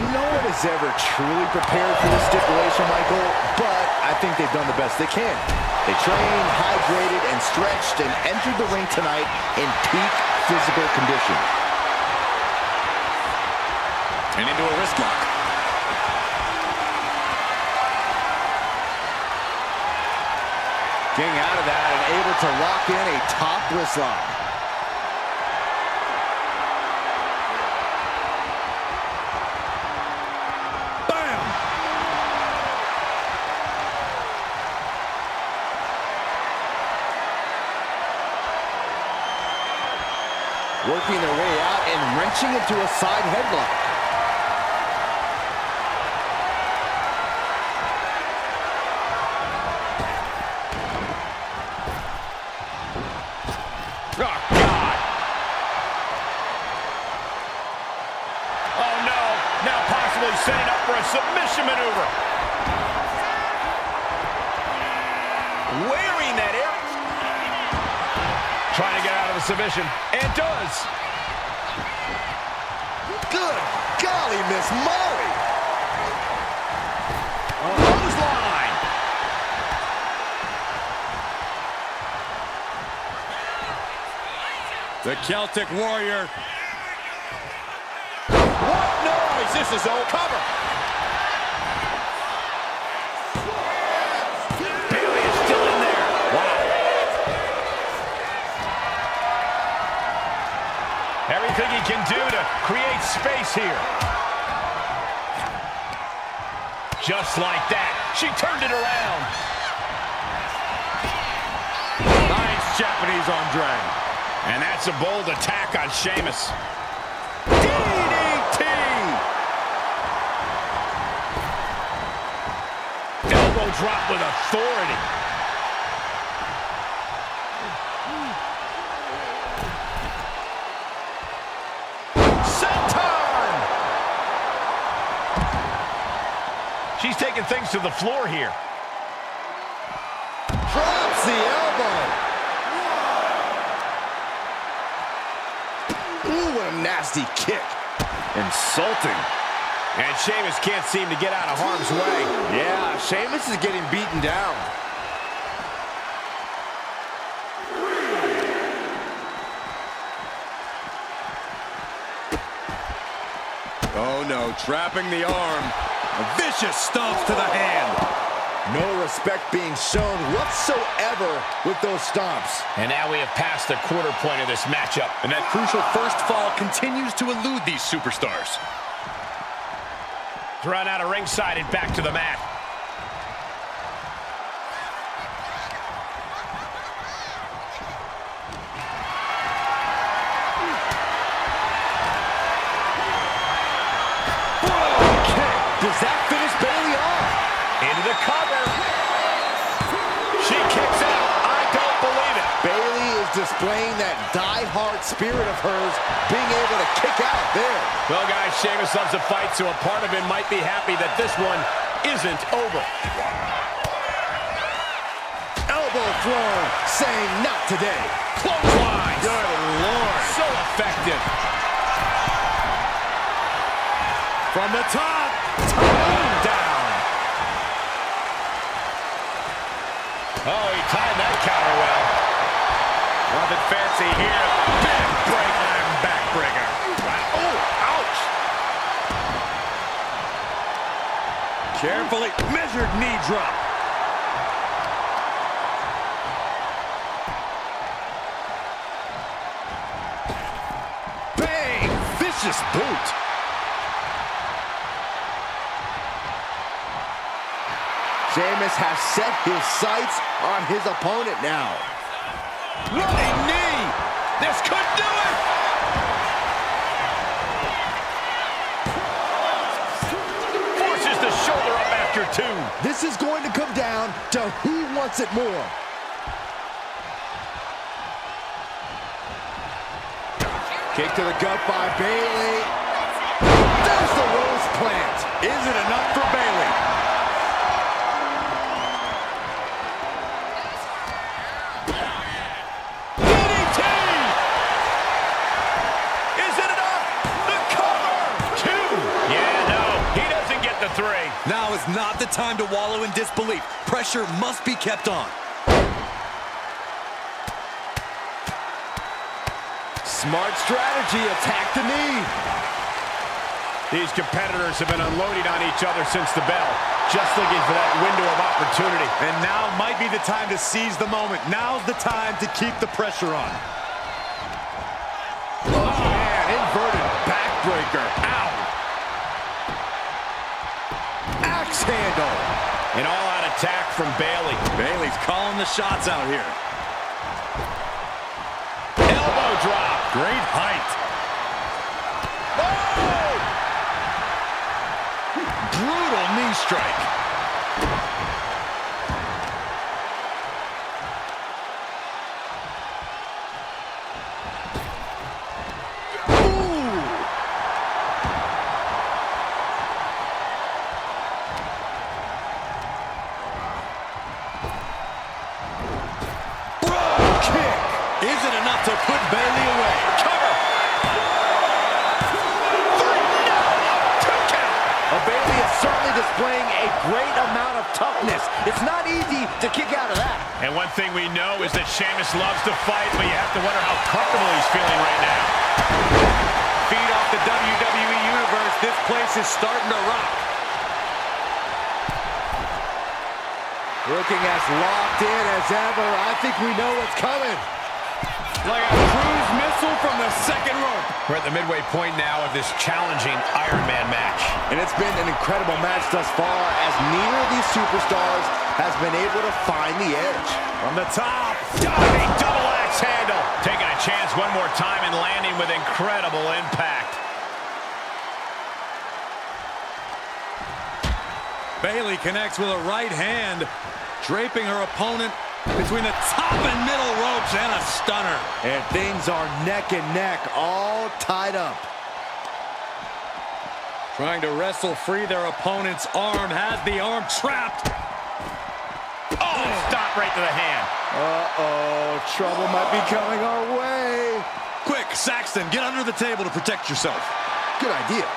No one is ever truly prepared for this stipulation, Michael, but I think they've done the best they can. They trained, hydrated, and stretched, and entered the ring tonight in peak physical condition. And into a wrist lock. Getting out of that and able to lock in a top wrist lock. Bam! Working their way out and wrenching into a side headlock. Setting up for a submission maneuver. Wearing that air. Trying to get out of the submission. And does. Good golly, Miss Molly. Clothesline. The Celtic Warrior. What noise? This is all cover. Bailey is still in there. Wow. Everything he can do to create space here. Just like that. She turned it around. Nice Japanese arm drag. And that's a bold attack on Sheamus. Elbow drop with authority. Senton! She's taking things to the floor here. Drops the elbow. Ooh, what a nasty kick. Insulting. And Sheamus can't seem to get out of harm's way. Yeah, Sheamus is getting beaten down. Oh no, trapping the arm. Vicious stomps to the hand. No respect being shown whatsoever with those stomps. And now we have passed the quarter point of this matchup. And that crucial first fall continues to elude these superstars. Thrown out of ringside and back to the mat. Does that finish Bailey off? Into the cover. She kicks out. I don't believe it. Bailey is displaying that die-hard spirit of hers, being able to kick out there. Well, guys, Sheamus loves to fight, so a part of him might be happy that this one isn't over. Elbow thrown, saying not today. Clothesline. Good Lord. So effective. From the top. Down. Oh, he timed that counter well. Nothing fancy here. Big break and backbreaker. Wow. Oh, ouch. Carefully measured knee drop. Bang! Vicious boot. Sheamus has set his sights on his opponent now. Running knee. This could do it. Forces the shoulder up after two. This is going to come down to who wants it more. Kick to the gut by Bailey. There's the rose plant. Is it enough for Bailey? Now is not the time to wallow in disbelief. Pressure must be kept on. Smart strategy, attack the knee. These competitors have been unloading on each other since the bell, just looking for that window of opportunity. And now might be the time to seize the moment. Now's the time to keep the pressure on. Oh, man, inverted backbreaker. Ow. Axe handle. An all-out attack from Bayley. Bayley's calling the shots out here. Elbow drop. Great height. Oh! Brutal knee strike. Isn't enough to put Bayley away. Cover. 3, no, 2 count. Bayley is certainly displaying a great amount of toughness. It's not easy to kick out of that. And one thing we know is that Sheamus loves to fight, but you have to wonder how comfortable he's feeling right now. Feed off the WWE Universe. This place is starting to rock. Looking as locked in as ever. I think we know what's coming. Like a cruise missile from the second rope. We're at the midway point now of this challenging Iron Man match. And it's been an incredible match thus far as neither of these superstars has been able to find the edge. From the top. Diving double axe handle. Taking a chance one more time and landing with incredible impact. Bayley connects with a right hand, draping her opponent between the top and middle ropes, and a stunner. And things are neck and neck, all tied up. Trying to wrestle free their opponent's arm, has the arm trapped. Oh, stop right to the hand. Uh-oh, trouble might be coming our way. Quick, Saxton, get under the table to protect yourself. Good idea.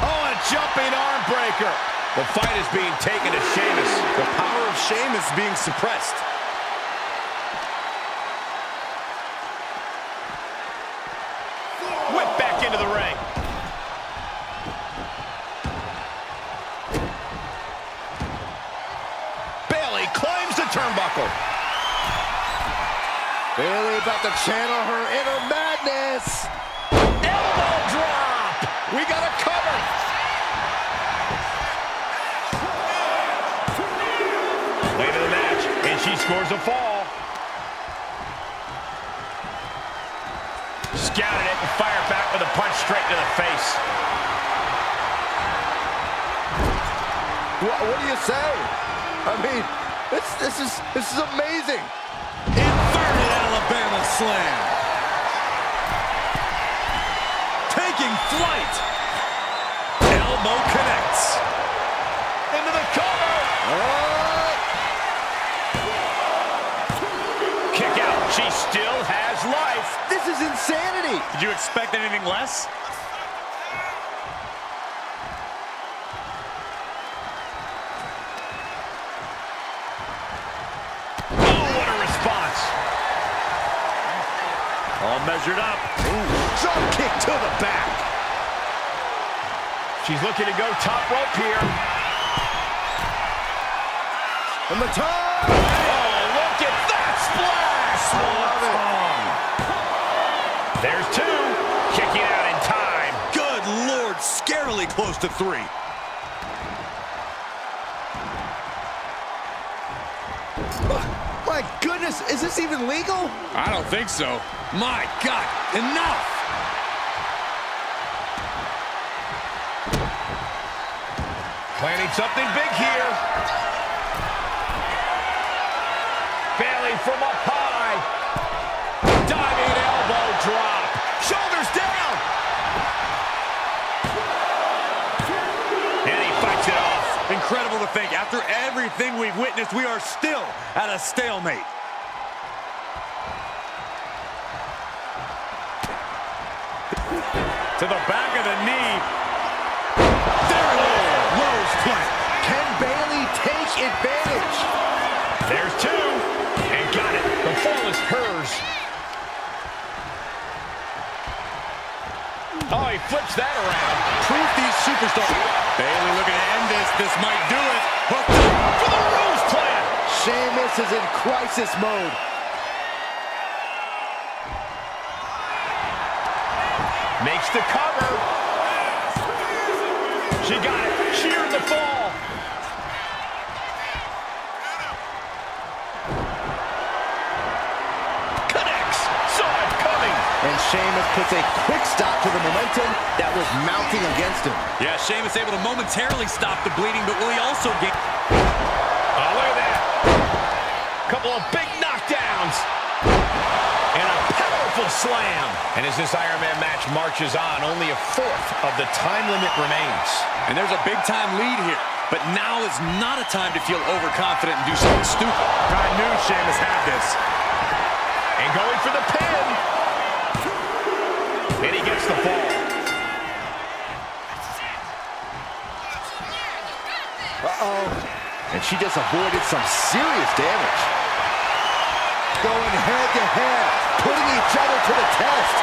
Oh, a jumping arm breaker. The fight is being taken to Sheamus. The power of Sheamus being suppressed. Whip back into the ring. Bayley climbs the turnbuckle. Bayley about to channel her inner madness. Elbow drop. We got a cover. Late in the match, and she scores a fall. Scouted it and fired back with a punch straight to the face. What do you say? I mean, this is amazing. Inverted Alabama slam. Taking flight. Elbow connects. Into the cover. Kick out. She still has life. This is insanity. Did you expect anything less? Oh, what a response. All measured up. Ooh, drop kick to the back. She's looking to go top rope here. From the top. Oh, look at that splash. Love it. There's 2. Kicking out in time. Good Lord, scarily close to 3. My goodness, is this even legal? I don't think so. My God, enough! Planning something big here. Bayley from up high. Diving elbow drop. Shoulders down. And he fights it off. Incredible to think, after everything we've witnessed, we are still at a stalemate. To the back of the knee. There it is. Rose plant. Can Bayley take advantage? Sheamus, this might do it. Hooked up for the rose plant. Sheamus is in crisis mode. Makes the cover. She got it. Sheared the fall. Connects. Saw it coming. And Sheamus puts a quick stop to the momentum that was mounting against him. Yeah, Sheamus able to momentarily stop the bleeding, but will he also get... Oh, look at that. Couple of big knockdowns. And a powerful slam. And as this Iron Man match marches on, only a fourth of the time limit remains. And there's a big-time lead here. But now is not a time to feel overconfident and do something stupid. I knew Sheamus had this. And going for the pin. And he gets the fall. Uh-oh. And she just avoided some serious damage. Going head-to-head, putting each other to the test.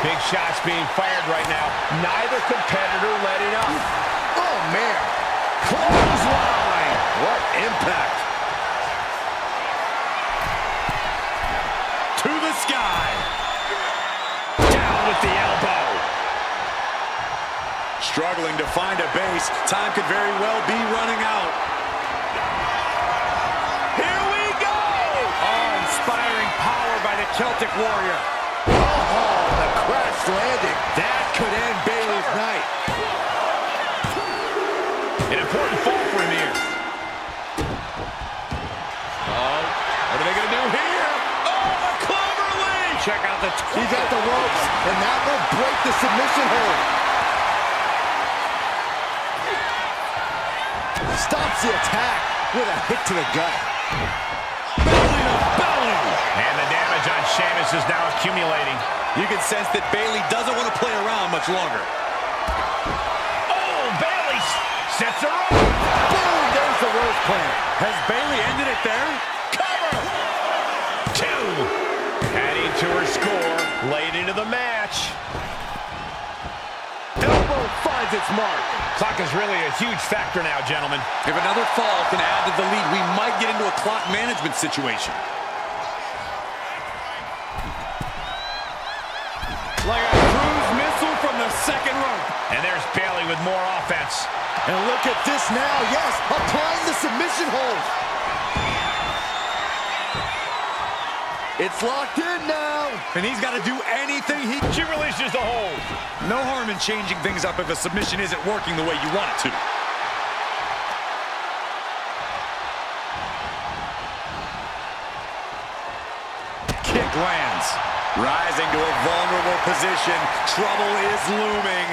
Big shots being fired right now. Neither competitor letting up. Oh, man. Clothesline. What impact. To the sky. Down with the elbow. Struggling to find a base. Time could very well be running out. Here we go. Oh, inspiring power by the Celtic Warrior. Oh, the crash landing. That could end Bayley's night. An important fall for him here. Oh, what are they going to do here? Oh, the clover lead. Check out the... He's at the ropes, and that will break the submission hold. Stops the attack with a hit to the gut. Belly to belly. And the damage on Sheamus is now accumulating. You can sense that Bayley doesn't want to play around much longer. Oh, Bayley sets her up. Boom, there's the rose plant. Has Bayley ended it there? Cover. 2. Adding to her score. Late into the match. Elbow finds its mark. Clock is really a huge factor now, gentlemen. If another fall can add to the lead, we might get into a clock management situation. Like a cruise missile from the second rope. And there's Bayley with more offense. And look at this now. Yes, applying the submission hold. It's locked in now. And he's got to do anything he... She releases the hold. No harm in changing things up if a submission isn't working the way you want it to. Kick lands. Rising to a vulnerable position. Trouble is looming.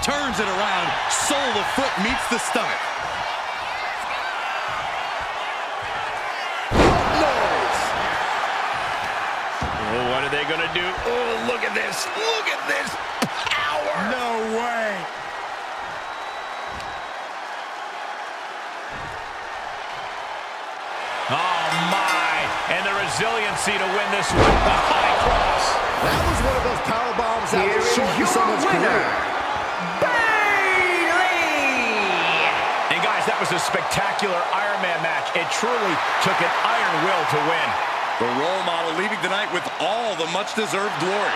Turns it around. Sole of foot meets the stomach. Oh, what are they going to do? Oh, look at this. Look at this power. No way. Oh, my. And the resiliency to win this with the high cross. That was one of those power bombs that would shorten someone's career. And guys, that was a spectacular Iron Man match. It truly took an iron will to win. The role model leaving tonight with all the much-deserved glory.